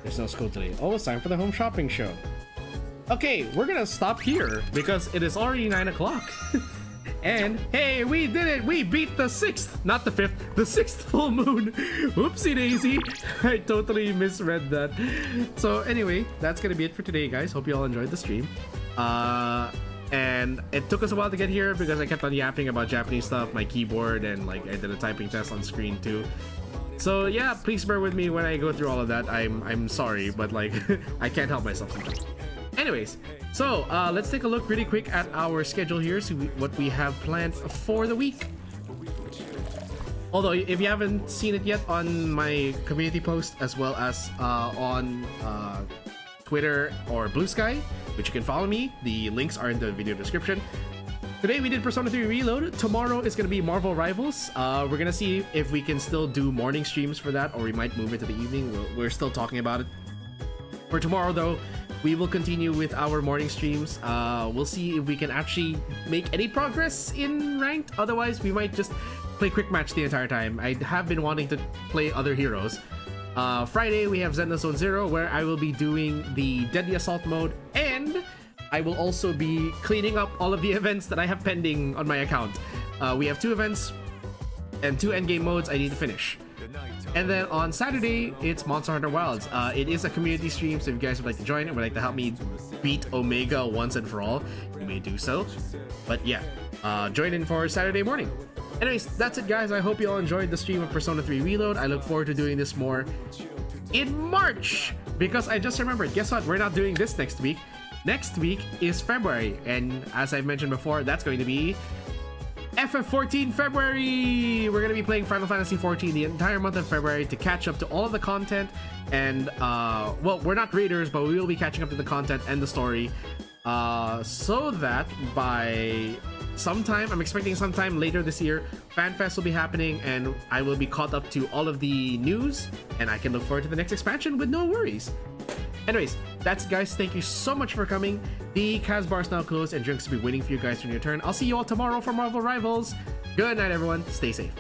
There's no school today. Oh, it's time for the home shopping show. Okay, we're gonna stop here because it is already 9 o'clock. And hey, we did it! We beat the 6th, not the 5th, the 6th full moon. Whoopsie daisy. I totally misread that. So anyway, that's gonna be it for today, guys. Hope you all enjoyed the stream. And it took us a while to get here because I kept on yapping about Japanese stuff, my keyboard, and like I did a typing test on screen too. So yeah, please bear with me when I go through all of that. I'm sorry, but like I can't help myself sometimes. Anyways, so let's take a look really quick at our schedule here, see what we have planned for the week. Although if you haven't seen it yet on my community post as well as on Twitter or Blue Sky, which you can follow me, the links are in the video description. Today we did Persona 3 Reload. Tomorrow is going to be Marvel Rivals. We're going to see if we can still do morning streams for that, or we might move it to the evening. We're still talking about it. For tomorrow though, we will continue with our morning streams. We'll see if we can actually make any progress in ranked. Otherwise, we might just play quick match the entire time. I have been wanting to play other heroes. Friday, we have Zenless Zone Zero, where I will be doing the Deadly Assault mode, and I will also be cleaning up all of the events that I have pending on my account. We have 2 events and 2 endgame modes I need to finish. And then on Saturday, it's Monster Hunter Wilds. It is a community stream, so if you guys would like to join and would like to help me beat Omega once and for all, you may do so. But yeah, join in for Saturday morning. Anyways, that's it guys. I hope you all enjoyed the stream of Persona 3 Reload. I look forward to doing this more in March, because I just remembered, guess what? We're not doing this next week. Next week is February, and as I've mentioned before, that's going to be FF14 February! We're going to be playing Final Fantasy XIV the entire month of February to catch up to all of the content, and well, we're not readers, but we will be catching up to the content and the story, so that by sometime, I'm expecting sometime later this year, FanFest will be happening, and I will be caught up to all of the news, and I can look forward to the next expansion with no worries. Anyways, that's it guys. Thank you so much for coming. The Kaz bar is now closed and drinks will be waiting for you guys when you return. I'll see you all tomorrow for Marvel Rivals. Good night everyone. Stay safe.